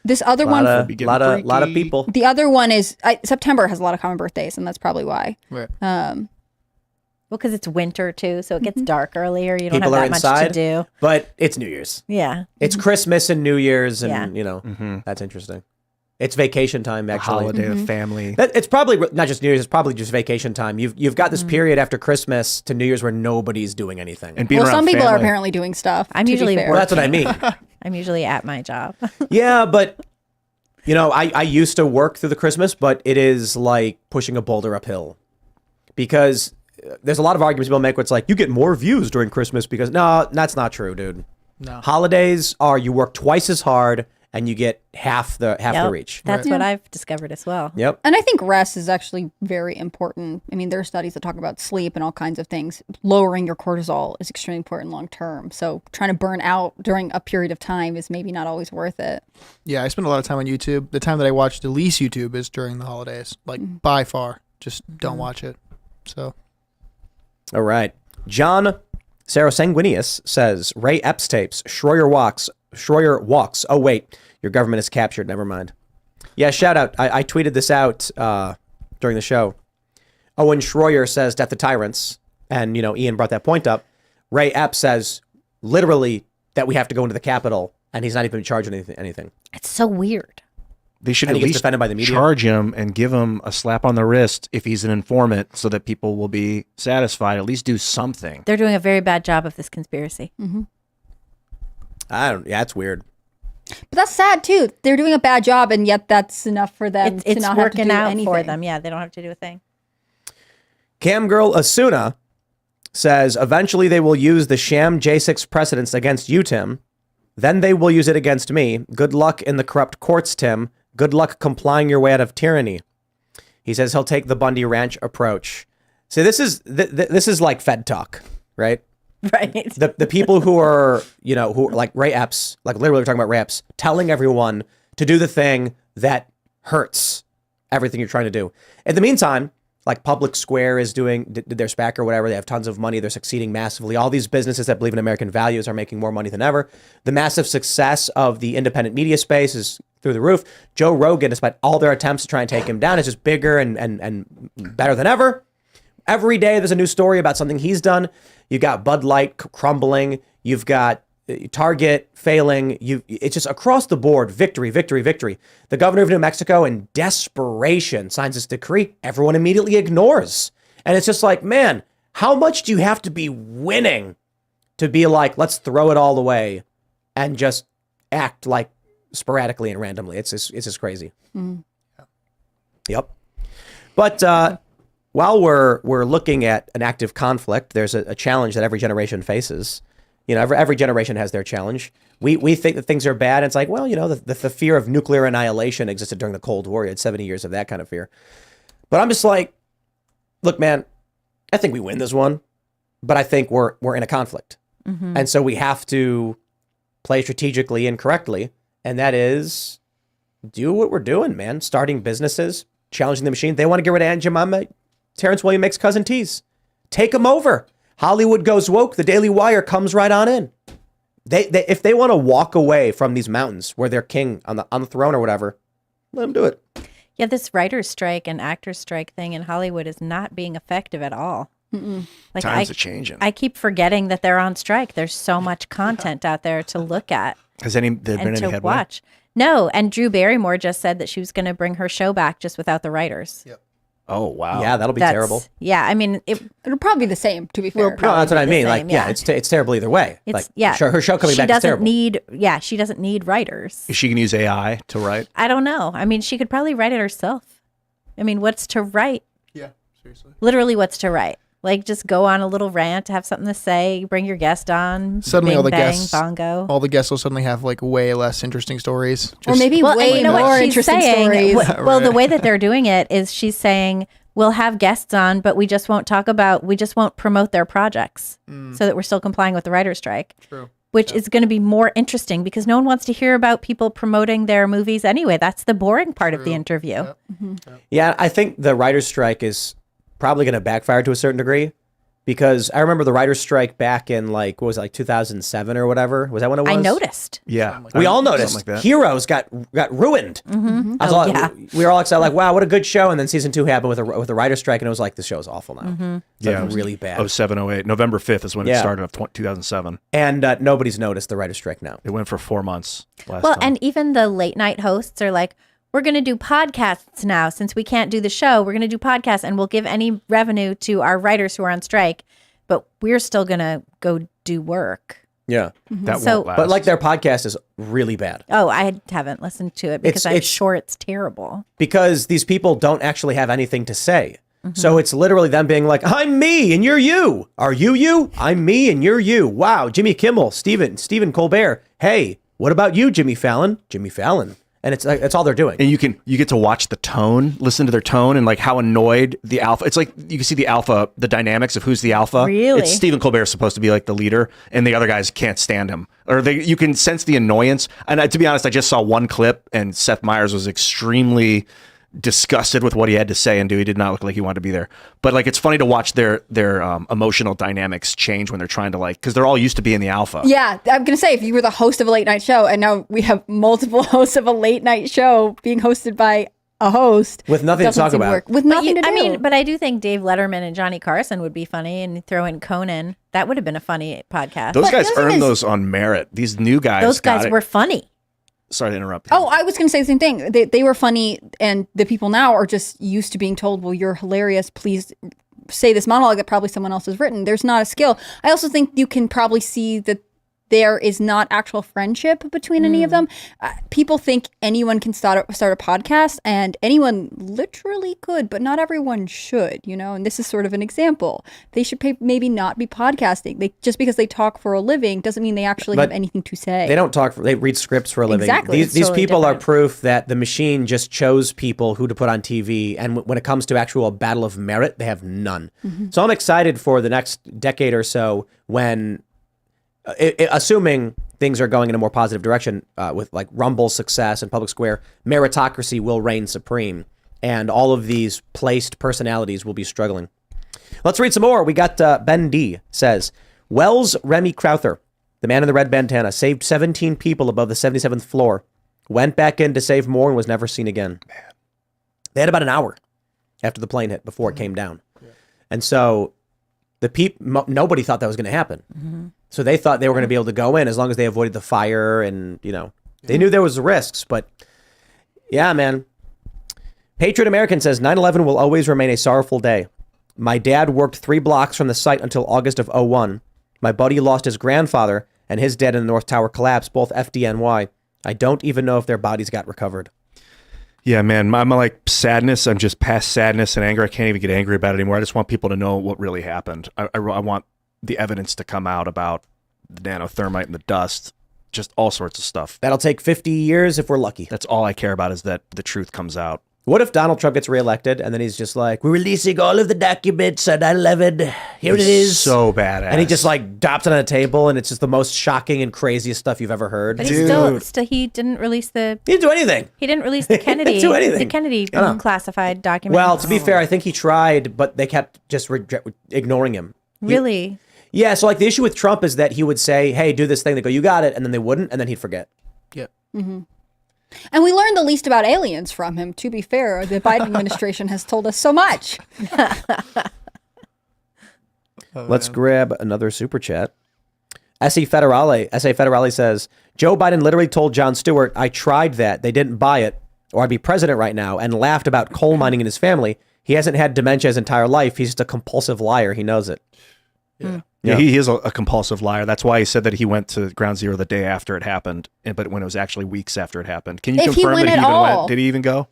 This other a one, lot of freaky. people. the other one is September has a lot of common birthdays, and that's probably why. Right. Well, because it's winter too, so it gets dark earlier. You don't People have are that inside, much to do. but it's New Year's. Yeah. It's Christmas and New Year's, and Yeah. that's interesting. It's vacation time, A actually. holiday, the family. It's probably not just New Year's. It's probably just vacation time. You've got this period after Christmas to New Year's where nobody's doing anything. And being Well, around some people are family. apparently doing stuff. I'm to be usually fair. Well, that's what I mean. I'm usually at my job. Yeah, but I used to work through the Christmas, but it is like pushing a boulder uphill because there's a lot of arguments people make where it's like you get more views during Christmas because no, that's not true, dude. No. Holidays are you work twice as hard and you get half the Yep. reach. That's what I've discovered as well. Yep. And I think rest is actually very important. I mean, there are studies that talk about sleep and all kinds of things. Lowering your cortisol is extremely important long term. So trying to burn out during a period of time is maybe not always worth it. Yeah, I spend a lot of time on YouTube. The time that I watch the least YouTube is during the holidays, like by far. Just don't watch it. So All right. John Sanguinius says Ray Epps tapes. Shroyer walks. Oh, wait. Your government is captured. Never mind. Yeah, shout out. I tweeted this out during the show. Owen Shroyer says death to tyrants. And, Ian brought that point up. Ray Epps says literally that we have to go into the Capitol and he's not even charged with anything. It's so weird. They should And at he gets least defended by the media. charge him and give him a slap on the wrist if he's an informant so that people will be satisfied. At least do something. They're doing a very bad job of this conspiracy. Yeah, it's weird. But that's sad too. They're doing a bad job, and yet that's enough for them to It's not have to working do out anything. for them. Yeah, they don't have to do a thing. Camgirl Asuna says eventually they will use the sham J6 precedents against you, Tim. Then they will use it against me. Good luck in the corrupt courts, Tim. Good luck complying your way out of tyranny. He says he'll take the Bundy Ranch approach. See, this is like Fed talk, right? Right. The people who are, who are like Ray Epps, like literally we're talking about Ray Epps, telling everyone to do the thing that hurts everything you're trying to do. In the meantime, like Public Square is did their SPAC or whatever. They have tons of money. They're succeeding massively. All these businesses that believe in American values are making more money than ever. The massive success of the independent media space is through the roof. Joe Rogan, despite all their attempts to try and take him down, is just bigger and better than ever. Every day there's a new story about something he's done. You've got Bud Light crumbling. You've got Target failing. It's just across the board, victory, victory, victory. The governor of New Mexico, in desperation, signs this decree. Everyone immediately ignores. And it's just like, man, how much do you have to be winning to be like, let's throw it all away and just act like sporadically and randomly? It's just crazy. Yep. But while we're looking at an active conflict, there's a challenge that every generation faces. Every generation has their challenge. We think that things are bad. And it's like, well, the fear of nuclear annihilation existed during the Cold War. You had 70 years of that kind of fear. But I'm just like, look, man, I think we win this one, but I think we're in a conflict. And so we have to play strategically and correctly. And that is do what we're doing, man. Starting businesses, challenging the machine. They want to get rid of Aunt Jemima. Terrence William makes cousin T's. Take them over. Hollywood goes woke. The Daily Wire comes right on in. They if they want to walk away from these mountains where they're king on the throne or whatever, let them do it. Yeah, this writer's strike and actor's strike thing in Hollywood is not being effective at all. Like Times are changing. I keep forgetting that they're on strike. There's so much content out there to look at Has there been and any to headway? watch. No, and Drew Barrymore just said that she was going to bring her show back just without the writers. Yep. Oh, wow. Yeah, that'll be terrible. Yeah, I mean, It'll probably be the same, to be fair. No, that's what I the mean. same, Like, yeah. it's terrible either way. it's Like, yeah. her show coming she back is doesn't terrible. she doesn't need writers. Is she going to use AI to write? I don't know. I mean, she could probably write it herself. I mean, what's to write? yeah, seriously. Literally, what's to write? Like, just go on a little rant, have something to say, bring your guest on. Suddenly bing, all the bang, guests- bongo. All the guests will suddenly have like way less interesting stories. Or Just- maybe Well, and way you know more what she's interesting saying? stories. Well, the way that they're doing it is she's saying we'll have guests on, but we just won't promote their projects, so that we're still complying with the writer's strike. True. Which is going to be more interesting because no one wants to hear about people promoting their movies anyway. That's the boring part of the interview. Yeah, I think the writer's strike is probably going to backfire to a certain degree because I remember the writer's strike back in like 2007 or whatever. Was that when it was? I noticed. Yeah. We all Something noticed. like that. Heroes got ruined. I was all, yeah. we were all excited, like, wow, what a good show. And then season 2 happened with a writer's strike, and it was like, this show is awful now. It's Yeah, like it was really bad. 07, 08. November 5th is when it Yeah. started of 2007. And nobody's noticed the writer's strike now. It went for 4 months last Well, time. and even the late night hosts are like, we're going to do podcasts now. Since we can't do the show, we're going to do podcasts and we'll give any revenue to our writers who are on strike, but we're still going to go do work. Yeah. That So- won't last. But like their podcast is really bad Oh, I haven't listened to it because I'm It's- sure it's terrible. because these people don't actually have anything to say. So it's literally them being like, I'm me and you're you. Are you you? I'm me and you're you. Wow. Jimmy Kimmel, Stephen Colbert. Hey, what about you, Jimmy Fallon? Jimmy Fallon. And it's like, that's all they're doing. And you get to watch the tone, listen to their tone, and like how annoyed the alpha. It's like you can see the alpha, the dynamics of who's the alpha. Really? It's Stephen Colbert is supposed to be like the leader, and the other guys can't stand him, or you can sense the annoyance. And to be honest, I just saw one clip, and Seth Meyers was extremely disgusted with what he had to say and do. He did not look like he wanted to be there. But like, it's funny to watch their emotional dynamics change when they're trying to because they're all used to being the alpha. Yeah, I'm gonna say if you were the host of a late night show and now we have multiple hosts of a late night show being hosted by a host With nothing to doesn't talk seem about. work. With But nothing to do. I mean, but I do think Dave Letterman and Johnny Carson would be funny, and throw in Conan. That would have been a funny podcast. Those guys the other thing earned is- those on merit. These new guys. Those got guys it. were funny. Sorry to interrupt. Oh, I was going to say the same thing. They were funny, and the people now are just used to being told, well, you're hilarious. Please say this monologue that probably someone else has written. There's not a skill. I also think you can probably see that there is not actual friendship between any of them. People think anyone can start a podcast, and anyone literally could, but not everyone should, and this is sort of an example. They should maybe not be podcasting. Just because they talk for a living doesn't mean they actually have anything to say. They don't talk. They read scripts for a living. Exactly. These It's totally people are different. proof that the machine just chose people who to put on TV, and when it comes to actual battle of merit, they have none. So I'm excited for the next decade or so when, assuming things are going in a more positive direction with like Rumble's success and Public Square, meritocracy will reign supreme, and all of these placed personalities will be struggling. Let's read some more. We got Ben D says, Wells Remy Crowther, the man in the red bandana, saved 17 people above the 77th floor, went back in to save more and was never seen again. They had about an hour after the plane hit before it came down. And so nobody thought that was going to happen. So they thought they were going to be able to go in as long as they avoided the fire, and they knew there was risks, but yeah, man. Patriot American says 9/11 will always remain a sorrowful day. My dad worked 3 blocks from the site until August of 01. My buddy lost his grandfather, and his dad in the North Tower collapsed, both FDNY. I don't even know if their bodies got recovered. Yeah, man, I'm like sadness. I'm just past sadness and anger. I can't even get angry about it anymore. I just want people to know what really happened. I want the evidence to come out about the nanothermite and the dust, just all sorts of stuff. That'll take 50 years if we're lucky. That's all I care about, is that the truth comes out. What if Donald Trump gets reelected and then he's just like, we're releasing all of the documents on 9/11. Here it is. So badass. And he just like drops it on a table, and it's just the most shocking and craziest stuff you've ever heard. But he still he didn't release the He didn't do anything. the Kennedy do anything. the Kennedy classified documents. Well, to be fair, I think he tried, but they kept just ignoring him. Really? Yeah, so like the issue with Trump is that he would say, hey, do this thing. They go, you got it. And then they wouldn't, and then he'd forget. Yep. And we learned the least about aliens from him. To be fair, the Biden administration has told us so much. Let's grab another super chat. S.A. Federale says, Joe Biden literally told Jon Stewart, I tried that. They didn't buy it, or I'd be president right now, and laughed about coal mining in his family. He hasn't had dementia his entire life. He's just a compulsive liar. He knows it. Yeah, he is a compulsive liar. That's why he said that he went to Ground Zero the day after it happened, but when it was actually weeks after it happened. Can you If he confirm went that he at even all. went? Did he even go?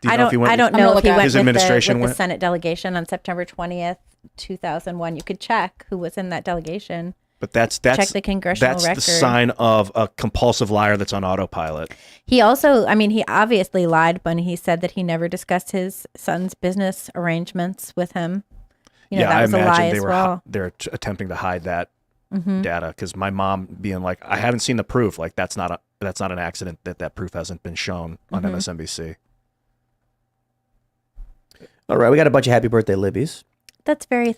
Do you I know if he don't. went? I don't I'm gonna know if look he at went His with administration the went? Senate delegation on September 20th, 2001. You could check who was in that delegation. But that's Check the congressional that's record. the sign of a compulsive liar that's on autopilot. He also, he obviously lied when he said that he never discussed his son's business arrangements with him. That I was a lie imagine as well. they're attempting to hide that data, because my mom being like, I haven't seen the proof. Like that's not an accident that proof hasn't been shown on MSNBC. All right, we got a bunch of happy birthday Libbies. That's very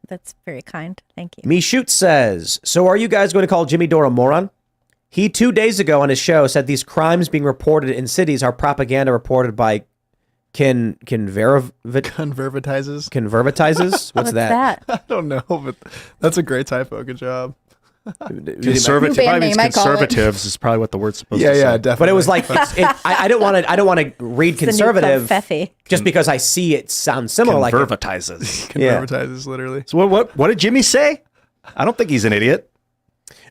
that's very kind. Thank you. Me Shoot says, so are you guys going to call Jimmy Dore a moron? He 2 days ago on his show said these crimes being reported in cities are propaganda reported by Convervatizes. convervatizes. What's that? I don't know, but that's a great typo. Good job. Conservative. New band Probably means name, I call it. conservatives is probably what the word's supposed Yeah, to say. yeah, definitely. But it was like I don't want to read It's the new conservative Confetti. just because I see it sounds similar like it. Convervatizes. Yeah. Convertizes, literally. So what did Jimmy say? I don't think he's an idiot.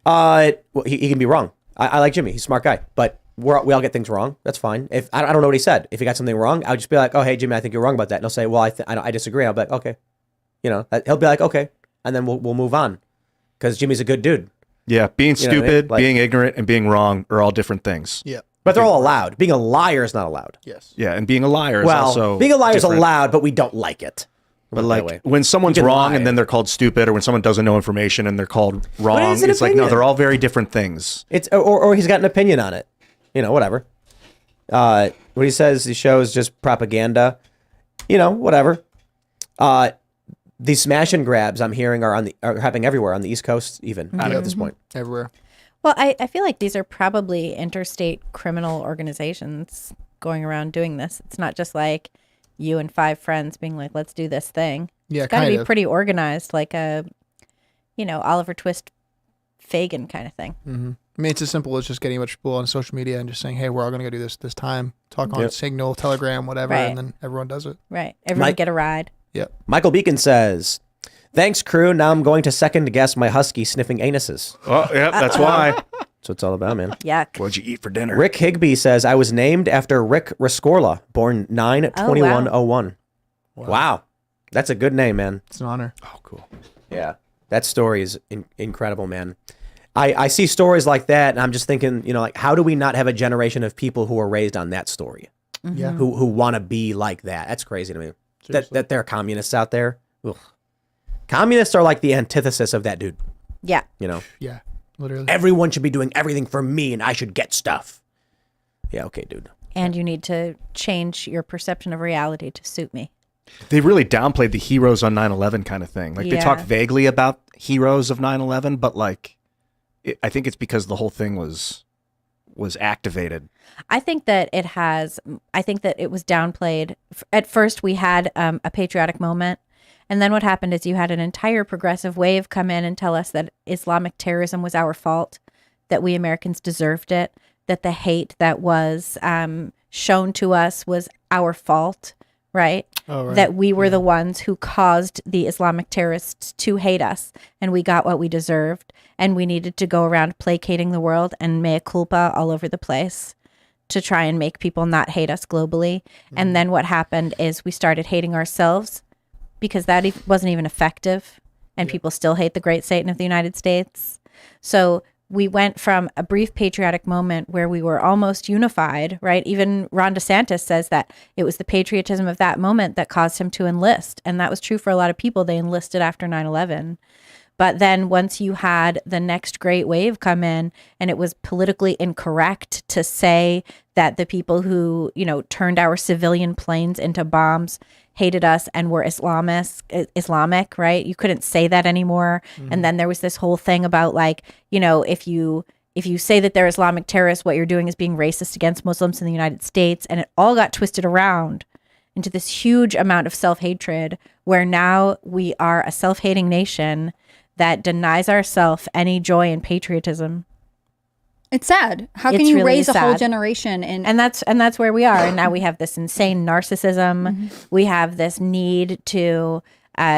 Well, he can be wrong. I like Jimmy. He's a smart guy, but we all get things wrong. That's fine. If I don't know what he said. If he got something wrong, I'll just be like, oh, hey, Jimmy, I think you're wrong about that. And he'll say, well, I disagree. I'll be like, okay. He'll be like, okay. And then we'll move on because Jimmy's a good dude. Yeah, being You know what I mean? stupid, Like- being ignorant, and being wrong are all different things. Yeah. But they're all allowed. Being a liar is not allowed. Yes. Yeah, and being a liar is Well, also being a liar is different. allowed, but we don't like it. But Put it that way. like when someone's You can wrong lie. and then they're called stupid, or when someone doesn't know information and they're called wrong, it's an it's like no, opinion. they're all very different things. It's or he's got an opinion on it. Whatever. What he says, the show is just propaganda. Whatever. These smash and grabs I'm hearing are happening everywhere on the East Coast, even at this point. Everywhere. Well, I feel like these are probably interstate criminal organizations going around doing this. It's not just like you and 5 friends being like, let's do this thing. Yeah, It's got to kind be of. pretty organized, like a, Oliver Twist Fagin kind of thing. Mm-hmm. I mean, it's as simple as just getting a bunch of people on social media and just saying, hey, we're all going to go do this time. Talk on Yep. Signal, Telegram, whatever, Right. and then everyone does it. Right. Everyone Mike- get a ride. Yep. Michael Beacon says, thanks, crew. Now I'm going to second guess my husky sniffing anuses. Oh, yeah, that's why. That's what it's all about, man. Yuck. What'd you eat for dinner? Rick Higby says, I was named after Rick Rescorla, born 9/21/01. Wow. That's a good name, man. It's an honor. Oh, cool. Yeah. That story is incredible, man. I see stories like that, and I'm just thinking, like, how do we not have a generation of people who are raised on that story, Yeah. who want to be like that? That's crazy to me. That there are communists out there. Ugh. Communists are like the antithesis of that dude. Yeah. Yeah. Literally. Everyone should be doing everything for me, and I should get stuff. Yeah, okay, dude. And you need to change your perception of reality to suit me. They really downplayed the heroes on 9/11 kind of thing. Like they talk Yeah. vaguely about heroes of 9/11, but like I think it's because the whole thing was activated. I think that it was downplayed. At first, we had a patriotic moment. And then what happened is you had an entire progressive wave come in and tell us that Islamic terrorism was our fault, that we Americans deserved it, that the hate that was shown to us was our fault, right? Oh, right. That we were the ones who caused the Islamic terrorists to hate us, and we got what we deserved, and we needed to go around placating the world and mea culpa all over the place to try and make people not hate us globally. And then what happened is we started hating ourselves because that wasn't even effective, and people still hate the great Satan of the United States. So we went from a brief patriotic moment where we were almost unified, right? Even Ron DeSantis says that it was the patriotism of that moment that caused him to enlist. And that was true for a lot of people. They enlisted after 9/11. But then once you had the next great wave come in, and it was politically incorrect to say that the people who, turned our civilian planes into bombs hated us and were Islamic, right? You couldn't say that anymore. And then there was this whole thing about like, if you say that they're Islamic terrorists, what you're doing is being racist against Muslims in the United States. And it all got twisted around into this huge amount of self-hatred, where now we are a self-hating nation that denies ourselves any joy in patriotism. It's sad. How can It's you really raise a whole sad. generation And that's where we are. And now we have this insane narcissism. We have this need to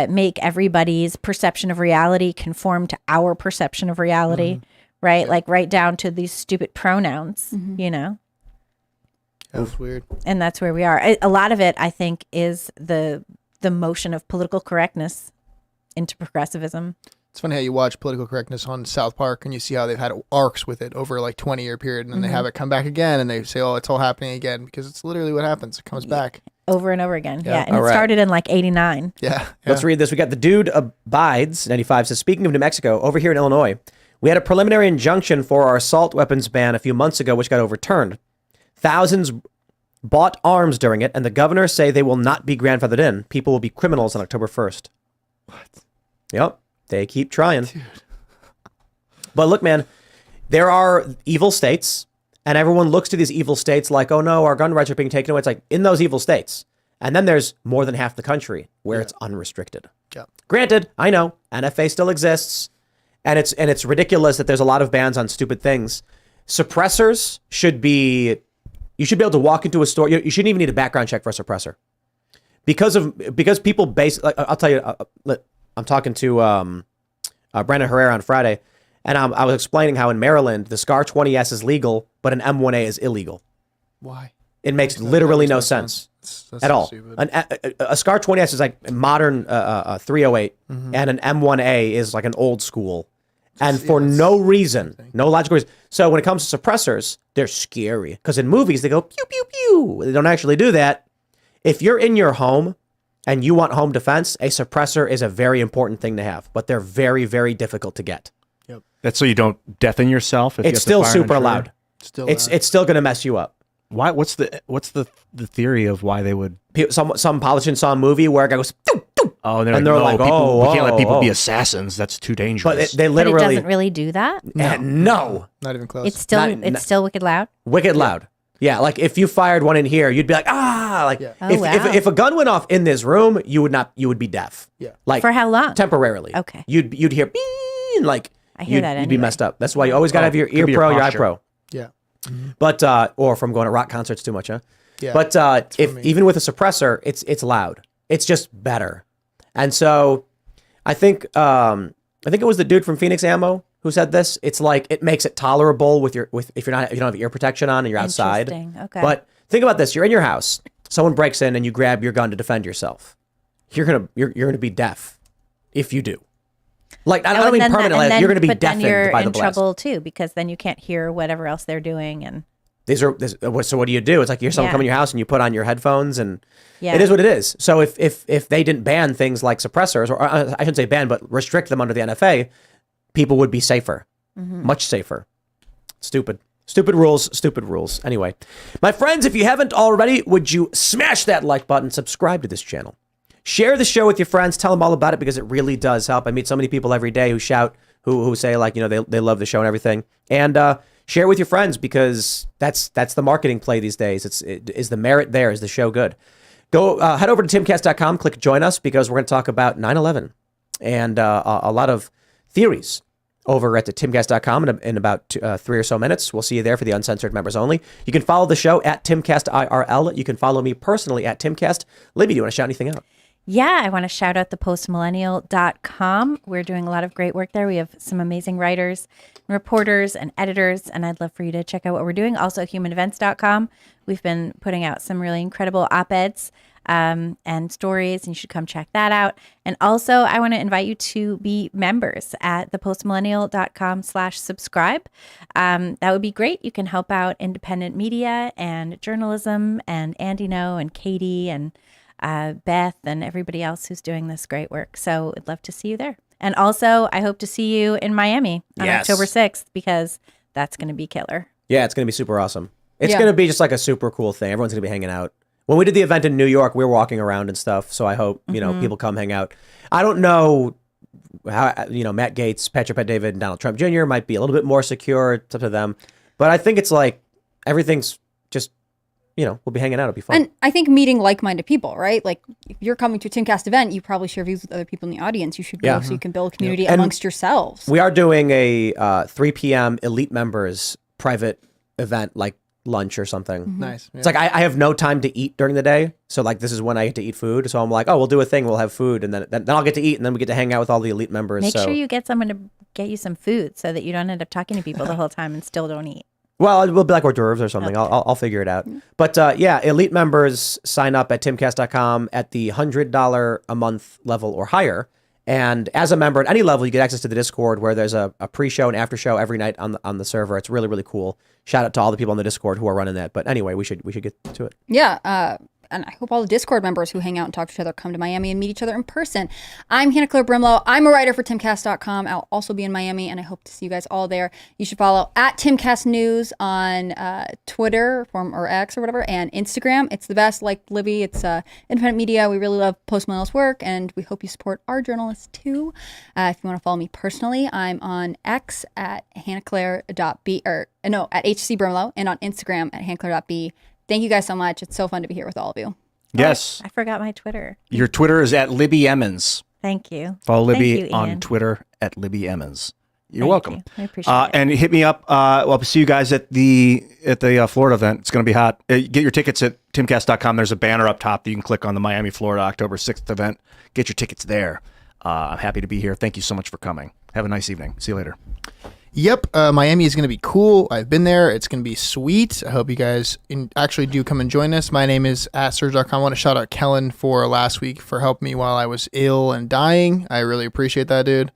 make everybody's perception of reality conform to our perception of reality, right? Like right down to these stupid pronouns, That's weird. And that's where we are. A lot of it, I think, is the motion of political correctness into progressivism. It's funny how you watch political correctness on South Park and you see how they've had arcs with it over like 20-year period, and then they have it come back again and they say, oh, it's all happening again, because it's literally what happens. It comes back. Over and over again. Yeah. Yeah. And All it right. started in like 89. Yeah. Let's read this. We got the dude abides 95 says, speaking of New Mexico, over here in Illinois, we had a preliminary injunction for our assault weapons ban a few months ago, which got overturned. Thousands bought arms during it, and the governors say they will not be grandfathered in. People will be criminals on October 1st. What? Yep. They keep trying. Dude. But look, man, there are evil states, and everyone looks to these evil states like, oh no, our gun rights are being taken away. It's like, in those evil states. And then there's more than half the country where it's unrestricted. Yeah. Granted, I know, NFA still exists, and it's ridiculous that there's a lot of bans on stupid things. Suppressors should be, you should be able to walk into a store. You shouldn't even need a background check for a suppressor, because people base. Like, I'll tell you, I'm talking to Brandon Herrera on Friday, and I was explaining how in Maryland the SCAR 20S is legal, but an M1A is illegal. Why? It makes literally no sense That's at so all. stupid. A SCAR 20S is like modern 308, and an M1A is like an old school. And for no reason, no logical reason. So when it comes to suppressors, they're scary. Because in movies, they go pew, pew, pew. They don't actually do that. If you're in your home and you want home defense, a suppressor is a very important thing to have. But they're very, very difficult to get. That's so you don't deathten yourself. If you It's have to still fire an super intruder? loud. Still, It's still going to mess you up. Why? What's the theory of why they would? Some politician saw a movie where a guy goes, doo, doo. Oh, and they're And like, they're no, like, people, we can't let people be oh. assassins. That's too dangerous. But they But it literally, doesn't really do that. no. not even close. It's still Not- still wicked loud. Wicked loud. Yeah, like if you fired one in here, you'd be like, ah, like Oh, if, wow. if a gun went off in this room, you would be deaf. Yeah. Like For how long? temporarily. Okay. You'd hear bing, like I hear you'd, that you'd be anyway. messed up. That's why you always gotta have your could ear be your pro, your eye posture. pro. Yeah. But or from going to rock concerts too much, huh? Yeah, But if even with a suppressor, it's loud. It's just better. And so I think it was the dude from Phoenix Ammo who said this. It's like it makes it tolerable if you don't have ear protection on and you're outside. Interesting. Okay. But think about this: you're in your house, someone breaks in, and you grab your gun to defend yourself. You're gonna be deaf if you do. Like I don't mean permanently. Like, you're gonna be but then deafened you're by the in blast. trouble too, because then you can't hear whatever else they're doing. And So what do you do? It's like you're someone Yeah. coming in your house and you put on your headphones, and Yeah. it is what it is. So if they didn't ban things like suppressors, or I shouldn't say ban, but restrict them under the NFA, people would be safer, much safer. Stupid rules. Anyway, my friends, if you haven't already, would you smash that like button, subscribe to this channel, share the show with your friends, tell them all about it, because it really does help. I meet so many people every day who shout, who say like, they love the show and everything, and share it with your friends, because that's the marketing play these days. Is the merit there? Is the show good? Go head over to timcast.com, click join us, because we're going to talk about 9/11 and a lot of theories over at the timcast.com in about 3 or so minutes. We'll see you there for the uncensored members only. You can follow the show at Timcast IRL. You can follow me personally at Timcast. Libby, do you want to shout anything out? yeah, I want to shout out thepostmillennial.com. We're doing a lot of great work there. We have some amazing writers, reporters, and editors, and I'd love for you to check out what we're doing. Also, humanevents.com. We've been putting out some really incredible op-eds and stories, and you should come check that out. And also, I want to invite you to be members at thepostmillennial.com/subscribe. That would be great. You can help out independent media and journalism, and Andy No and Katie and Beth and everybody else who's doing this great work. So I'd love to see you there. And also, I hope to see you in Miami on Yes. October 6th, because that's going to be killer. Yeah, it's going to be super awesome. It's Yeah. going to be just like a super cool thing. Everyone's going to be hanging out. When we did the event in New York, we were walking around and stuff. So I hope, people come hang out. I don't know how, Matt Gaetz, Patrick Pat David, and Donald Trump Jr. might be a little bit more secure. It's up to them. But I think it's like everything's just, we'll be hanging out. It'll be fun. And I think meeting like-minded people, right? Like if you're coming to a Timcast event, you probably share views with other people in the audience. You should go so you can build a community And amongst yourselves. We are doing a 3 p.m. elite members private event, like lunch or something. Nice. Yeah. It's like I have no time to eat during the day, so like this is when I get to eat food. So I'm like, oh, we'll do a thing. We'll have food, and then I'll get to eat, and then we get to hang out with all the elite members. Make so sure you get someone to get you some food so that you don't end up talking to people the whole time and still don't eat. well, we'll be like hors d'oeuvres or something. I'll figure it out. But yeah, elite members sign up at timcast.com at the $100 a month level or higher. And as a member at any level, you get access to the Discord, where there's a pre-show and after-show every night on the server. It's really, really cool. Shout out to all the people on the Discord who are running that. But anyway, we should get to it. Yeah. And I hope all the Discord members who hang out and talk to each other come to Miami and meet each other in person. I'm Hannah Claire Brimlow. I'm a writer for Timcast.com. I'll also be in Miami, and I hope to see you guys all there. You should follow at Timcast News on Twitter or X or whatever, and Instagram. It's the best. Like Libby, it's independent media. We really love Post Millennial's work, and we hope you support our journalists too. If you want to follow me personally, I'm on X at hannahclaire.b at HC Brimlow, and on Instagram at hannahclaire.b. Thank you guys so much. It's so fun to be here with all of you. Yes. I forgot my Twitter. Your Twitter is at Libby Emmons. Thank you. Follow Libby Thank you, on Ian. Twitter at Libby Emmons. You're welcome. you. I appreciate it. And hit me up. I'll see you guys at the Florida event. It's going to be hot. Get your tickets at timcast.com. There's a banner up top that you can click on, the Miami, Florida, October 6th event. Get your tickets there. I'm happy to be here. Thank you so much for coming. Have a nice evening. See you later. Yep, Miami is going to be cool. I've been there. It's going to be sweet. I hope you guys actually do come and join us. My name is @Serge.com. I want to shout out Kellen for last week for helping me while I was ill and dying. I really appreciate that, dude.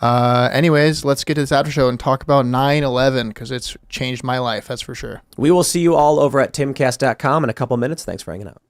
Anyways, let's get to this after show and talk about 9/11 because it's changed my life. That's for sure. We will see you all over at timcast.com in a couple minutes. Thanks for hanging out.